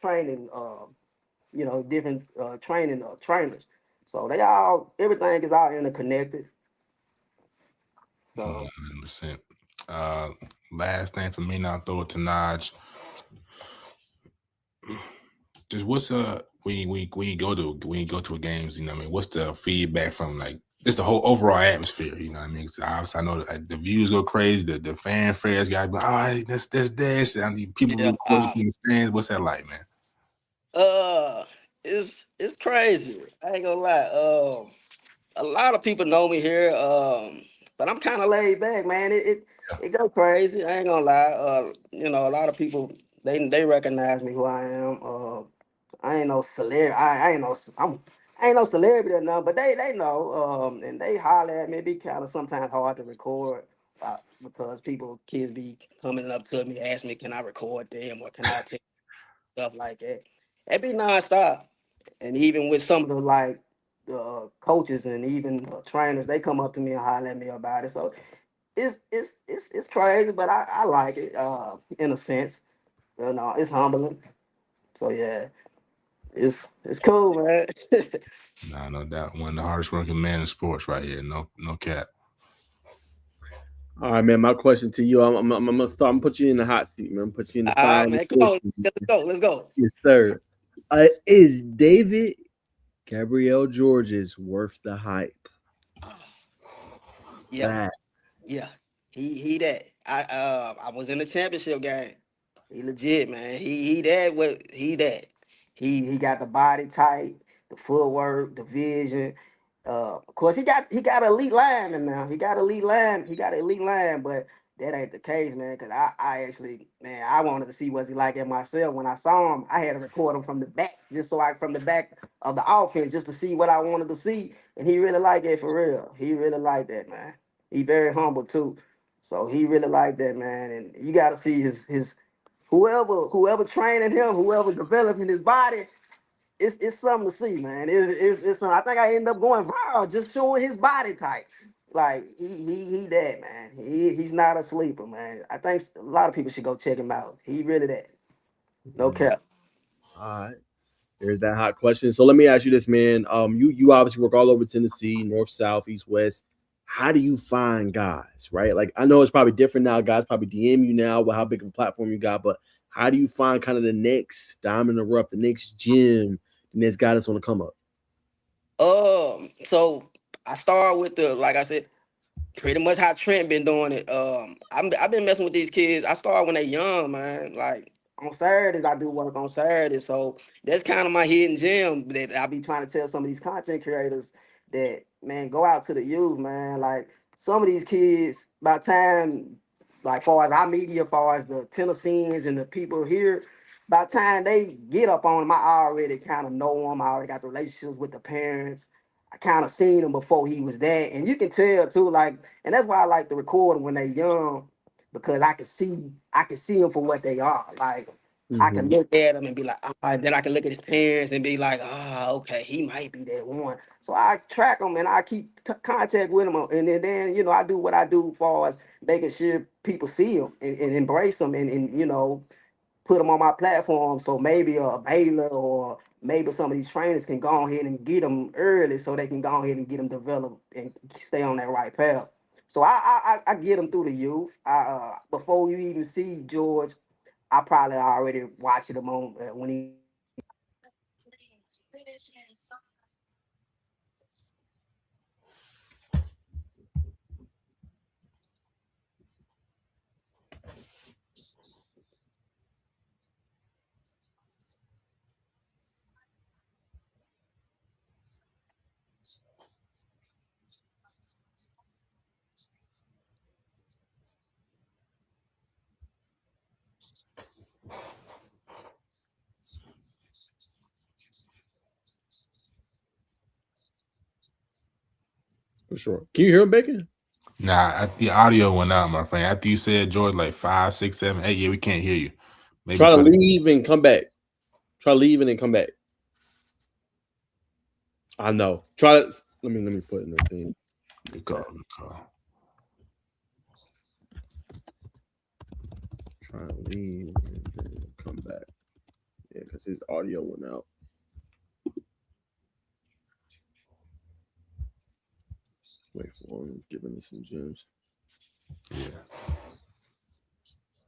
training, different training trainers. So everything is all interconnected. So 100%. Last thing for me, now I'll throw it to Naj. Just what's when you go to a games, you know what I mean? What's the feedback from like just the whole overall atmosphere, you know what I mean? 'Cause obviously I know the views go crazy, the fanfares got all right, that's Dash. I mean people yeah, recording from the stands. What's that like, man? uh, it's crazy. I ain't gonna lie. A lot of people know me here. But I'm kind of laid back, man. It go crazy. I ain't gonna lie. A lot of people they recognize me who I am. I ain't no celebrity. I ain't no celebrity or nothing, but they know. And they holler at me. It be kind of sometimes hard to record because kids be coming up to me, ask me, can I record them or can I take stuff like that. It be nonstop. And even with some of the coaches and even trainers, they come up to me and holler at me about it. So it's crazy, but I like it in a sense. It's humbling. So yeah, it's cool, man. Nah, no doubt. One of the hardest working men in sports right here. No cap. All right, man. My question to you, I'm gonna start. I'm gonna put you in the hot seat, man. Put you in the All right, final man. Come on, position. let's go. Yes, sir. Is David Gabriel Georges worth the hype? Yeah, That yeah. He that. I was in the championship game. He legit, man. He that what he that. He got the body type, the footwork, the vision. Of course, he got elite lineman now. He got elite line, but that ain't the case, man. Cause I actually, man, I wanted to see what he like at myself. When I saw him, I had to record him from the back, just so I from the back of the offense, just to see what I wanted to see. And he really liked it for real. He really liked that, man. He very humble too, so he really liked that, man. And you got to see his whoever training him, whoever developing his body. It's something to see, man. It's something. I think I end up going viral just showing his body type. Like he that, man. He's not a sleeper, man. I think a lot of people should go check him out. He really that. No cap. All right. There's that hot question. So let me ask you this, man. You obviously work all over Tennessee, north, south, east, west. How do you find guys, right? Like I know it's probably different now. Guys probably DM you now with how big of a platform you got, but how do you find kind of the next diamond in the rough, the next gym, the next guy that's on the come up? So I start with like I said, pretty much how Trent been doing it. I've been messing with these kids. I started when they young, man. Like on Saturdays, I do work on Saturdays, so that's kind of my hidden gem that I be trying to tell some of these content creators that, man, go out to the youth, man. Like some of these kids, by the time, like far as our media, far as the Tennesseans and the people here, by the time they get up on them, I already kind of know them. I already got the relationships with the parents. I kind of seen him before he was that, and you can tell too. Like, and that's why I like to record them when they young, because I can see them for what they are. Like, I can look at them and be like, then I can look at his parents and be like, okay, he might be that one. So I track them and I keep contact with them, and then I do what I do as far as making sure people see them and embrace them and put them on my platform. So maybe a Baylor or maybe some of these trainers can go ahead and get them early so they can go ahead and get them developed and stay on that right path. So I get them through the youth. Before you even see George, I probably already watched him on when he. For sure. Can you hear him, Bacon? Nah, the audio went out, my friend. After you said George, like 5, 6, 7, 8, yeah, we can't hear you. Maybe try to leave and come back. Try leaving and come back. I know. Try to let me put in the thing. Good call. Try to leave and then come back. Yeah, because his audio went out. Wait for him. He's giving us some gems. Yeah.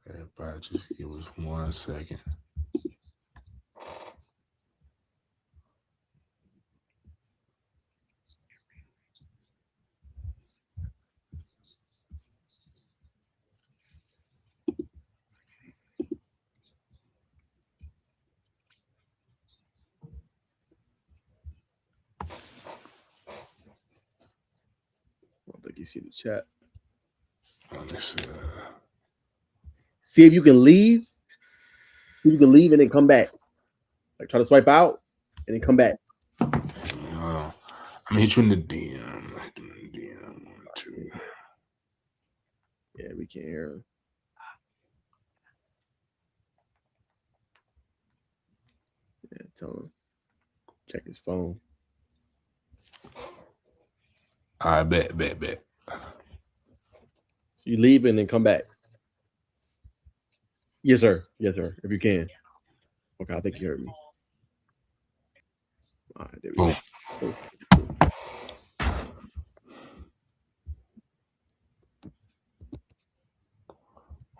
Everybody just give us 1 second. I don't think you see the chat. Let's see if you can leave. See if you can leave and then come back. Like try to swipe out and then come back. I'm hitting the DM. 1, 2. Yeah, we can't hear him. Yeah, tell him. Check his phone. All right, bet. You leave and then come back. Yes, sir. If you can. Okay, I think you heard me. All right, there we go.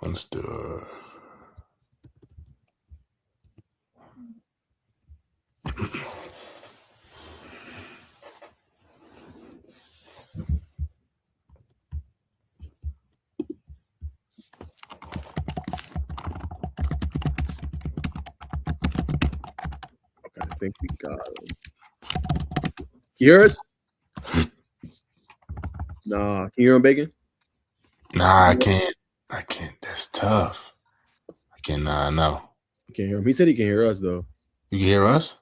Let's do it. Okay, I think we got him. Yours? Nah, can you hear him, Bacon? Nah, I can't. I can't. That's tough. I cannot. No. You can't hear him. He said he can hear us though. You can hear us?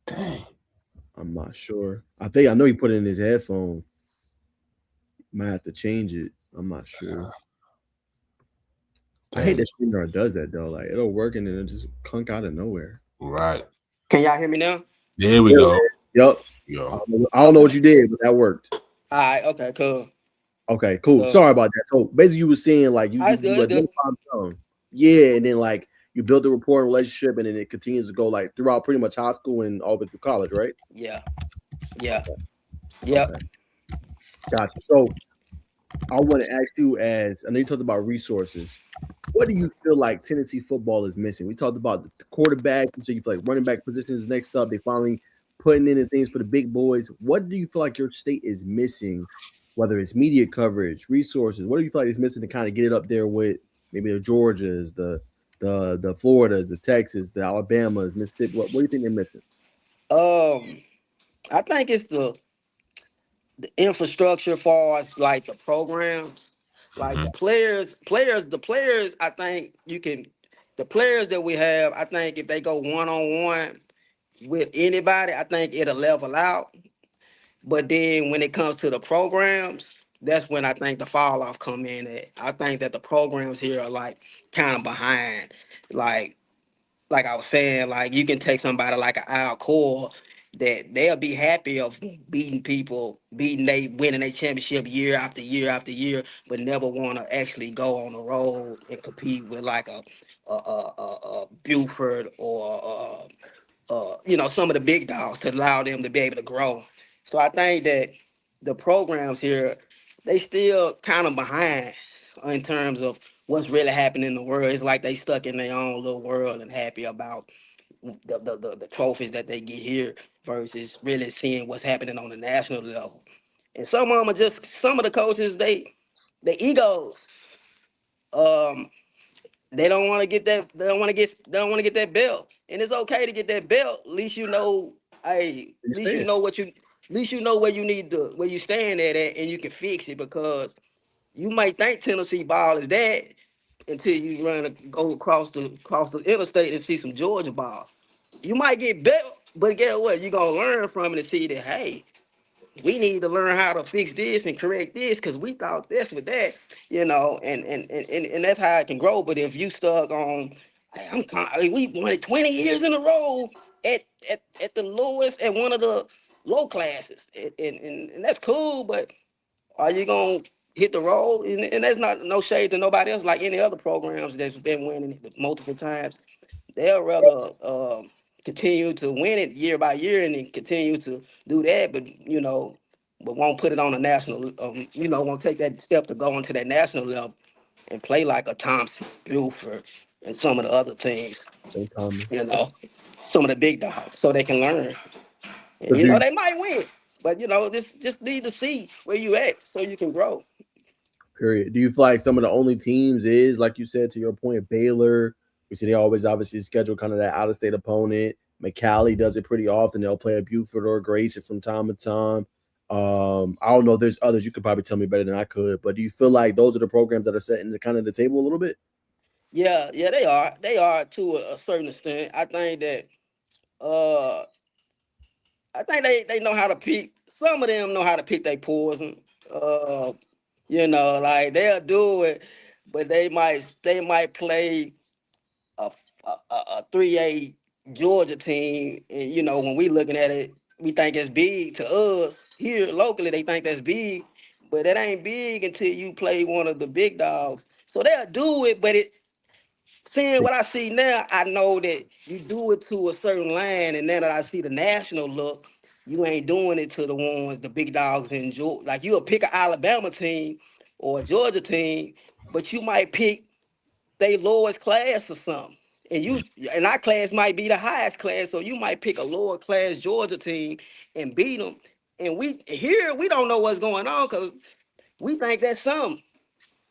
Dang. I'm not sure. I know he put it in his headphone. Might have to change it. I'm not sure. I hate Dang. that StreamYard does that though. Like it'll work and then it'll just clunk out of nowhere. Right. Can y'all hear me now? There we go. Yep. Yo. I don't know what you did, but that worked. All right. Okay. Cool. Okay, cool. So- Sorry about that. So basically, you were saying like you It's good, it's good. identified them. Yeah, and then like you build a rapport and relationship, and then it continues to go like throughout pretty much high school and all the way through college, right? Yeah. Yeah. Yep. Okay. Gotcha. So I want to ask you, as I know you talked about resources, what do you feel like Tennessee football is missing? We talked about the quarterback, so you feel like running back positions next up. They finally putting in the things for the big boys. What do you feel like your state is missing? Whether it's media coverage, resources, what do you feel like is missing to kind of get it up there with maybe the Georgias, the Floridas, the Texas, the Alabamas, Mississippi? What do you think they're missing? I think it's the infrastructure for us, like the programs, like the players. I think the players that we have. I think if they go 1-on-1 with anybody, I think it'll level out. But then when it comes to the programs, that's when I think the fall off come in. At. I think that the programs here are like kind of behind. Like like I was saying, like you can take somebody like an Al Core that they'll be happy of beating people, winning a championship year after year after year, but never want to actually go on the road and compete with like a Buford or some of the big dogs to allow them to be able to grow. So I think that the programs here, they still kind of behind in terms of what's really happening in the world. It's like they stuck in their own little world and happy about the trophies that they get here versus really seeing what's happening on the national level. And some of them are just some of the coaches, the egos. Um, they don't want to get that. They don't want to get that belt, and it's okay to get that belt. At least you know. Hey, at least you know what you. At least you know where you need to where you stand at, and you can fix it because you might think Tennessee ball is that until you go across the interstate and see some Georgia ball. You might get belt, but guess what? You're gonna learn from it and see that hey, we need to learn how to fix this and correct this because we thought this with that, and that's how it can grow. But if you stuck on, hey, we won it 20 years in a row at the lowest at one of the low classes, and that's cool. But are you gonna hit the road? And that's not no shade to nobody else. Like any other programs that's been winning it multiple times, they'll rather continue to win it year by year and then continue to do that, but won't put it on a national, won't take that step to go into that national level and play like a Thompson, Buford, and some of the other teams, St. Thomas. some of the big dogs, so they can learn. And, they might win, but, just need to see where you at so you can grow. Period. Do you feel like some of the only teams is, like you said, to your point, Baylor? We see they always obviously schedule kind of that out of state opponent. McCallie does it pretty often. They'll play a Buford or a Grayson from time to time. I don't know. There's others. You could probably tell me better than I could. But do you feel like those are the programs that are setting the kind of the table a little bit? Yeah, they are. They are to a certain extent. Uh I think they know how to pick. Some of them know how to pick their poison. Uh, like they'll do it, but they might play a 3A Georgia team, and when we looking at it, we think it's big to us here locally. They think that's big, but it ain't big until you play one of the big dogs. So they'll do it, but seeing what I see now, I know that you do it to a certain line, and now that I see the national look, you ain't doing it to the big dogs in Georgia. Like you'll pick an Alabama team or a Georgia team, but you might pick their lowest class or something. And our class might be the highest class, so you might pick a lower class Georgia team and beat them. And we don't know what's going on because we think that's something.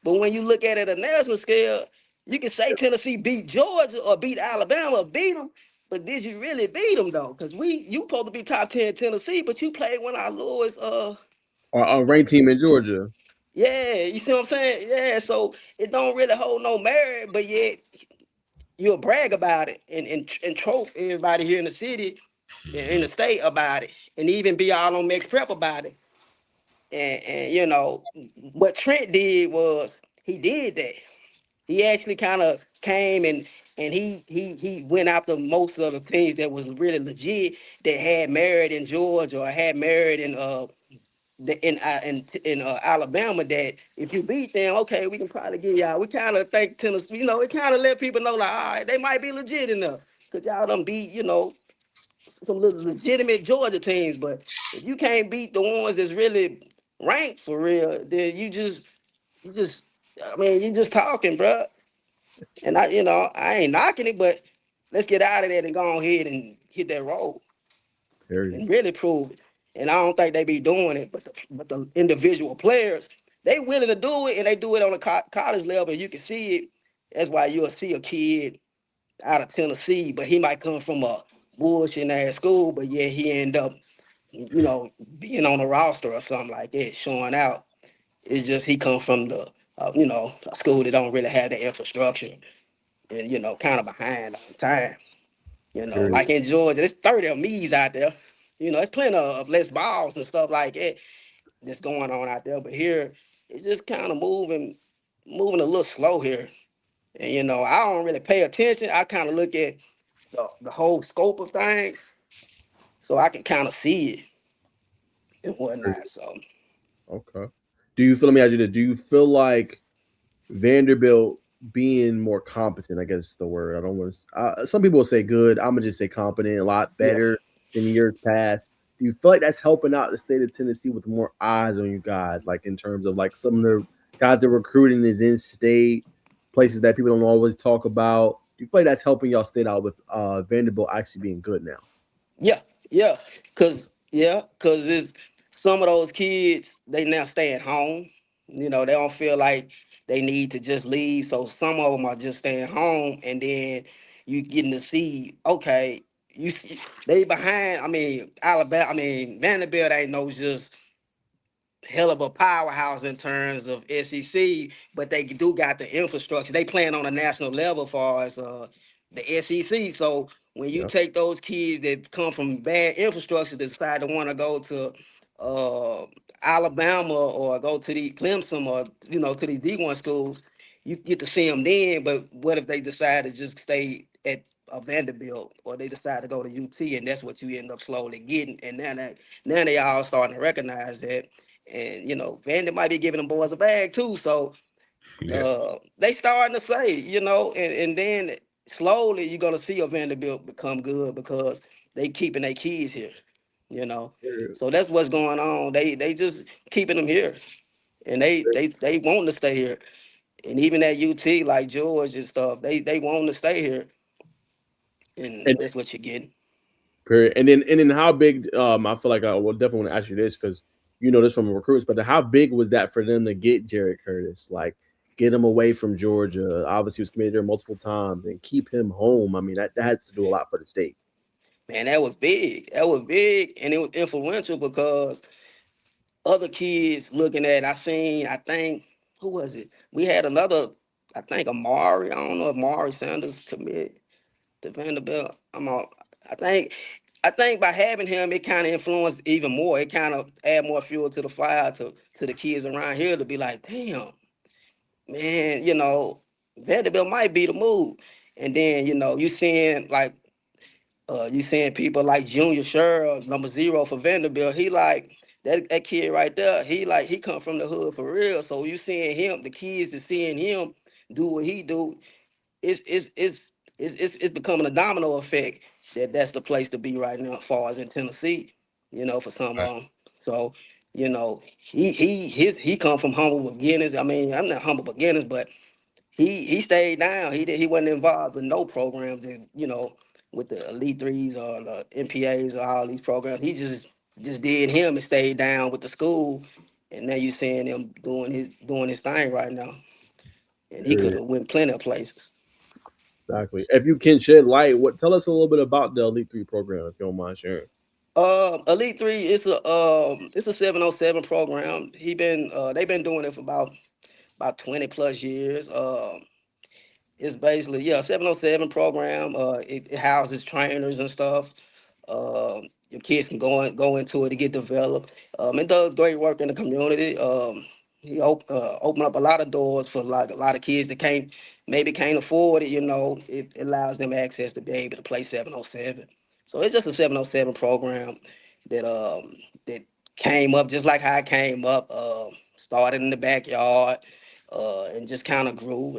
But when you look at it at a national scale, you can say Tennessee beat Georgia or beat Alabama or beat them, but did you really beat them though? Because you supposed to be top 10 Tennessee, but you played one of our lowest Or ranked team in Georgia. Yeah, you see what I'm saying? Yeah, so it don't really hold no merit, but yet you'll brag about it and trope everybody here in the city, in Mhm. the state about it, and even be all on Max Prep about it. And you know what Trent did was he did that. He actually kind of came and he went after most of the things that was really legit that had merit in Georgia or had merit in Alabama. That if you beat them, okay, we can probably get y'all. We kind of think Tennessee, you know, it kind of let people know like, all right, they might be legit enough because y'all done beat, you know, some legitimate Georgia teams. But if you can't beat the ones that's really ranked for real, then you just, I mean, you just talking, bro. And you know, I ain't knocking it, but let's get out of there and go ahead and hit that road Period. and really prove it. And I don't think they be doing it, but the individual players, they willing to do it, and they do it on a college level. You can see it. That's why you'll see a kid out of Tennessee, but he might come from a bullshit ass school, but yeah, he end up, you know, being on the roster or something like that, showing out. It's just he come from the, you know, a school that don't really have the infrastructure and you know, kind of behind on time. You know, Period. like in Georgia, there's 30 of me's out there. You know, it's plenty of less balls and stuff like that that's going on out there. But here, it's just kind of moving a little slow here. And you know, I don't really pay attention. I kind of look at the whole scope of things, so I can kind of see it and whatnot. So Okay. Do you feel? Let me ask you this: do you feel like Vanderbilt being more competent? I guess is the word. I don't want to. Some people will say good. I'm gonna just say competent. A lot yeah, better than years past. Do you feel like that's helping out the state of Tennessee with more eyes on you guys, like in terms of like some of the guys that recruiting is in state places that people don't always talk about? Do you feel like that's helping y'all state out with Vanderbilt actually being good now? yeah, cause it's some of those kids they now stay at home. You know, they don't feel like they need to just leave, so some of them are just staying home, and then you getting to see, okay, they behind. I mean, Alabama. I mean, Vanderbilt ain't no just hell of a powerhouse in terms of SEC, but they do got the infrastructure. They playing on a national level far as the SEC. So when you Yeah. take those kids that come from bad infrastructure that decide to want to go to uh, Alabama or go to the Clemson or you know to these D1 schools, you get to see them then. But what if they decide to just stay at a Vanderbilt or they decide to go to UT and that's what you end up slowly getting. And now they all starting to recognize that and you know, Vandy might be giving them boys a bag too. So Yeah. they starting to say, you know, and then slowly you're gonna see a Vanderbilt become good because they keeping their kids here, you know. So that's what's going on. They just keeping them here, and they want to stay here. And even at UT, like George and stuff, they want to stay here, and And that's what you're getting. period. And then how big? I feel like I will definitely want to ask you this because you know this from recruits, but how big was that for them to get Jared Curtis? Like get him away from Georgia. Obviously, he was committed there multiple times and keep him home. I mean, that has to do a lot for the state. Man, that was big. That was big, and it was influential because other kids looking at. I think who was it? We had another. I think Amari. I don't know if Amari Sanders commit to Vanderbilt. I think. I think by having him, it kind of influenced even more. It kind of add more fuel to the fire to the kids around here to be like, damn, man, you know, Vanderbilt might be the move. And then you know, you seeing people like Junior Sherrill, number 0 for Vanderbilt. He like that kid right there. He come from the hood for real. So you seeing him, the kids is seeing him do what he do. It's becoming a domino effect that's the place to be right now, as far as in Tennessee. You know, for some of Right. them. So you know, he come from humble beginnings. I mean, I'm not humble beginnings, but he stayed down. He wasn't involved with no programs and you know with the Elite Threes or the MPAs or all these programs. He just did him and stayed down with the school. And now you seeing him doing his thing right now. And he could Period. have went plenty of places. Exactly. If you can shed light, what tell us a little bit about the Elite Three program, if you don't mind sharing. Elite Three, it's a 707 program. They've been doing it for about 20 plus years. It's basically, yeah, 707 program. It houses trainers and stuff. Your kids can go into it to get developed. It does great work in the community. Open up a lot of doors for like a lot of kids that can't afford it. You know, it allows them access to be able to play 707. So it's just a 707 program that came up just like how it came up. Started in the backyard, and just kind of grew,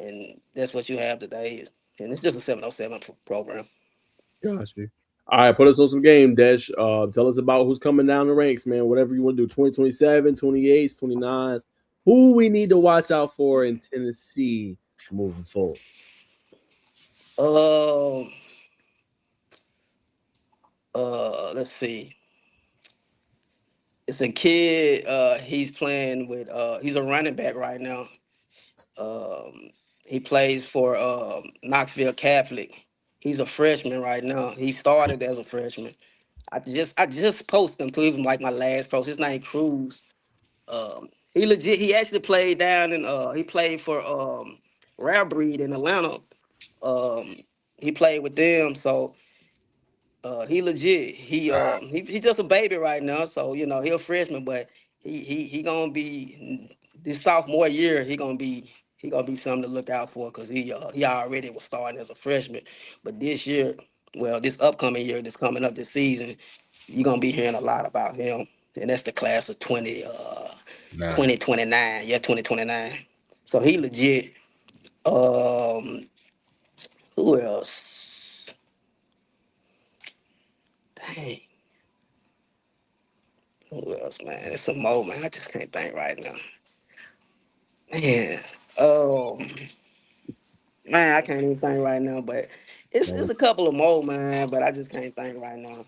and that's what you have today. And it's just a 707 program. Gotcha. All right, put us on some game, Desh. Tell us about who's coming down the ranks, man. Whatever you want to do, 2027, 28s, 29s. Who we need to watch out for in Tennessee moving forward. Um, let's see. It's a kid. He's playing with. He's a running back right now. Um, he plays for Knoxville Catholic. He's a freshman right now. He started as a freshman. I just posted him to even like my last post. His name Cruz. He legit. He actually played down in. He played for Rare Breed in Atlanta. Um, he played with them, so he legit. He just a baby right now, so you know he a freshman, but he gonna be this sophomore year. He gonna be something to look out for because he already was starting as a freshman, but this year, well, this upcoming year, this coming up this season, you're gonna be hearing a lot about him, and that's the class of Nah. 2029. Yeah, 2029. So he legit. Um, who else? Dang. Who else, man? It's some more, man. I just can't think right now. Man, um, man, I can't even think right now. But it's No, a couple of more, man. But I just can't think right now on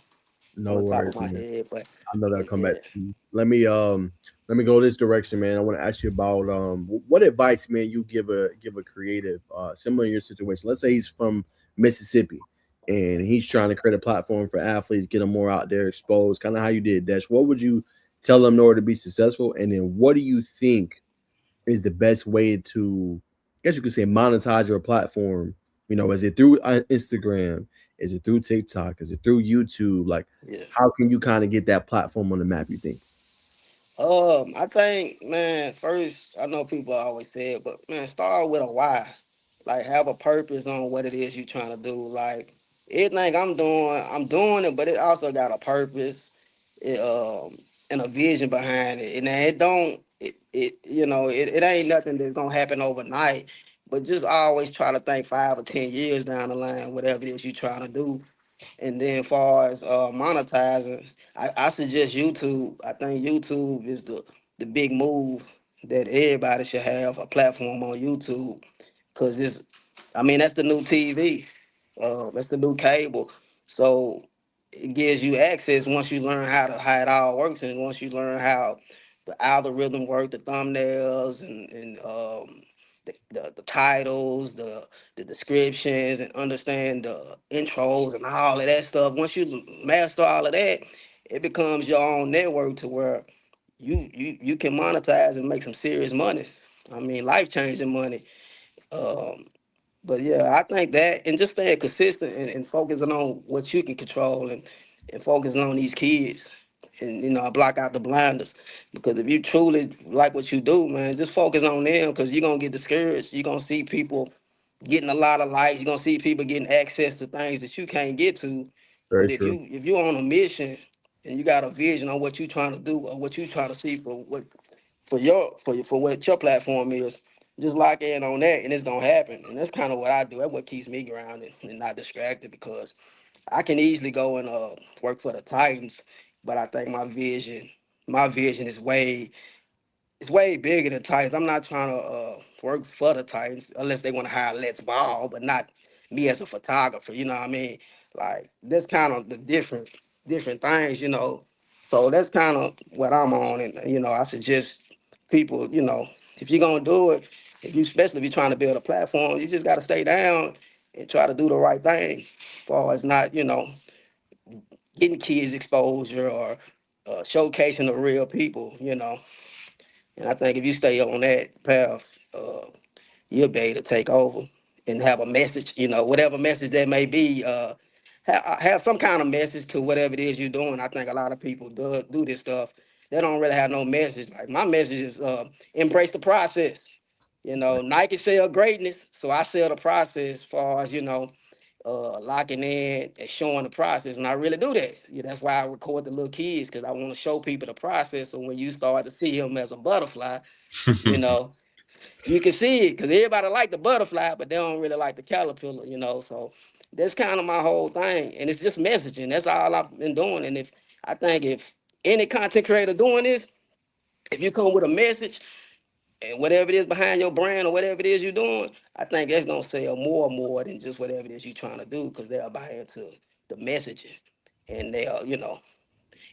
no the top worries, of my man. head. I know that'll But come back yeah. to you. Let me go this direction, man. I want to ask you about what advice, man, you give a creative similar in your situation. Let's say he's from Mississippi and he's trying to create a platform for athletes, get them more out there exposed, kind of how you did, Dash. What would you tell them in order to be successful? And then what do you think is the best way to, I guess you could say, monetize your platform? You know, is it through Instagram? Is it through TikTok? Is it through YouTube? Like, Yeah. how can you kind of get that platform on the map? You think? I think, man, first, I know people always say it, but man, start with a why. Like, have a purpose on what it is you're trying to do. Like, everything I'm doing it, but it also got a purpose, it, and a vision behind it. And it don't, it ain't nothing that's gonna happen overnight. But just always try to think 5 or 10 years down the line, whatever it is you're trying to do. And then far as monetizing, I suggest YouTube. I think YouTube is the big move that everybody should have a platform on YouTube because I mean, that's the new TV. That's the new cable. So it gives you access once you learn how it all works, and once you learn how the algorithm work, the thumbnails, and the titles, the descriptions, and understand the intros and all of that stuff. Once you master all of that, it becomes your own network to where you can monetize and make some serious money. I mean, life changing money. Um, but yeah, I think that, and just staying consistent and focusing on what you can control, and focusing on these kids, and block out the blinders. Because if you truly like what you do, man, just focus on them because you're gonna get discouraged. You're gonna see people getting a lot of likes. You're gonna see people getting access to things that you can't get to. Very But true. if you're on a mission and you got a vision on what you're trying to do or what you're trying to see for what your platform is, just lock in on that and it's gonna happen. And that's kind of what I do. That's what keeps me grounded and not distracted because I can easily go and work for the Titans, but I think my vision is way bigger than Titans. I'm not trying to work for the Titans unless they want to hire Let's Ball, but not me as a photographer. You know what I mean? Like that's kind of the different things. So that's kind of what I'm on, and I suggest people. If you're gonna do it, especially if you're trying to build a platform, you just got to stay down and try to do the right thing. As far as not, getting kids exposure or showcasing the real people, you know. And I think if you stay on that path, you'll be able to take over and have a message, you know, whatever message that may be. Have some kind of message to whatever it is you're doing. I think a lot of people do this stuff. They don't really have no message. Like my message is embrace the process. You know, Nike sell greatness, so I sell the process as far as, you know, locking in and showing the process. And I really do that. Yeah, that's why I record the little kids, because I want to show people the process. So when you start to see him as a butterfly, you know, you can see it, because everybody like the butterfly, but they don't really like the caterpillar, you know. So that's kind of my whole thing. And it's just messaging. That's all I've been doing. And if any content creator doing this, if you come with a message and whatever it is behind your brand or whatever it is you're doing, I think that's gonna sell more than just whatever it is you're trying to do, because they'll buy into the messaging. And they'll, you know,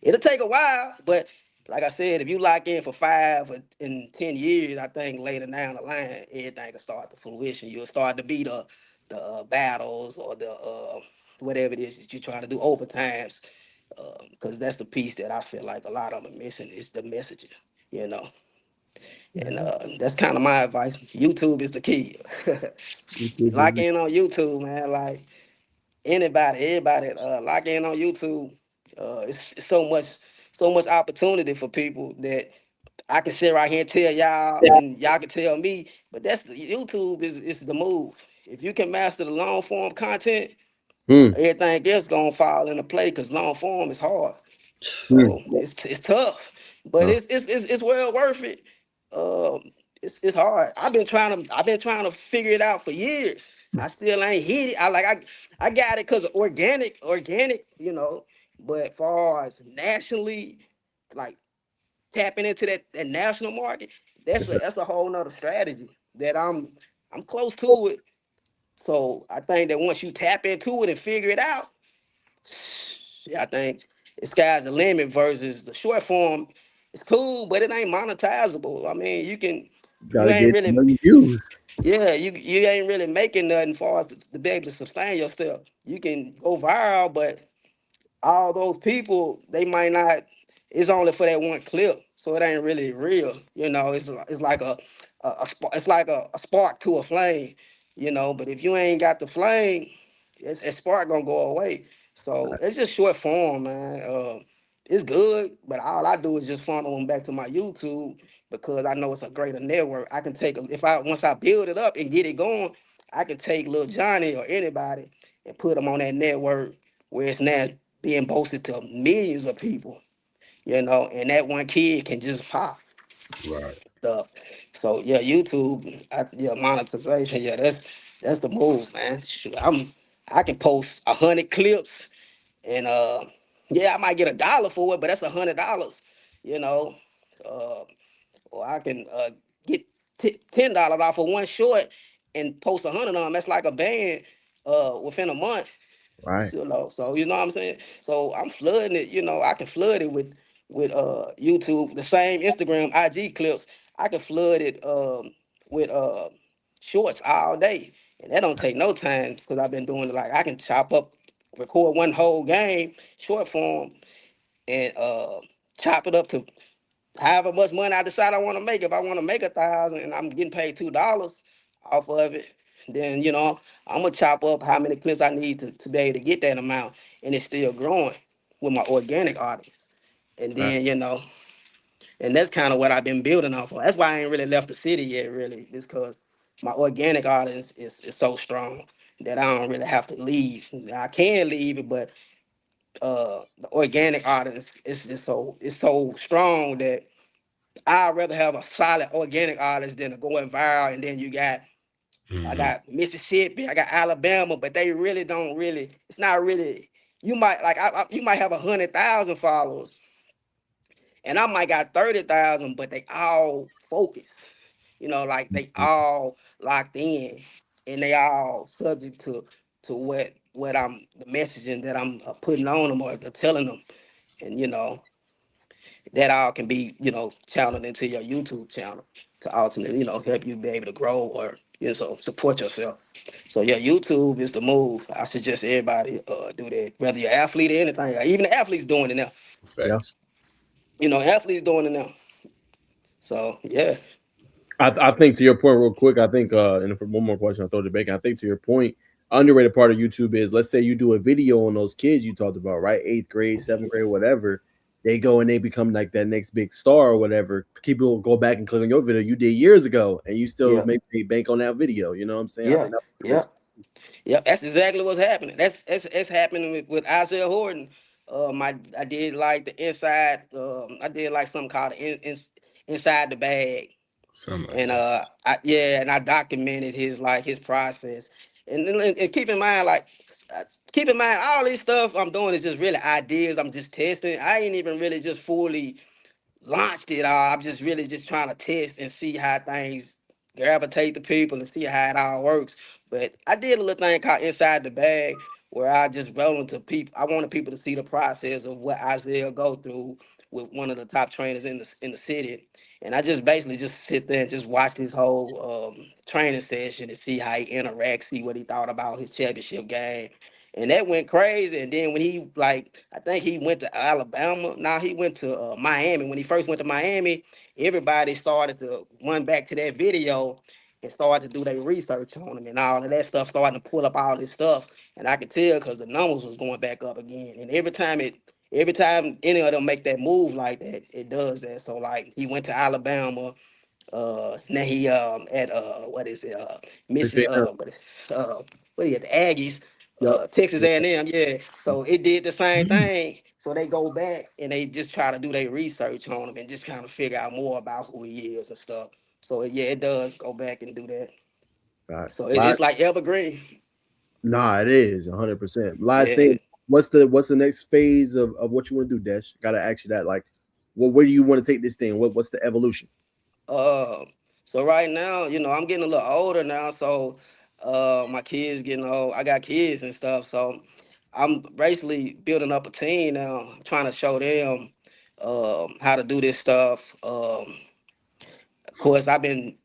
it'll take a while, but like I said, if you lock in for 5 or 10 years, I think later down the line, everything will start to fruition. You'll start to beat the battles or the whatever it is that you're trying to do overtimes, because that's the piece that I feel like a lot of them are missing is the messaging, you know. And that's kind of my advice. YouTube is the key. Lock in on YouTube, man. Like everybody, lock in on YouTube. It's so much opportunity for people that I can sit right here and tell y'all, and y'all can tell me. But YouTube is the move. If you can master the long form content, Hmm. everything else gonna fall into play, because long form is hard. Hmm. So it's tough, but it's well worth it. Um, it's hard. I've been trying to figure it out for years. I still ain't hit it. I got it because of organic, you know. But far as nationally, like tapping into that national market, that's a whole nother strategy that I'm close to it. So I think that once you tap into it and figure it out, yeah, I think the sky's the limit versus the short form. It's cool, but it ain't monetizable. I mean, you Gotta ain't get really, money views. yeah, you ain't really making nothing far as to be able to sustain yourself. You can go viral, but all those people, they might not. It's only for that one clip, so it ain't really real. You know, it's like it's like a spark to a flame. You know, but if you ain't got the flame, that spark gonna go away. So it's just short form, man. It's good, but all I do is just funnel them back to my YouTube, because I know it's a greater network. I can take if I once I build it up and get it going, I can take little Johnny or anybody and put them on that network where it's now being posted to millions of people, you know, and that one kid can just pop Right. stuff. So yeah, YouTube, yeah, monetization, yeah, that's the moves, man. Shoot, I can post 100 clips, and yeah, I might get $1 for it, but that's $100, you know. Uh, or I can get $10 off of one short and post 100 on them. That's like a band within a month. Right. You know, so you know what I'm saying. So I'm flooding it. You know, I can flood it with YouTube, the same Instagram IG clips. I can flood it with shorts all day, and that don't take no time, because I've been doing it. Like I can chop up, record one whole game, short form, and chop it up to however much money I decide I want to make. If I want to make 1,000 and I'm getting paid $2 off of it, then you know I'm gonna chop up how many clips I need to be able to get that amount, and it's still growing with my organic audience. And Right. then and that's kind of what I've been building off of. That's why I ain't really left the city yet, really, just because my organic audience is so strong that I don't really have to leave. I can leave it, but the organic audience is just it's so strong that I'd rather have a solid organic artist than a going viral. And then I Mm-hmm. got Mississippi, I got Alabama, but they really don't really. It's not really. You might like you might have 100,000 followers, and I might got 30,000, but they all focused. You know, like they all locked in, and they all subject to what I'm the messaging that I'm putting on them or telling them, and that all can be, channeled into your YouTube channel to ultimately, help you be able to grow or So support yourself. So yeah, YouTube is the move. I suggest everybody do that, whether you're an athlete or anything. Even the athletes doing it now. Yeah. Facts. Athletes doing it now. So yeah, I think to your point, real quick. I think, and for one more question, I'll throw it back. I think to your point, underrated part of YouTube is, let's say you do a video on those kids you talked about, right? Eighth grade, seventh grade, whatever. They go and they become like that next big star or whatever. People will go back and click on your video you did years ago, and you still yeah, maybe bank on that video. You know what I'm saying? I yeah, think that's yeah. that's Yep, that's exactly what's happening. That's happening with Isaiah Horton. I did like the inside. I did like something called inside the bag, Something like and that. and I documented his process. And keep in mind, keep in mind, all this stuff I'm doing is just really ideas. I'm just testing. I ain't even really just fully launched it all. I'm just really just trying to test and see how things gravitate to people and see how it all works. But I did a little thing called Inside the Bag where I just roll into people. I wanted people to see the process of what Isaiah go through with one of the top trainers in the city. And I just basically just sit there and just watch this whole training session and see how he interacts, see what he thought about his championship game. And that went crazy. And then when I think he went to Alabama. Now he went to Miami. When he first went to Miami, everybody started to run back to that video and started to do their research on him and all of that stuff, starting to pull up all this stuff. And I could tell because the numbers was going back up again. And every time any of them make that move like that, it does that. So like he went to Alabama, now he at what is it? pretty Missy fair. what he at the Aggies, Yep. Texas Yeah. A&M, yeah. So it did the same thing. So they go back and they just try to do their research on him and just kind of figure out more about who he is and stuff. So yeah, it does go back and do that. Facts. So it's like evergreen. Nah, it is 100%. Last Yeah. thing, what's the next phase of what you want to do, Desh? Gotta ask you that. Like, well, where do you want to take this thing? What's the evolution? Uh, so right now, I'm getting a little older now, so my kids getting old. I got kids and stuff, so I'm basically building up a team now, trying to show them how to do this stuff. Of course, I've been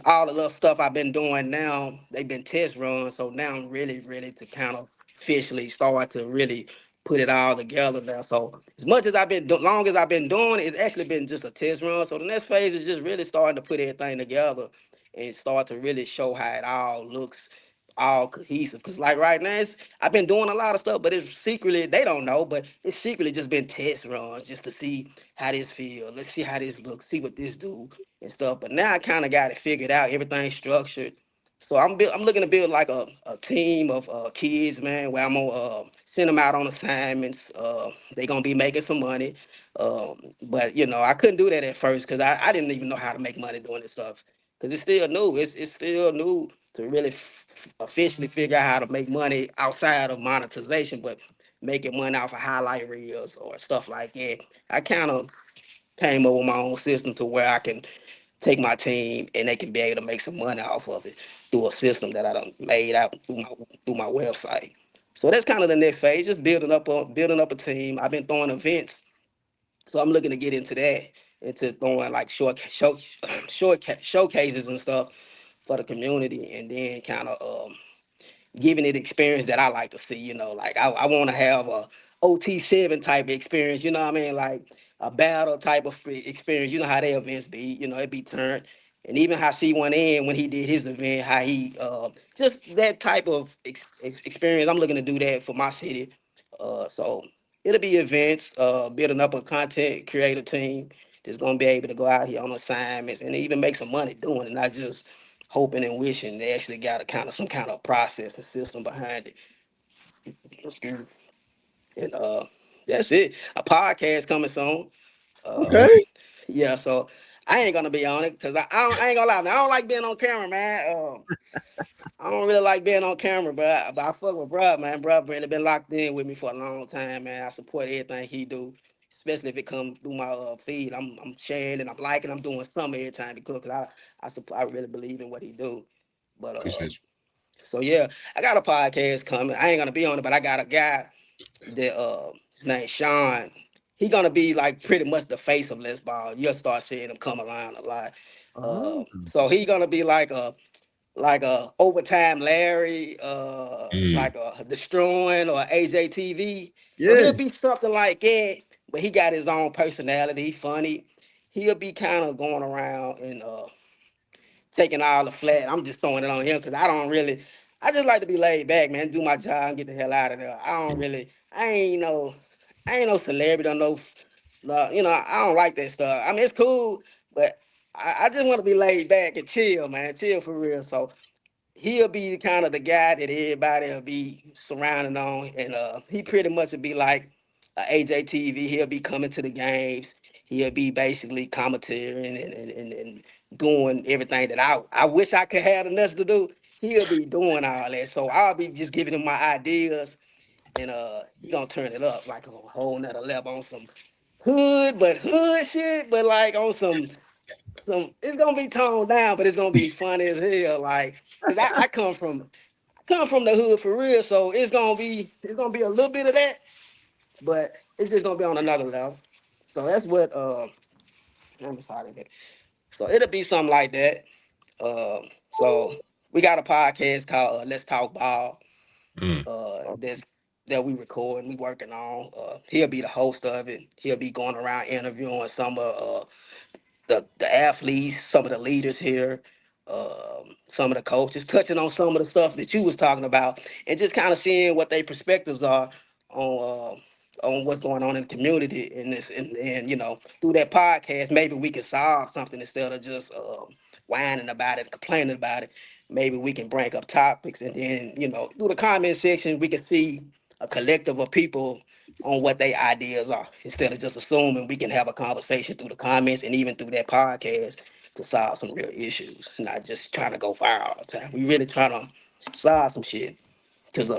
all the little stuff I've been doing now. They've been test runs, so now I'm really ready to kind of officially start to really put it all together now. So as much as long as I've been doing it, it's actually been just a test run. So the next phase is just really starting to put everything together and start to really show how it all looks, all cohesive. Cause like right now, I've been doing a lot of stuff, but it's secretly they don't know, but it's secretly just been test runs just to see how this feel. Let's see how this looks, see what this do and stuff. But now I kind of got it figured out, everything structured. So I'm looking to build like a team of kids, man, where I'm gonna send them out on assignments. They gonna be making some money. But I couldn't do that at first because I didn't even know how to make money doing this stuff. Because it's still new. It's still new to really officially figure out how to make money outside of monetization, but making money off of highlight reels or stuff like that. I kind of came up with my own system to where I can take my team and they can be able to make some money off of it through a system that I done made out through my website. So that's kind of the next phase, just building up a team. I've been throwing events, so I'm looking to get into that, into throwing like showcases and stuff for the community, and then kind of giving it experience that I like to see, like I want to have a OT7 type of experience, you know what I mean? Like a battle type of experience, you know how their events be, it be turned. And even how C1N, when he did his event, how he, just that type of experience, I'm looking to do that for my city. So it'll be events, building up a content creator team that's going to be able to go out here on assignments and even make some money doing it, not just hoping and wishing. They actually got a kind of some kind of process and system behind it. Excuse me. And that's it. A podcast coming soon. Uh, Oh, Okay. yeah, so I ain't gonna be on it because I ain't gonna lie, man. I don't like being on camera, man. I don't really like being on camera, but I fuck with bruh, man. Bruh really been locked in with me for a long time, man. I support everything he do, especially if it comes through my feed. I'm sharing and I'm liking. I'm doing something every time because I really believe in what he do. But appreciate you. so yeah, I got a podcast coming. I ain't gonna be on it, but I got a guy that his name Sean. He gonna be like pretty much the face of Les Ball. You'll start seeing him come around a lot. Oh, So he gonna be like like a overtime Larry, Mm. like a destroying or AJTV. So Yeah. he'll be something like that, but he got his own personality. He funny. He'll be kind of going around and taking all the flat. I'm just throwing it on him because I don't really. I just like to be laid back, man. Do my job and get the hell out of there. I don't really. I ain't no celebrity or no. I don't like that stuff. I mean, it's cool, but I just want to be laid back and chill, man. Chill for real. So he'll be kind of the guy that everybody will be surrounding on, and he pretty much will be like AJTV. He'll be coming to the games. He'll be basically commentating and doing everything that I wish I could have the nuts to do. He'll be doing all that. So I'll be just giving him my ideas, and he gonna turn it up like a whole nother level on some hood shit, but like on some it's gonna be toned down, but it's gonna be funny as hell. Like, cause I come from the hood for real, so it's gonna be a little bit of that, but it's just gonna be on another level. So that's what I'm sorry. So it'll be something like that. So we got a podcast called Let's Talk Ball. Mm. That's that we record and we working on. He'll be the host of it. He'll be going around interviewing some of the athletes, some of the leaders here, some of the coaches, touching on some of the stuff that you was talking about, and just kind of seeing what their perspectives are on what's going on in the community in this, and through that podcast, maybe we can solve something instead of just whining about it, complaining about it. Maybe we can bring up topics, and then through the comment section, we can see a collective of people on what their ideas are instead of just assuming. We can have a conversation through the comments and even through that podcast to solve some real issues, not just trying to go viral all the time. We really trying to solve some shit because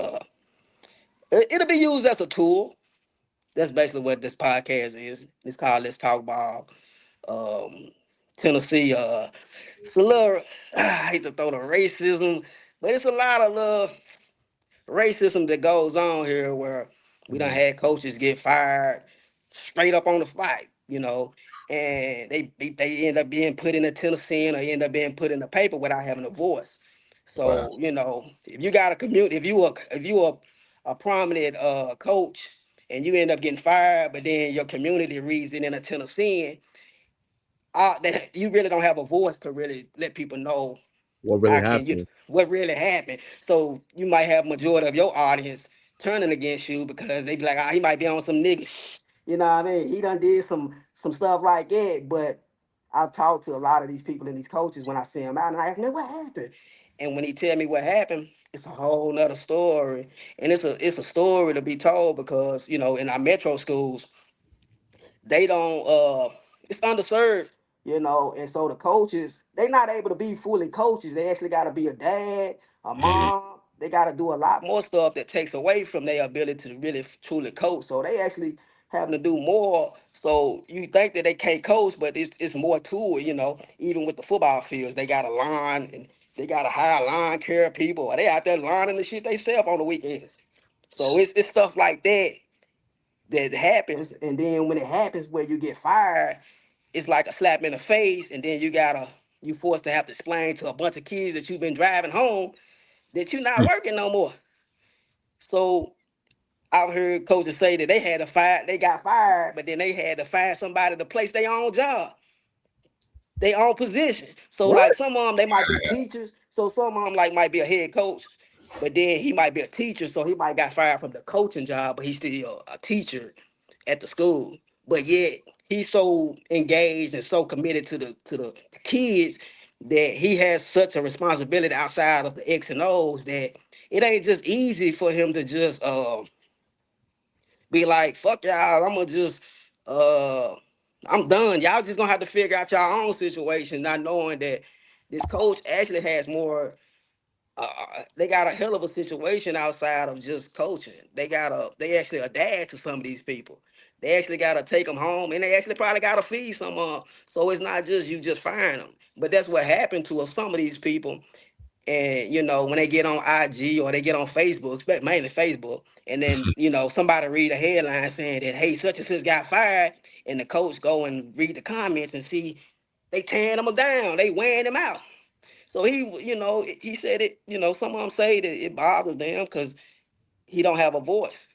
it'll be used as a tool. That's basically what this podcast is. It's called Let's Talk Ball. Um, Tennessee, it's a little, I hate to throw the racism, but it's a lot of little racism that goes on here where we done had coaches get fired straight up on the fight, and they end up being put in a Tennessee or end up being put in the paper without having a voice. Wow. So, if you got a community, if you a prominent coach and you end up getting fired, but then your community reads it in a Tennessee, that you really don't have a voice to really let people know What really how can you happened? what really happened. So you might have majority of your audience turning against you because they be like, he might be on some nigga. You know what I mean? He done did some stuff like that. But I've talked to a lot of these people and these coaches when I see them out, and I ask them, what happened? And when he tell me what happened, it's a whole nother story. And it's a story to be told because, in our metro schools, they don't it's underserved, and so the coaches, they not able to be fully coaches. They actually got to be a dad, a Mm. mom. They got to do a lot more stuff that takes away from their ability to really truly coach. So they actually having to do more. So you think that they can't coach, but it's more to it. Even with the football fields, they got a line, and they got to hire line care people, or they out there lining the shit they sell on the weekends. So it's stuff like that happens, and then when it happens where you get fired, it's like a slap in the face, and then you forced to have to explain to a bunch of kids that you've been driving home that you're not Mm. working no more. So I've heard coaches say that they got fired, but then they had to find somebody to place their own job, their own position. So What? like some of them, they might be teachers. So some of them like might be a head coach, but then he might be a teacher. So he might got fired from the coaching job, but he's still a teacher at the school. But yet he's so engaged and so committed to the kids that he has such a responsibility outside of the X and O's that it ain't just easy for him to just be like, fuck y'all, I'm gonna just uh I'm done. Y'all just gonna have to figure out your own situation, not knowing that this coach actually has more they got a hell of a situation outside of just coaching. They actually a dad to some of these people. They actually gotta take them home, and they actually probably gotta feed some of them. So it's not just you just firing them. But that's what happened to some of these people. And when they get on IG or they get on Facebook, mainly Facebook, and then somebody read a headline saying that, hey, such and such got fired, and the coach go and read the comments and see they tearing them down, they wearing them out. So he said it. Some of them say that it bothers them because he don't have a voice.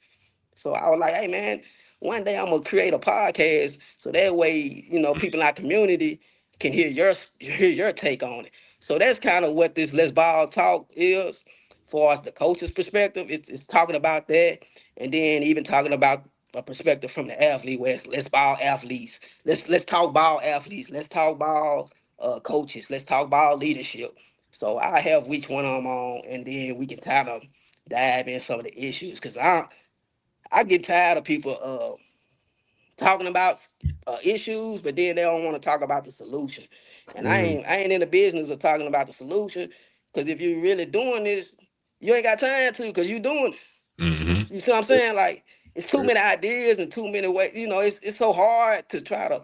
So I was like, hey man, one day I'm gonna create a podcast so that way, people in our community can hear your take on it. So that's kind of what this Let's Ball Talk is for us, the coach's perspective. It's talking about that, and then even talking about a perspective from the athlete, where it's let's ball athletes. Let's talk ball athletes. Let's talk ball coaches. Let's talk ball leadership. So I have each one of them on, and then we can kind of dive in some of the issues because I get tired of people talking about issues, but then they don't want to talk about the solution. And I ain't in the business of talking about the solution, because if you're really doing this, you ain't got time to, because you doing it. Mm-hmm. You see what I'm saying? Like, it's too many ideas and too many ways. It's so hard to try to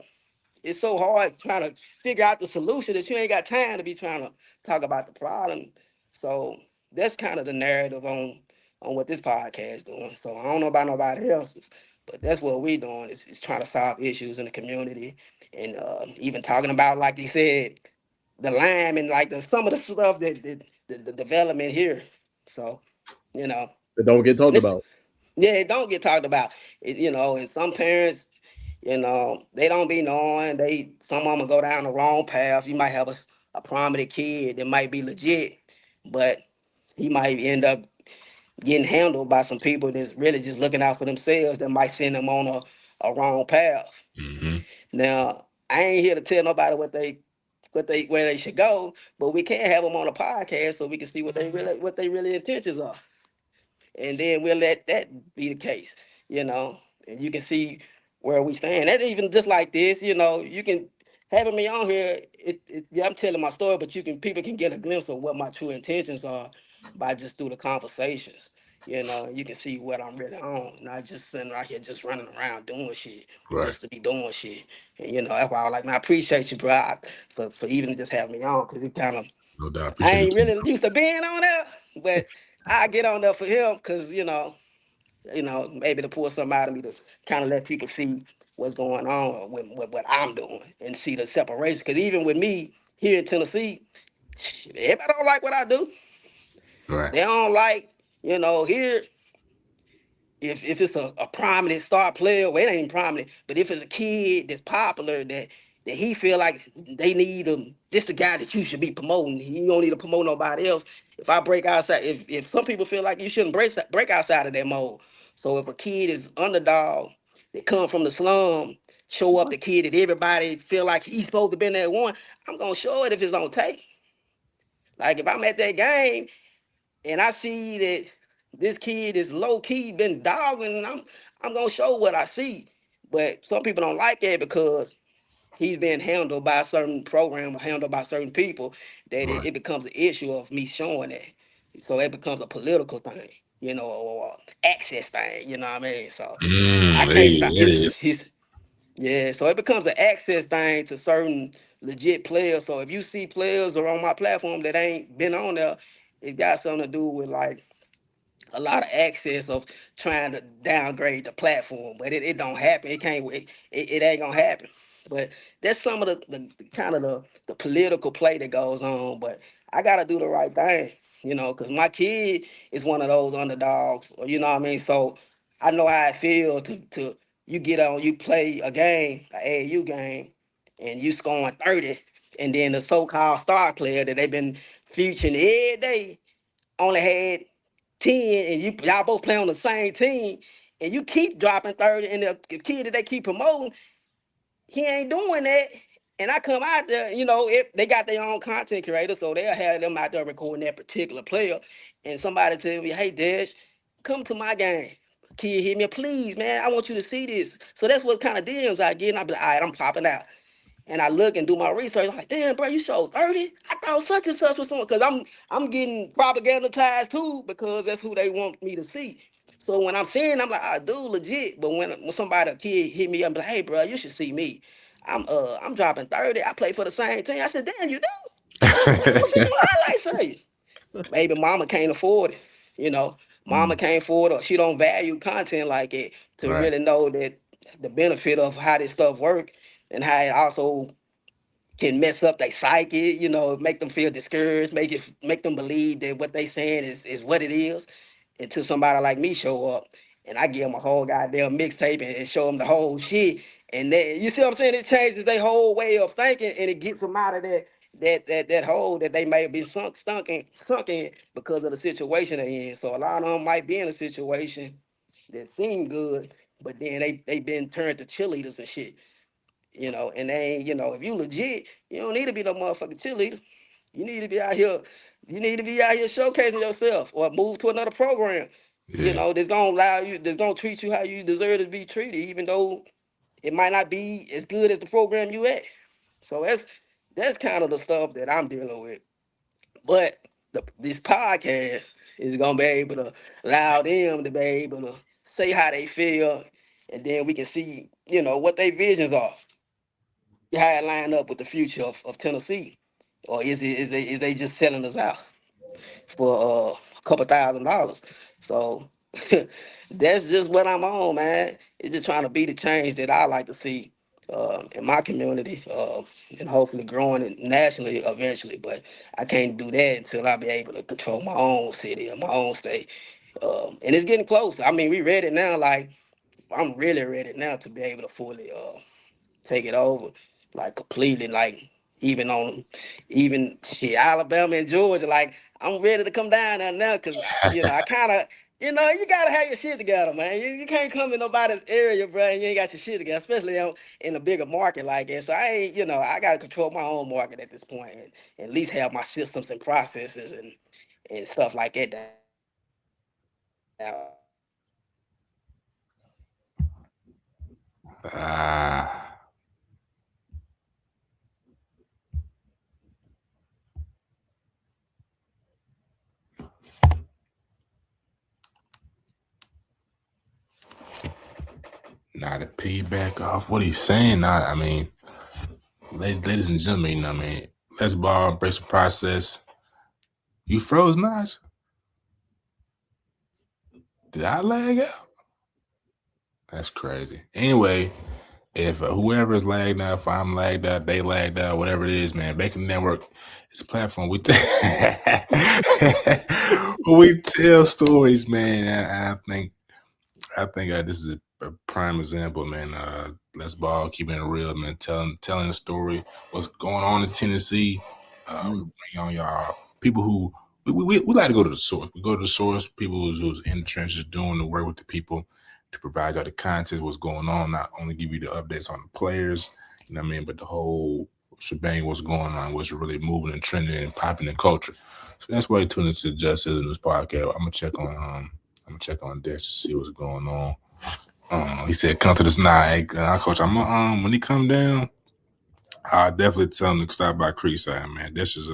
it's so hard trying to figure out the solution that you ain't got time to be trying to talk about the problem. So that's kind of the narrative on what this podcast doing. So I don't know about nobody else's, but that's what we doing is trying to solve issues in the community, and even talking about, like you said, the lime and like some of the stuff that the development here. So you know, That don't get talked it's, about. yeah, it don't get talked about. And some parents, they don't be knowing. Some of them go down the wrong path. You might have a prominent kid that might be legit, but he might end up getting handled by some people that's really just looking out for themselves that might send them on a wrong path. Mm-hmm. Now, I ain't here to tell nobody where they should go, but we can have them on a podcast so we can see what they really intentions are, and then we'll let that be the case, and you can see where we stand. That even just like this, you can having me on here. Yeah, I'm telling my story, but people can get a glimpse of what my true intentions are by just through the conversations. You can see what I'm really on, not just sitting right here just running around doing shit Right. just to be doing shit. And that's why I like, man, I appreciate you, bro, for even just having me on, because it kind of No doubt. I Appreciate ain't it. really used to being on there, but I get on there for him because maybe to pull something out of me to kind of let people see what's going on with what I'm doing and see the separation. Because even with me here in Tennessee, everybody don't like what I do. Right. They don't like, here. If it's a prominent star player, well, it ain't prominent, but if it's a kid that's popular that he feel like they need him, this the guy that you should be promoting. You don't need to promote nobody else. If I break outside, if some people feel like you shouldn't break outside of that mold. So if a kid is underdog, that come from the slum, show up the kid that everybody feel like he's supposed to be in that one, I'm gonna show it if it's on tape. Like if I'm at that game and I see that this kid is low key been dogging, I'm gonna show what I see. But some people don't like that because he's been handled by a certain program or handled by certain people, that it, Right. it becomes an issue of me showing that. So it becomes a political thing, or access thing, you know what I mean? So I Hey, can't stop. it is. Yeah, so it becomes an access thing to certain legit players. So if you see players that are on my platform that ain't been on there, it got something to do with like a lot of access of trying to downgrade the platform, but it don't happen. It can't. It ain't gonna happen. But that's some of the kind of the political play that goes on. But I gotta do the right thing, because my kid is one of those underdogs. You know what I mean? So I know how it feels to you get on, you play a game, an AAU game, and you scoring 30, and then the so-called star player that they've been featuring every day only had 10, and y'all both play on the same team, and you keep dropping 30, and the kid that they keep promoting, he ain't doing that. And I come out there, if they got their own content creator, so they'll have them out there recording that particular player. And somebody tell me, hey, Desh, come to my game. Kid hit me, please, man, I want you to see this. So that's what kind of DMs I get, and I be like, all right, I'm popping out. And I look and do my research. I'm like, damn, bro, you showed 30? I thought such and such was someone. Because I'm getting propagandized too, because that's who they want me to see. So when I'm seeing, I'm like, I do legit. But when somebody, a kid hit me up and be like, hey, bro, you should see me. I'm dropping 30. I play for the same team. I said, damn, you do? Let me see some highlights of you. Maybe mama can't afford it. Mama can't afford it, or she don't value content like it to Right. really know that the benefit of how this stuff work, and how it also can mess up their psyche, make them feel discouraged, make them believe that what they saying is what it is, until somebody like me show up and I give them a whole goddamn mixtape and show them the whole shit. And then, you see what I'm saying? It changes their whole way of thinking, and it gets them out of that hole that they may have been sunk in because of the situation they're in. So a lot of them might be in a situation that seem good, but then they been turned to cheerleaders and shit. And they ain't, if you legit, you don't need to be no motherfucking cheerleader. You need to be out here, showcasing yourself, or move to another program, Yeah. that's gonna treat you how you deserve to be treated, even though it might not be as good as the program you at. So that's kind of the stuff that I'm dealing with. But this podcast is gonna be able to allow them to be able to say how they feel, and then we can see, what their visions are, how it line up with the future of Tennessee, or is they just selling us out for a couple $1,000s? So that's just what I'm on, man. It's just trying to be the change that I like to see in my community, and hopefully growing it nationally eventually. But I can't do that until I be able to control my own city or my own state. And it's getting close. I mean, we ready now. Like, I'm really ready now to be able to fully take it over, like completely, like even shit, Alabama and Georgia. Like, I'm ready to come down there now, because I kind of, you gotta have your shit together, man. You can't come in nobody's area, bro, and you ain't got your shit together, especially in a bigger market like that. So I ain't, I gotta control my own market at this point, and at least have my systems and processes and stuff like that down Ah, now to piggyback off what he's saying, I mean, ladies and gentlemen, I mean, let's ball, embrace the process. You froze, Naj? Did I lag out? That's crazy. Anyway, if whoever is lagged out, if I'm lagged out, they lagged out, whatever it is, man, Bacon Network is a platform we tell stories, man. And I think this is a prime example, man. Let's ball, keeping it real, man. Telling a story, what's going on in Tennessee. We bring on y'all people who we like to go to the source. We go to the source, people who's in the trenches doing the work with the people to provide y'all the content, what's going on. Not only give you the updates on the players, you know what I mean, but the whole shebang, what's going on, what's really moving and trending and popping in culture. So that's why you tune into Justice in this podcast. I'm gonna check on Desh to see what's going on. He said, "Come to the snide, coach. I'm when he come down, I'll definitely tell him to stop by Creekside, man. This is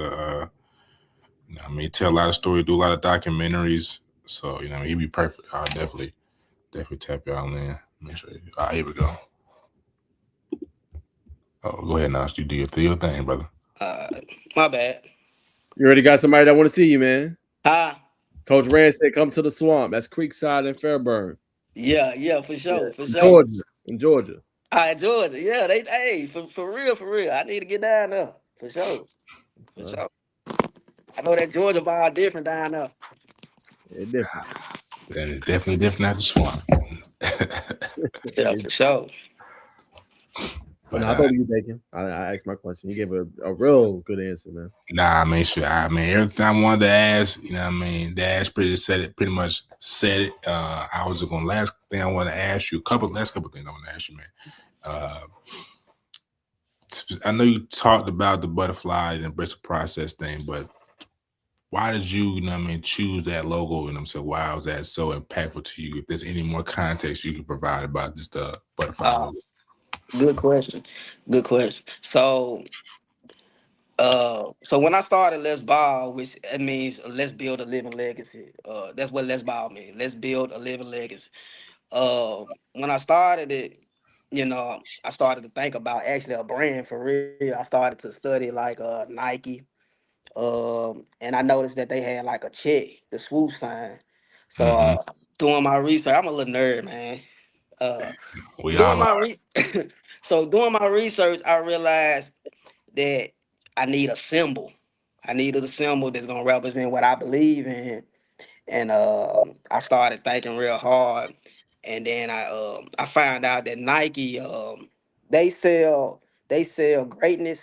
tell a lot of stories, do a lot of documentaries. So he'd be perfect. I'll definitely tap y'all in. Make sure. All right, here we go. Oh, go ahead, Nas. You do your thing, brother. My bad. You already got somebody that want to see you, man. Huh? Coach Rand said, "Come to the swamp." That's Creekside and Fairburn. Yeah, for sure, for sure. In Georgia. All right, Georgia. Yeah, for real. I need to get down there for sure. For sure. I know that Georgia ball different down there. It's different. That is definitely different at the swamp. Yeah, for sure. But I thought you taking. I asked my question. You gave a real good answer, man. Nah, I mean, sure. I mean, everything I wanted to ask, Dash pretty much said it. I was going last thing I want to ask you, last couple things I want to ask you, man. I know you talked about the butterfly and embrace the process thing, but why did you, choose that logo? And I'm saying, why was that so impactful to you? If there's any more context you could provide about just the butterfly logo. Good question. So when I started Let's Ball, which it means let's build a living legacy. That's what Let's Ball means. Let's build a living legacy. When I started it, I started to think about actually a brand for real. I started to study like Nike. And I noticed that they had like a check, the swoop sign. So doing my research, I'm a little nerd, man. We Doing all my are. doing my research, I realized that I need a symbol. I needed a symbol that's gonna represent what I believe in. And I started thinking real hard, and then I found out that Nike they sell they sell greatness,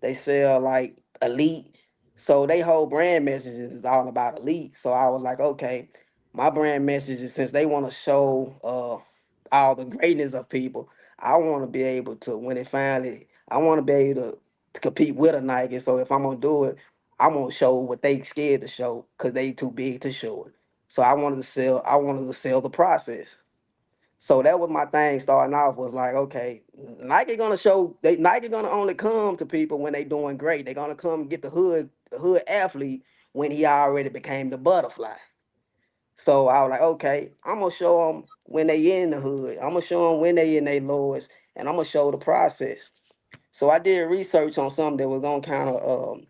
they sell like elite, so they whole brand message is all about elite. So I was like, okay, my brand message is, since they want to show all the greatness of people, I want to be able to, when it finally, I want to be able to compete with a Nike. So if I'm gonna do it, I'm gonna show what they scared to show because they too big to show it. So I wanted to sell the process. So that was my thing starting off, was like, okay, Nike gonna only come to people when they doing great. They're gonna come get the hood athlete when he already became the butterfly. So I was like, okay, I'm gonna show them when they in the hood. I'm gonna show them when they in their lowest, and I'm gonna show the process. So I did research on something that was gonna kind of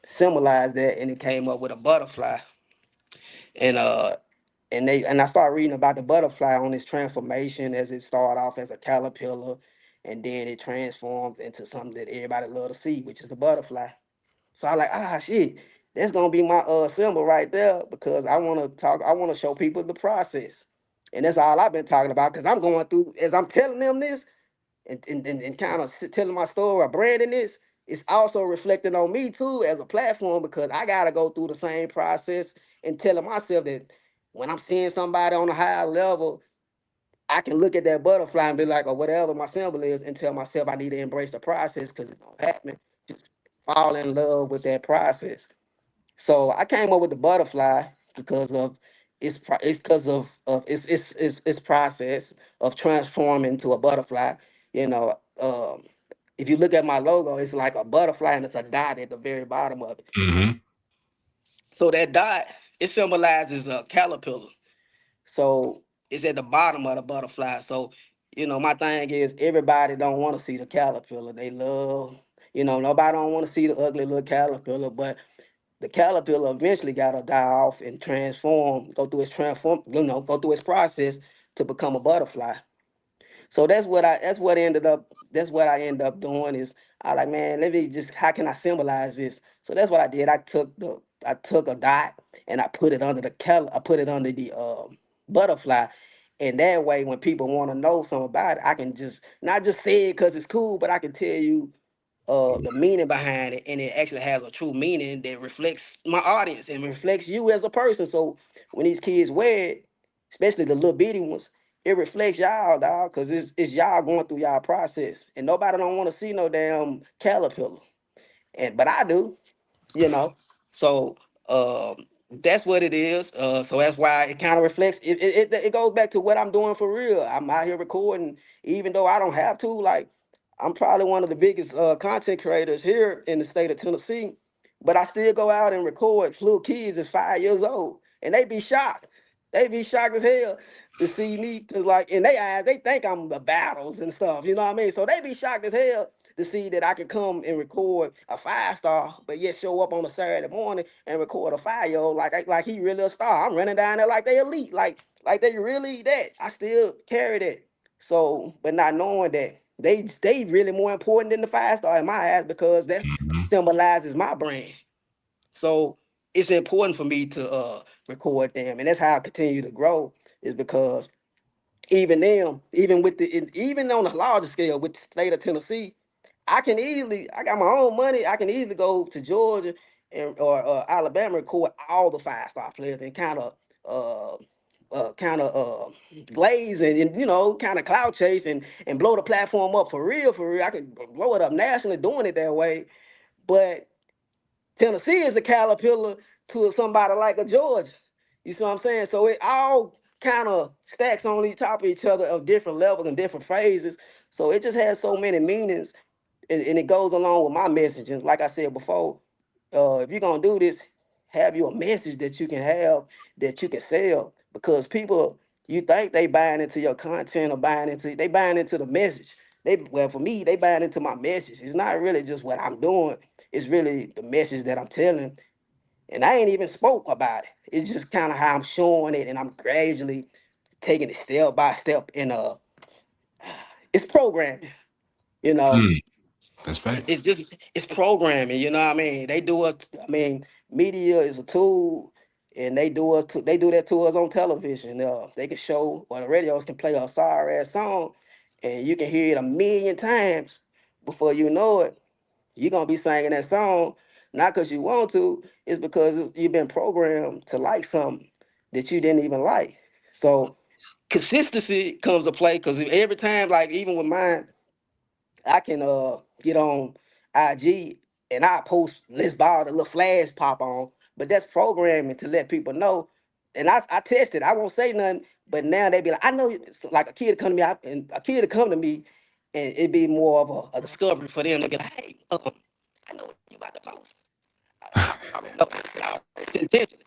symbolize that, and it came up with a butterfly. And I started reading about the butterfly on its transformation, as it started off as a caterpillar, and then it transforms into something that everybody love to see, which is the butterfly. So I like, shit, that's gonna be my symbol right there, because I wanna show people the process. And that's all I've been talking about, because I'm going through, as I'm telling them this, and kind of telling my story or branding this, it's also reflecting on me too as a platform, because I gotta go through the same process, and telling myself that when I'm seeing somebody on a higher level, I can look at that butterfly and be like, or whatever my symbol is, and tell myself I need to embrace the process, because it's gonna happen. Just fall in love with that process. So I came up with the butterfly because of it's because of its process of transforming to a butterfly. You know, if you look at my logo, it's like a butterfly and it's a dot at the very bottom of it. Mm-hmm. So that dot, it symbolizes a caterpillar. So it's at the bottom of the butterfly. So, my thing is, everybody don't want to see the caterpillar. They love, nobody don't want to see the ugly little caterpillar, but the caterpillar eventually got to die off and go through its process to become a butterfly. So that's what I end up doing is, I like, man, let me just, how can I symbolize this? So that's what I did. I took a dot and I put it under I put it under the butterfly. And that way, when people want to know something about it, I can just not just say it because it's cool, but I can tell you the meaning behind it, and it actually has a true meaning that reflects my audience and reflects you as a person. So when these kids wear it, especially the little bitty ones, it reflects y'all, dog, because it's y'all going through y'all process, and nobody don't want to see no damn caterpillar, but I do, you know. So that's what it is. So that's why it kind of reflects. It goes back to what I'm doing for real. I'm out here recording, even though I don't have to. Like, I'm probably one of the biggest content creators here in the state of Tennessee, but I still go out and record little kids that's 5 years old, and they be shocked. They be shocked as hell to see me, cause like in their eyes, they think I'm the battles and stuff. You know what I mean? So they be shocked as hell to see that I can come and record a 5-star, but yet show up on a Saturday morning and record a 5-year-old like he really a star. I'm running down there like they elite, like they really that. I still carry that. So, but not knowing that they really more important than the 5-star in my eyes, because that Mm-hmm. symbolizes my brand. So it's important for me to record them, and that's how I continue to grow. Is because even them, even on a larger scale with the state of Tennessee, I got my own money. I can easily go to Georgia or Alabama and record all the 5-star players and glaze and kind of cloud chase and blow the platform up for real, for real. I can blow it up nationally doing it that way. But Tennessee is a caterpillar to somebody like a Georgia. You see what I'm saying? So it all kind of stacks on each top of each other of different levels and different phases. So it just has so many meanings, and it goes along with my message. And like I said before, if you're gonna do this, have you a message that you can have, that you can sell, because people, you think they buying into your content or they buying into the message. For me, they buying into my message. It's not really just what I'm doing. It's really the message that I'm telling. And I ain't even spoke about it. It's just kind of how I'm showing it, and I'm gradually taking it step by step. And it's programming, you know. Mm. That's facts. It's programming, you know what I mean? They do us. I mean, media is a tool, and they do that to us on television. They can show, or the radios can play a sorry ass song, and you can hear it a million times before you know it. You're gonna be singing that song not because you want to, it's because you've been programmed to like something that you didn't even like. So consistency comes to play because every time, like even with mine, I can get on IG and I post let's ball the little flash pop on, but that's programming to let people know. And I tested, I won't say nothing, but now they be like, I know like a kid come to me and a kid to come to me and it'd be more of a discovery for them. They be like, hey, I know you about to post. I already know. I already pay attention.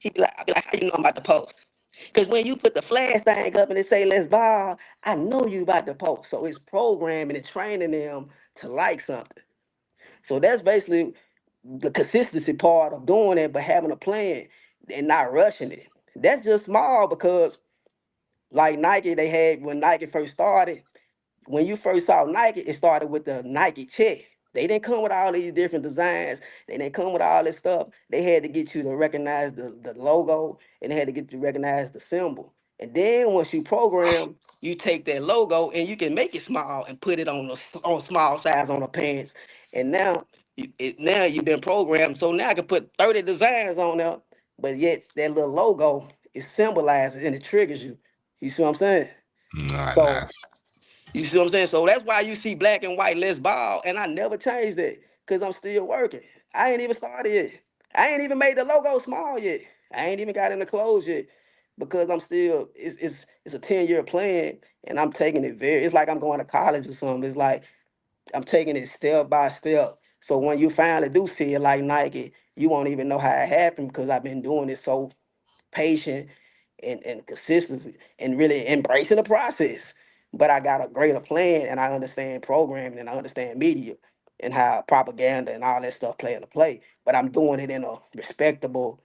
I be like, how you know I'm about to post? Because when you put the flash thing up and it say let's ball, I know you about to post. So it's programming and training them to like something. So that's basically the consistency part of doing it, but having a plan and not rushing it. That's just small because like Nike, they had when Nike first started, when you first saw Nike, it started with the Nike check. They didn't come with all these different designs. They didn't come with all this stuff. They had to get you to recognize the logo and they had to get you to recognize the symbol. And then once you program, you take that logo and you can make it small and put it on small size on the pants. And now you've been programmed. So now I can put 30 designs on there, but yet that little logo is symbolized and it triggers you. You see what I'm saying? Nah, So nice. you see what I'm saying? So that's why you see black and white less ball, and I never changed it because I'm still working. I ain't even started yet. I ain't even made the logo small yet. I ain't even got in the clothes yet because I'm still it's a 10-year plan, and I'm taking it very. It's like I'm going to college or something. It's like I'm taking it step by step. So when you finally do see it like Nike, you won't even know how it happened because I've been doing it so patient and consistency and really embracing the process. But I got a greater plan and I understand programming and I understand media and how propaganda and all that stuff play into play. But I'm doing it in a respectable,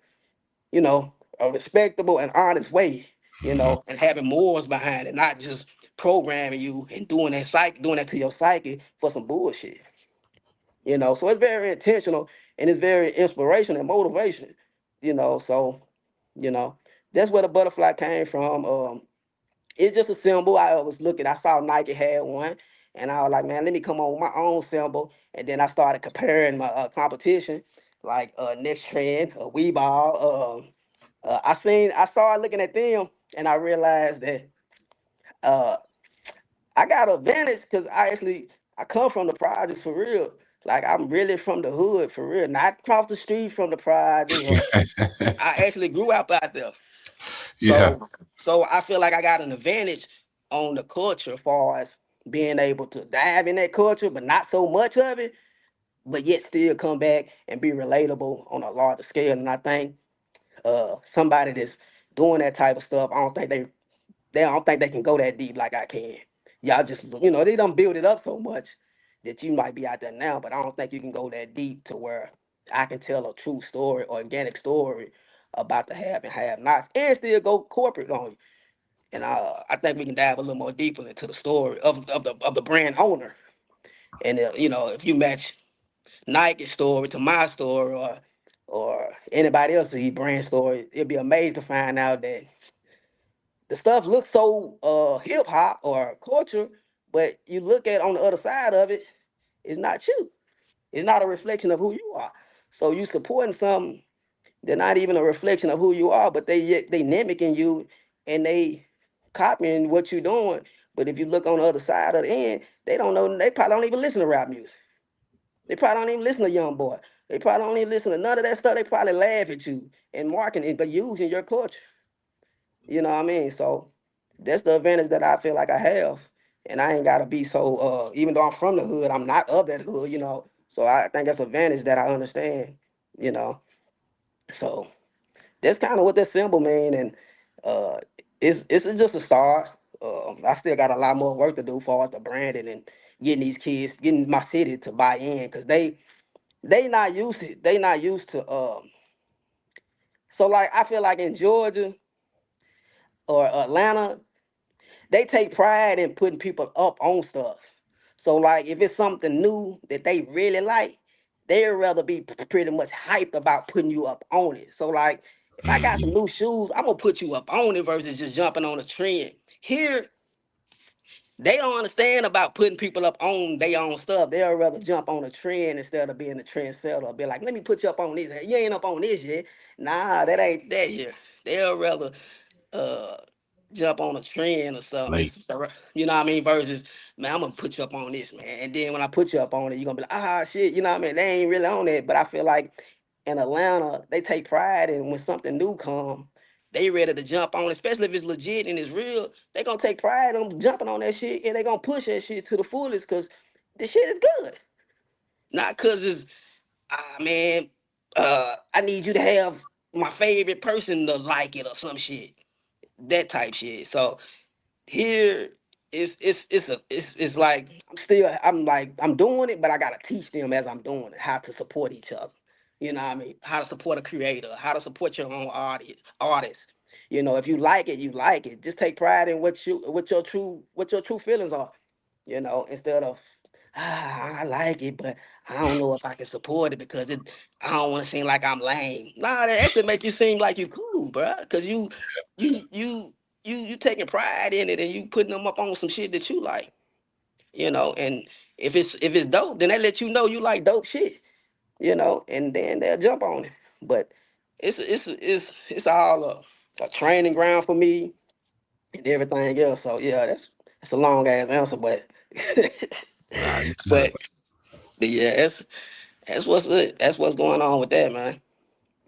you know, a respectable and honest way, Mhm. and having morals behind it, not just programming you and doing that to your psyche for some bullshit. So it's very intentional and it's very inspirational and motivation, so you know that's where the butterfly came from. It's just a symbol. I saw Nike had one and I was like, man, let me come on with my own symbol. And then I started comparing my competition like Next Trend, Weeball. I started looking at them and I realized that uh I got an advantage because I come from the projects for real. Like I'm really from the hood for real, not across the street from the projects. Or I actually grew up out there, Yeah. so I feel like I got an advantage on the culture as far as being able to dive in that culture, but not so much of it, but yet still come back and be relatable on a larger scale. And I think somebody that's doing that type of stuff, I don't think they can go that deep like I can. Y'all just, they don't build it up so much that you might be out there now, but I don't think you can go that deep to where I can tell a true story, organic story about the have and have nots, and still go corporate on you. And I think we can dive a little more deeper into the story of the brand owner. And if you match Nike's story to my story or anybody else's brand story, it'd be amazing to find out that the stuff looks so hip hop or culture, but you look at on the other side of it, it's not you. It's not a reflection of who you are. So you supporting something, they're not even a reflection of who you are, but they mimicking you and they copying what you're doing. But if you look on the other side of the end, they don't know. They probably don't even listen to rap music. They probably don't even listen to Young Boy. They probably don't even listen to none of that stuff. They probably laugh at you and marketing it, but using your culture. You know what I mean? So that's the advantage that I feel like I have. And I ain't gotta be so even though I'm from the hood, I'm not of that hood. So I think that's an advantage that I understand, you know. So that's kind of what that symbol mean. And uh it's just a start. I still got a lot more work to do for as the branding and getting these kids, getting my city to buy in because they not used to so like I feel like in Georgia or Atlanta, they take pride in putting people up on stuff. So like if it's something new that they really like, they'd rather be pretty much hyped about putting you up on it. So like if I got some Mhm. new shoes, I'm gonna put you up on it versus just jumping on a trend. Here, they don't understand about putting people up on their own stuff. They'll rather jump on a trend instead of being a trendsetter. Be like, let me put you up on this. You ain't up on this yet. Nah, that ain't that here. They'll rather uh jump on a trend or something. Like, You know what I mean? Versus, man, I'm gonna put you up on this, man. And then when I put you up on it, you're gonna be like, ah shit, you know what I mean? They ain't really on it. But I feel like in Atlanta, they take pride in when something new come, they ready to jump on, it, especially if it's legit and it's real. They gonna take pride on jumping on that shit and they gonna push that shit to the fullest because the shit is good. Not cause it's man, I need you to have my favorite person to like it or some shit. That type shit. So here it's like I'm doing it, but I gotta teach them as I'm doing it how to support each other. You know what I mean? How to support a creator, how to support your own artist. You know, if you like it, you like it. Just take pride in what your true feelings are. You know, instead of I like it, but I don't know if I can support it because I don't want to seem like I'm lame. Nah, that should make you seem like you cool, bruh. Cause you you you taking pride in it and you putting them up on some shit that you like, you know. And if it's dope, then they let you know you like dope shit, you know, and then they'll jump on it. But it's all a training ground for me and everything else. So yeah, that's a long ass answer, but nah, you good. but but yeah, that's what's going on with that, man.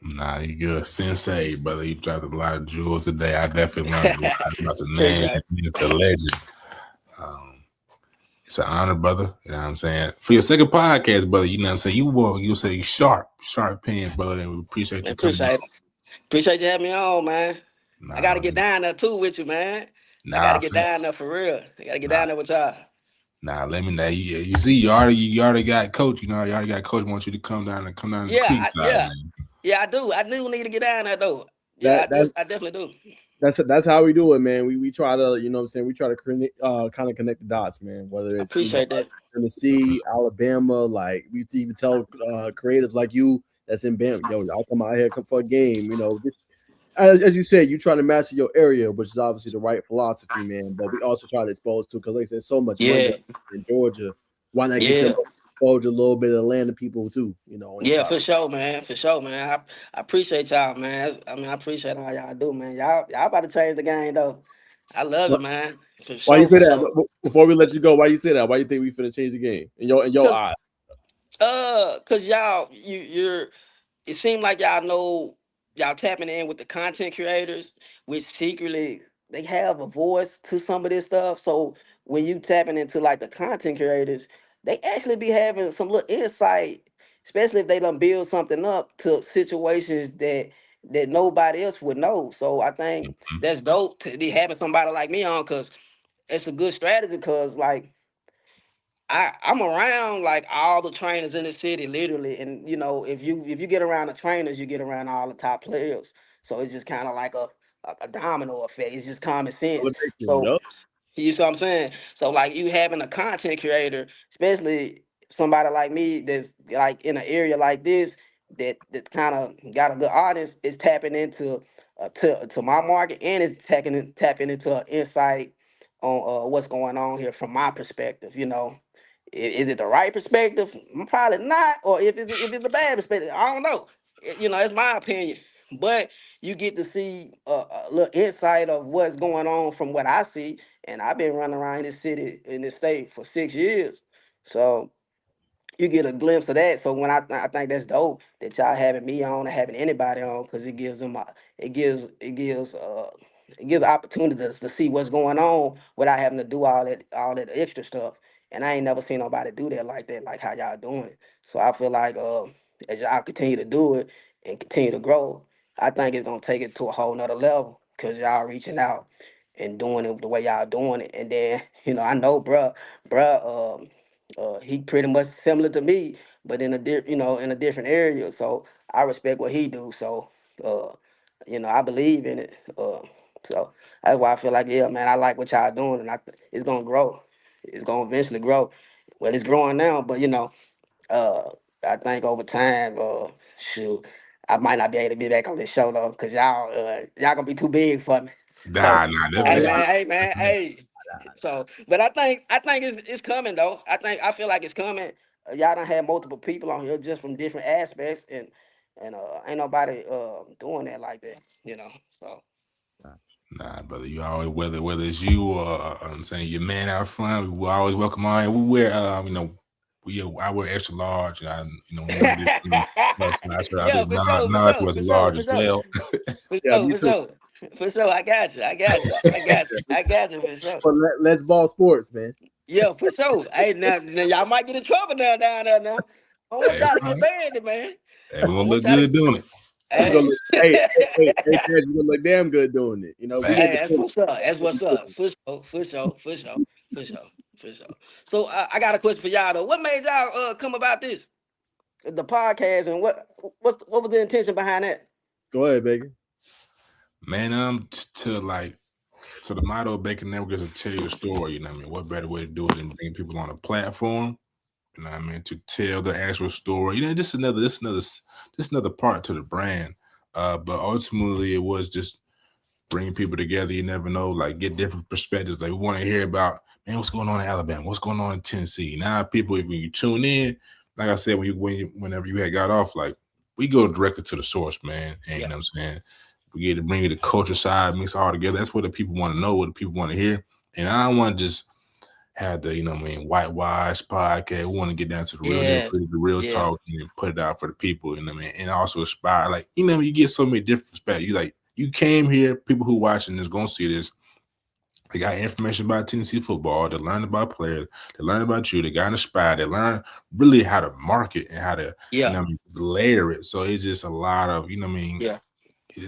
Nah, you good. Sensei, brother. You dropped a lot of jewels today. I definitely learned a lot about the name, Appreciate it. the legend. Um, it's an honor, brother. You know what I'm saying? For your second podcast, brother, you know what I'm saying? You say sharp pen, brother, and we appreciate Man, you coming appreciate on. it. Appreciate you having me on, man. I gotta Nah, get down there too with you, man. I gotta nah, get down facts. there for real. I gotta get Nah, down there with y'all. nah, let me know. You see, you already got coach, you already got coach wants you to come down to the Yeah, creek side, yeah, man. yeah. I do. I do need to get down there though. Yeah, That that I definitely do. that's how we do it, man. We try to, you know what I'm saying, we try to kind of connect the dots, man. Whether I it's, you know, appreciate that. Tennessee, Alabama, like we even tell creatives like you that's in Bama, yo, y'all come out here, come for a game, you know. Just as you said, you trying to master your area, which is obviously the right philosophy, man. But we also try to expose to because like, there's so much money Yeah, in Georgia. Why not get your yeah, exposure a little bit of Atlanta people too, you know, and yeah. try. For sure, man. For sure, man. I appreciate y'all, man. I mean, I appreciate all y'all do, man. Y'all about to change the game though. I love it, man. For Why you sure, say for sure. that? Before we let you go, why you say that? Why you think we finna change the game in your Cause eye? cause y'all you're it seemed like y'all know y'all tapping in with the content creators, which secretly they have a voice to some of this stuff. So when you tapping into like the content creators, they actually be having some little insight, especially if they done build something up to situations that nobody else would know. So I think that's dope to be having somebody like me on because it's a good strategy because like I'm around like all the trainers in the city, literally. And you know, if you get around the trainers, you get around all the top players. So it's just kind of like a domino effect. It's just common sense. Validation, So yup. you see what I'm saying? So like you having a content creator, especially somebody like me that's like in an area like this that kind of got a good audience is tapping into to my market and is tapping into an insight on what's going on here from my perspective. You know, is it the right perspective? Probably not. Or if it's a bad perspective, I don't know. You know, it's my opinion. But you get to see a little insight of what's going on from what I see. And I've been running around this city in this state for 6 years. So you get a glimpse of that. So when I think that's dope that y'all having me on or having anybody on because it gives them it gives opportunities to see what's going on without having to do all that extra stuff. And I ain't never seen nobody do that, like how y'all doing it. So I feel like as y'all continue to do it and continue to grow, I think it's gonna take it to a whole nother level because y'all reaching out and doing it the way y'all doing it. And then, I know bruh, he pretty much similar to me, but in a different area. So I respect what he do. So uh, I believe in it. So that's why I feel like, yeah, man, I like what y'all doing, and it's gonna grow. It's gonna eventually grow. Well, it's growing now, but uh, I think over time, shoot, I might not be able to be back on this show though, cause y'all gonna be too big for me. So, Nah, that hey be Nah, man, hey man, nah, hey. So, but I think it's coming though. I feel like it's coming. Y'all done had multiple people on here just from different aspects, and ain't nobody doing that like that, So nah, brother. You always whether it's you or I'm saying your man out front, we always welcome on. We wear I wear extra large. When we did I yeah, think for sure, for Nas sure, was for sure, large for as sure. well. For yeah, sure, me for too. sure. For sure. I got you. I got you. I got you. I got you for sure. But let's ball sports, man. Yeah, for sure. Hey, now y'all might get in trouble down there now. I don't want Hey, y'all to get man, banned, man. hey, we I gonna don't want look y'all to good doing it. We gonna hey. look, hey, Chad, we gonna look damn good doing it. We Hey, that's independent. what's up. That's what's up. For sure, for sure, for sure, for sure, for sure. So I got a question for y'all though. What made y'all come about this? The podcast and what was the intention behind that? Go ahead, baby. Man, to the motto of Bacon Network is to tell you the story. You know what I mean? What better way to do it than bring people on a platform? You know what I mean? To tell the actual story. Just another part to the brand. But ultimately, it was just bringing people together. You never know, like get different perspectives. Like we want to hear about, man, what's going on in Alabama? What's going on in Tennessee? Now, people, when you tune in, like I said, whenever you had got off, like we go directly to the source, man. And you know what I'm saying? We get to bring you the culture side, mix it all together. That's what the people want to know, what the people want to hear. And I don't want to just have the, whitewash podcast. We want to get down to the real nitty Yeah, gritty, the real yeah, talk, and put it out for the people, you know what I mean? And also inspire, like, you get so many different perspectives. You came here, people who watching this gonna see this. They got information about Tennessee football. They learn about players. They learn about you. They got inspired. They learn really how to market and how to, yeah, layer it. So it's just a lot of, yeah.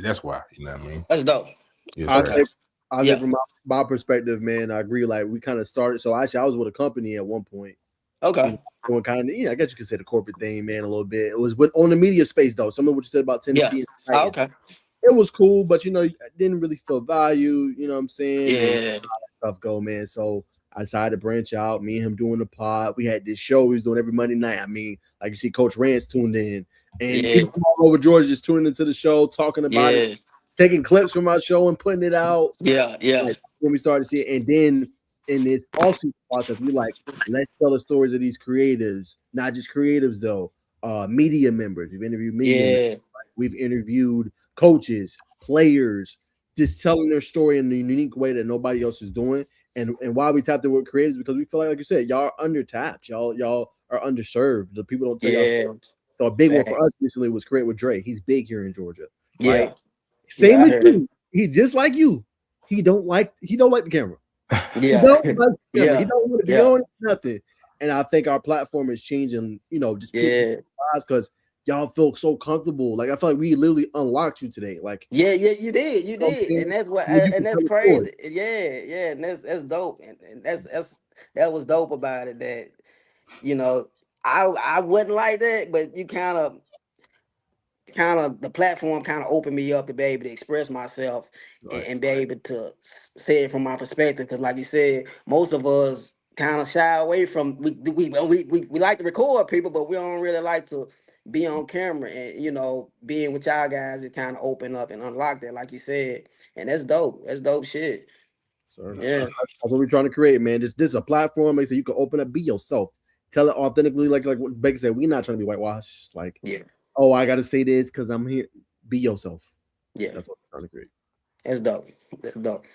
that's why, you know what I mean? That's dope. Yes, I'll sir. Okay. say, I'll say Yeah. from my perspective, man, I agree. Like we kind of started. So actually, I was with a company at one point. Okay. Doing kind of, I guess you could say the corporate thing, man, a little bit. It was on the media space though. Some of what you said about Yeah. Tennessee and Oh, Titans. okay. It was cool, but I didn't really feel value. You know what I'm saying? And Yeah. stuff go, man. So I decided to branch out. Me and him doing the pod. We had this show we was doing every Monday night. I mean, like you see, Coach Rance tuned in, and Yeah. people from all over Georgia just tuning into the show, talking about it, Yeah. taking clips from our show and putting it out. Yeah. Yeah. Like when we started to see it, and then in this off-season process, we like let's tell the stories of these creatives, not just creatives though. Media members. We've interviewed media members. Yeah. We've interviewed coaches, players, just telling their story in a unique way that nobody else is doing. And why we tapped in with creators because we feel like you said, y'all are undertapped. Y'all are underserved. The people don't tell y'all Yeah. stories. So a big one for Fact. us recently was Create with Dre. He's big here in Georgia, right? Yeah. Yeah. Same I as heard it. you. He just like you. He don't like the camera. He Yeah. don't like the camera. He Yeah. don't want to be Yeah. on it, nothing. And I think our platform is changing, just people Yeah. lives because y'all feel so comfortable. Like I feel like we literally unlocked you today. Like, Yeah, yeah, you you know what I'm did, saying? and that's what, You and can that's tell a story. crazy. Yeah, yeah, and that's dope, and that was dope about it. That you know, I wasn't like that, but you kind of the platform kind of opened me up to be able to express myself and, Right. and be able to say it from my perspective. Because, like you said, most of us kind of shy away from we like to record people, but we don't really like to be on camera. And being with y'all guys, it kind of open up and unlock that, like you said, and that's dope. That's dope shit. So Yeah, that's what we're trying to create, man. This is a platform, like so you can open up, be yourself, tell it authentically, like what Becky said. We're not trying to be whitewashed. Like, yeah, oh, I got to say this because I'm here. Be yourself. yeah. That's what we're trying to create. That's dope. That's dope.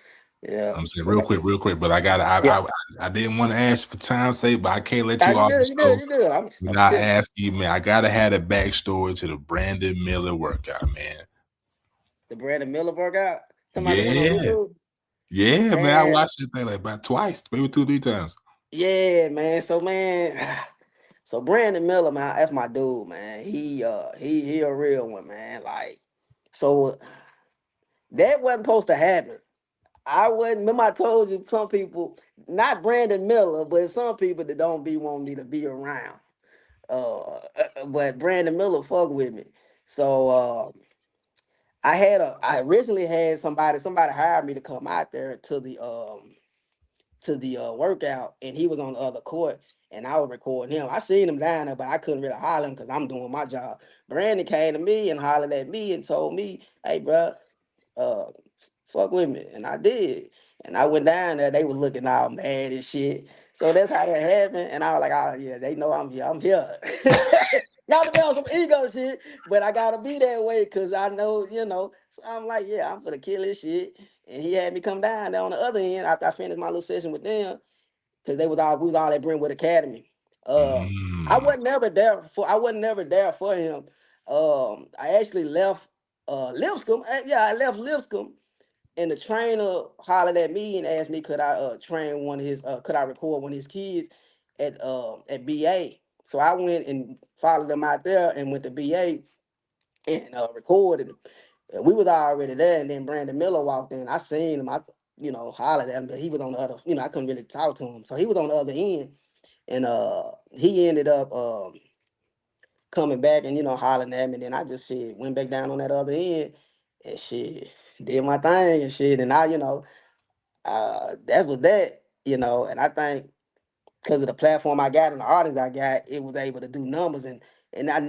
Yeah. I'm saying So, real quick, but yeah. I didn't want to ask for time's sake, but I can't let Nah, you you off the good. You good. show You good. I'm without chilling. asking you, man. I gotta have the backstory to the Brandon Miller workout, man. The Brandon Miller workout. Somebody that went on Yeah, YouTube. yeah, man. I Man, watched that thing like about twice, maybe 2 3 times. yeah, man. So man, so Brandon Miller, man, that's my dude, man. He a real one, man. Like, so that wasn't supposed to happen. I wasn't. Remember, I told you some people, not Brandon Miller, but some people that don't be want me to be around. But Brandon Miller fuck with me. So I originally had somebody hired me to come out there to the workout, and he was on the other court. and I was recording him. I seen him down there, but I couldn't really holler him because I'm doing my job. Brandon came to me and hollered at me and told me, "Hey, bro, uh, fuck with me," and I did. And I went down there. They was looking all mad and shit. So that's how that happened. And I was like, "Oh yeah, they know I'm here. I'm here." Y'all to be on some ego shit, but I gotta be that way because I know, So I'm like, yeah, I'm for the kill this shit. And he had me come down there on the other end after I finished my little session with them because we was all at Brentwood Academy. I Mm. wasn't never there for him. I actually left Lipscomb. Yeah, I left Lipscomb, and the trainer hollered at me and asked me could I could I record one of his kids at BA. So I went and followed them out there and went to BA and recorded him. We was already there, and then Brandon Miller walked in. I seen him. I hollered at him, but he was on the other. I couldn't really talk to him, so he was on the other end, and he ended up coming back and hollering at me. And then I just went back down on that other end and did my thing and shit. And I that was that. And I think because of the platform I got and the artists I got, it was able to do numbers. And I,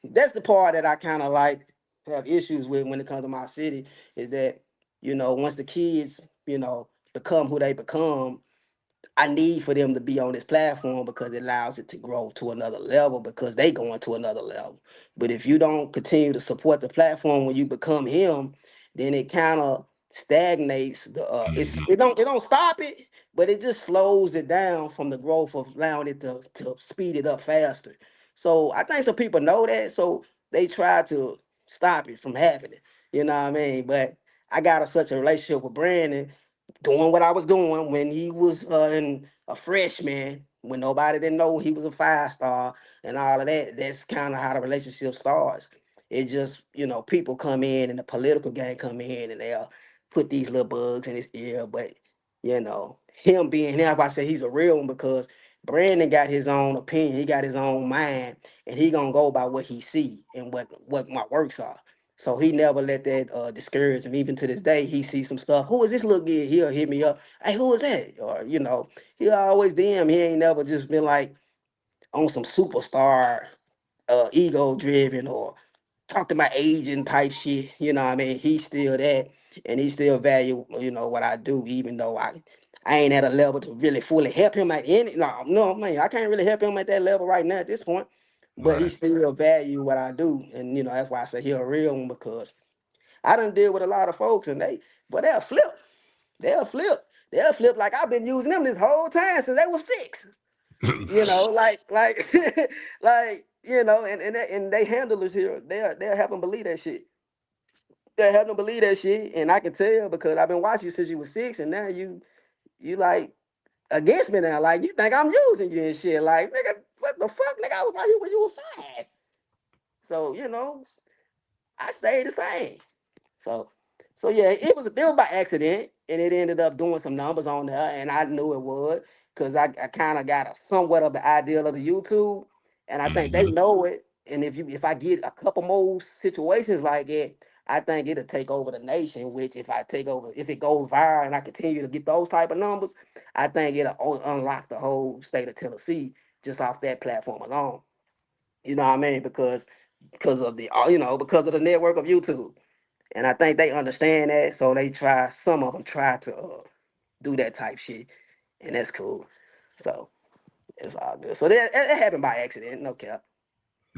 that's the part that I kind of like have issues with when it comes to my city is that, once the kids, become who they become, I need for them to be on this platform because it allows it to grow to another level because they going to another level. But if you don't continue to support the platform when you become him, then it kind of stagnates the Mhm. it don't stop it, but it just slows it down from the growth of allowing it to speed it up faster. So I think some people know that, so they try to stop it from happening. You know what I mean? But I got such a relationship with Brandon doing what I was doing when he was in a freshman, when nobody didn't know he was a 5-star and all of that. That's kind of how the relationship starts. It just, people come in and the political gang come in and they'll put these little bugs in his ear. But, him being him, I say he's a real one because Brandon got his own opinion. He got his own mind and he gonna go by what he see and what my works are. So he never let that discourage him. Even to this day, he sees some stuff. Who is this little kid? He'll hit me up. Hey, who is that? Or he'll always DM. He ain't never just been like on some superstar, ego driven or talk to my agent type shit. You know what I mean? He's still that, and he still value what I do, even though I ain't at a level to really fully help him at any. No, man, I can't really help him at that level right now at this point. But he Right. still value what I do, and that's why I say he a real one because I done deal with a lot of folks and they'll flip. They'll flip. They'll flip like I've been using them this whole time since they was 6. Like and they handlers here, they'll have them believe that shit. They'll have them believe that shit. And I can tell because I've been watching you since you was 6 and now you like against me now. Like you think I'm using you and shit. Like, nigga, what the fuck? Nigga, I was right here when you were 5. So, I stayed the same. So, so yeah, it was by accident, and it ended up doing some numbers on there, and I knew it would because I kind of got a somewhat of the ideal of the YouTube, and I think they Mhm. know it. And if I get a couple more situations like it, I think it'll take over the nation. Which if it goes viral and I continue to get those type of numbers, I think it'll unlock the whole state of Tennessee just off that platform alone. You know what I mean? Because of because of the network of YouTube. And I think they understand that, so some of them try to do that type shit, and that's cool. So it's all good. So it happened by accident, no cap.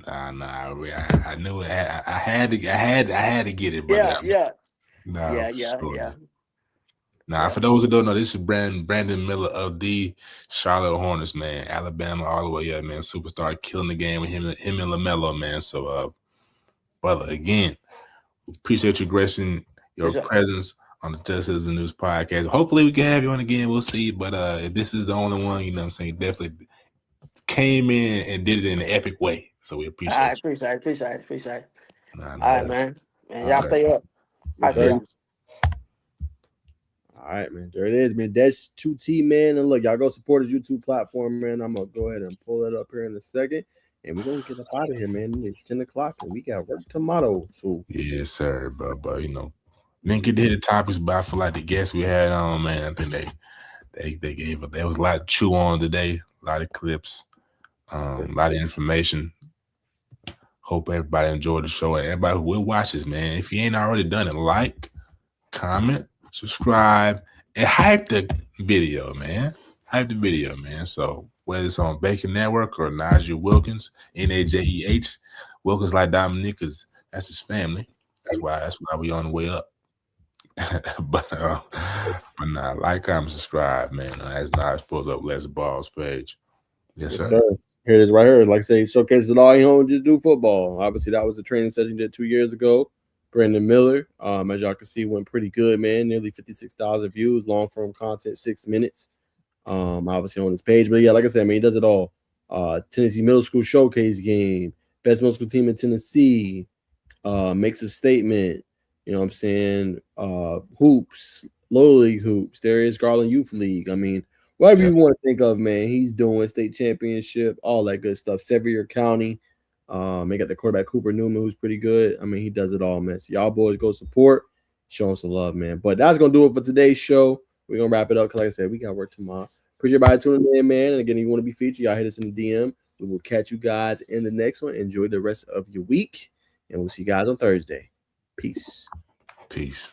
I knew it. I had to get it, brother. Yeah, yeah, Nah, yeah, for yeah, sure. yeah, Nah, yeah. for those who don't know, this is Brandon Miller of the Charlotte Hornets, man. Alabama all the way up, man. Superstar killing the game with him and LaMelo, man. So, brother, again, appreciate you gracing For your sure. presence on the Justice and News podcast. Hopefully we can have you on again. We'll see. But if this is the only one, what I'm saying, definitely came in and did it in an epic way. So we All appreciate right, appreciate it. you. Nah, All right, that, man. Man, yes, y'all sir. stay up. I Yes, see sir. y'all. All right, man. There it is, man. Desh2t, man. And look, y'all go support his YouTube platform, man. I'm gonna go ahead and pull it up here in a second. And we're gonna get up out of here, man. It's 10 o'clock and we got work tomorrow. So Yes, sir. But didn't get to hit the topics, but I feel like the guests we had on, man, I think they gave there was a lot to chew on today. a lot of clips, a lot of information. Hope everybody enjoyed the show. And everybody who will watch this, man, if you ain't already done it, like, comment, subscribe, and hype the video, man. Hype the video, man. So whether it's on Bacon Network or Najee Wilkins, Najeh, Wilkins like Dominique, because that's his family. That's why we on the way up. but nah, like, comment, subscribe, man. As Nas pulls up Les Balls page. Yes, sir. Here it is right here. Like I say, showcases it all. You don't just do football. Obviously, that was a training session did 2 years ago. Brandon Miller, as y'all can see, went pretty good, man. Nearly 56,000 views, long form content, 6 minutes. Obviously on his page. But yeah, like I said, I mean, he does it all. Tennessee Middle School Showcase game, best middle school team in Tennessee, makes a statement. You know what I'm saying? Hoops, low league hoops. There is Garland Youth League. I mean, whatever you want to think of, man, he's doing state championship, all that good stuff. Sevier County. They got the quarterback Cooper Newman, who's pretty good. I mean, he does it all, man. So y'all boys go support, show him some love, man. But that's gonna do it for today's show. We're gonna wrap it up because, like I said, we got work tomorrow. Appreciate everybody tuning in, man. And again, if you want to be featured, y'all hit us in the DM. We will catch you guys in the next one. Enjoy the rest of your week, and we'll see you guys on Thursday. Peace. Peace.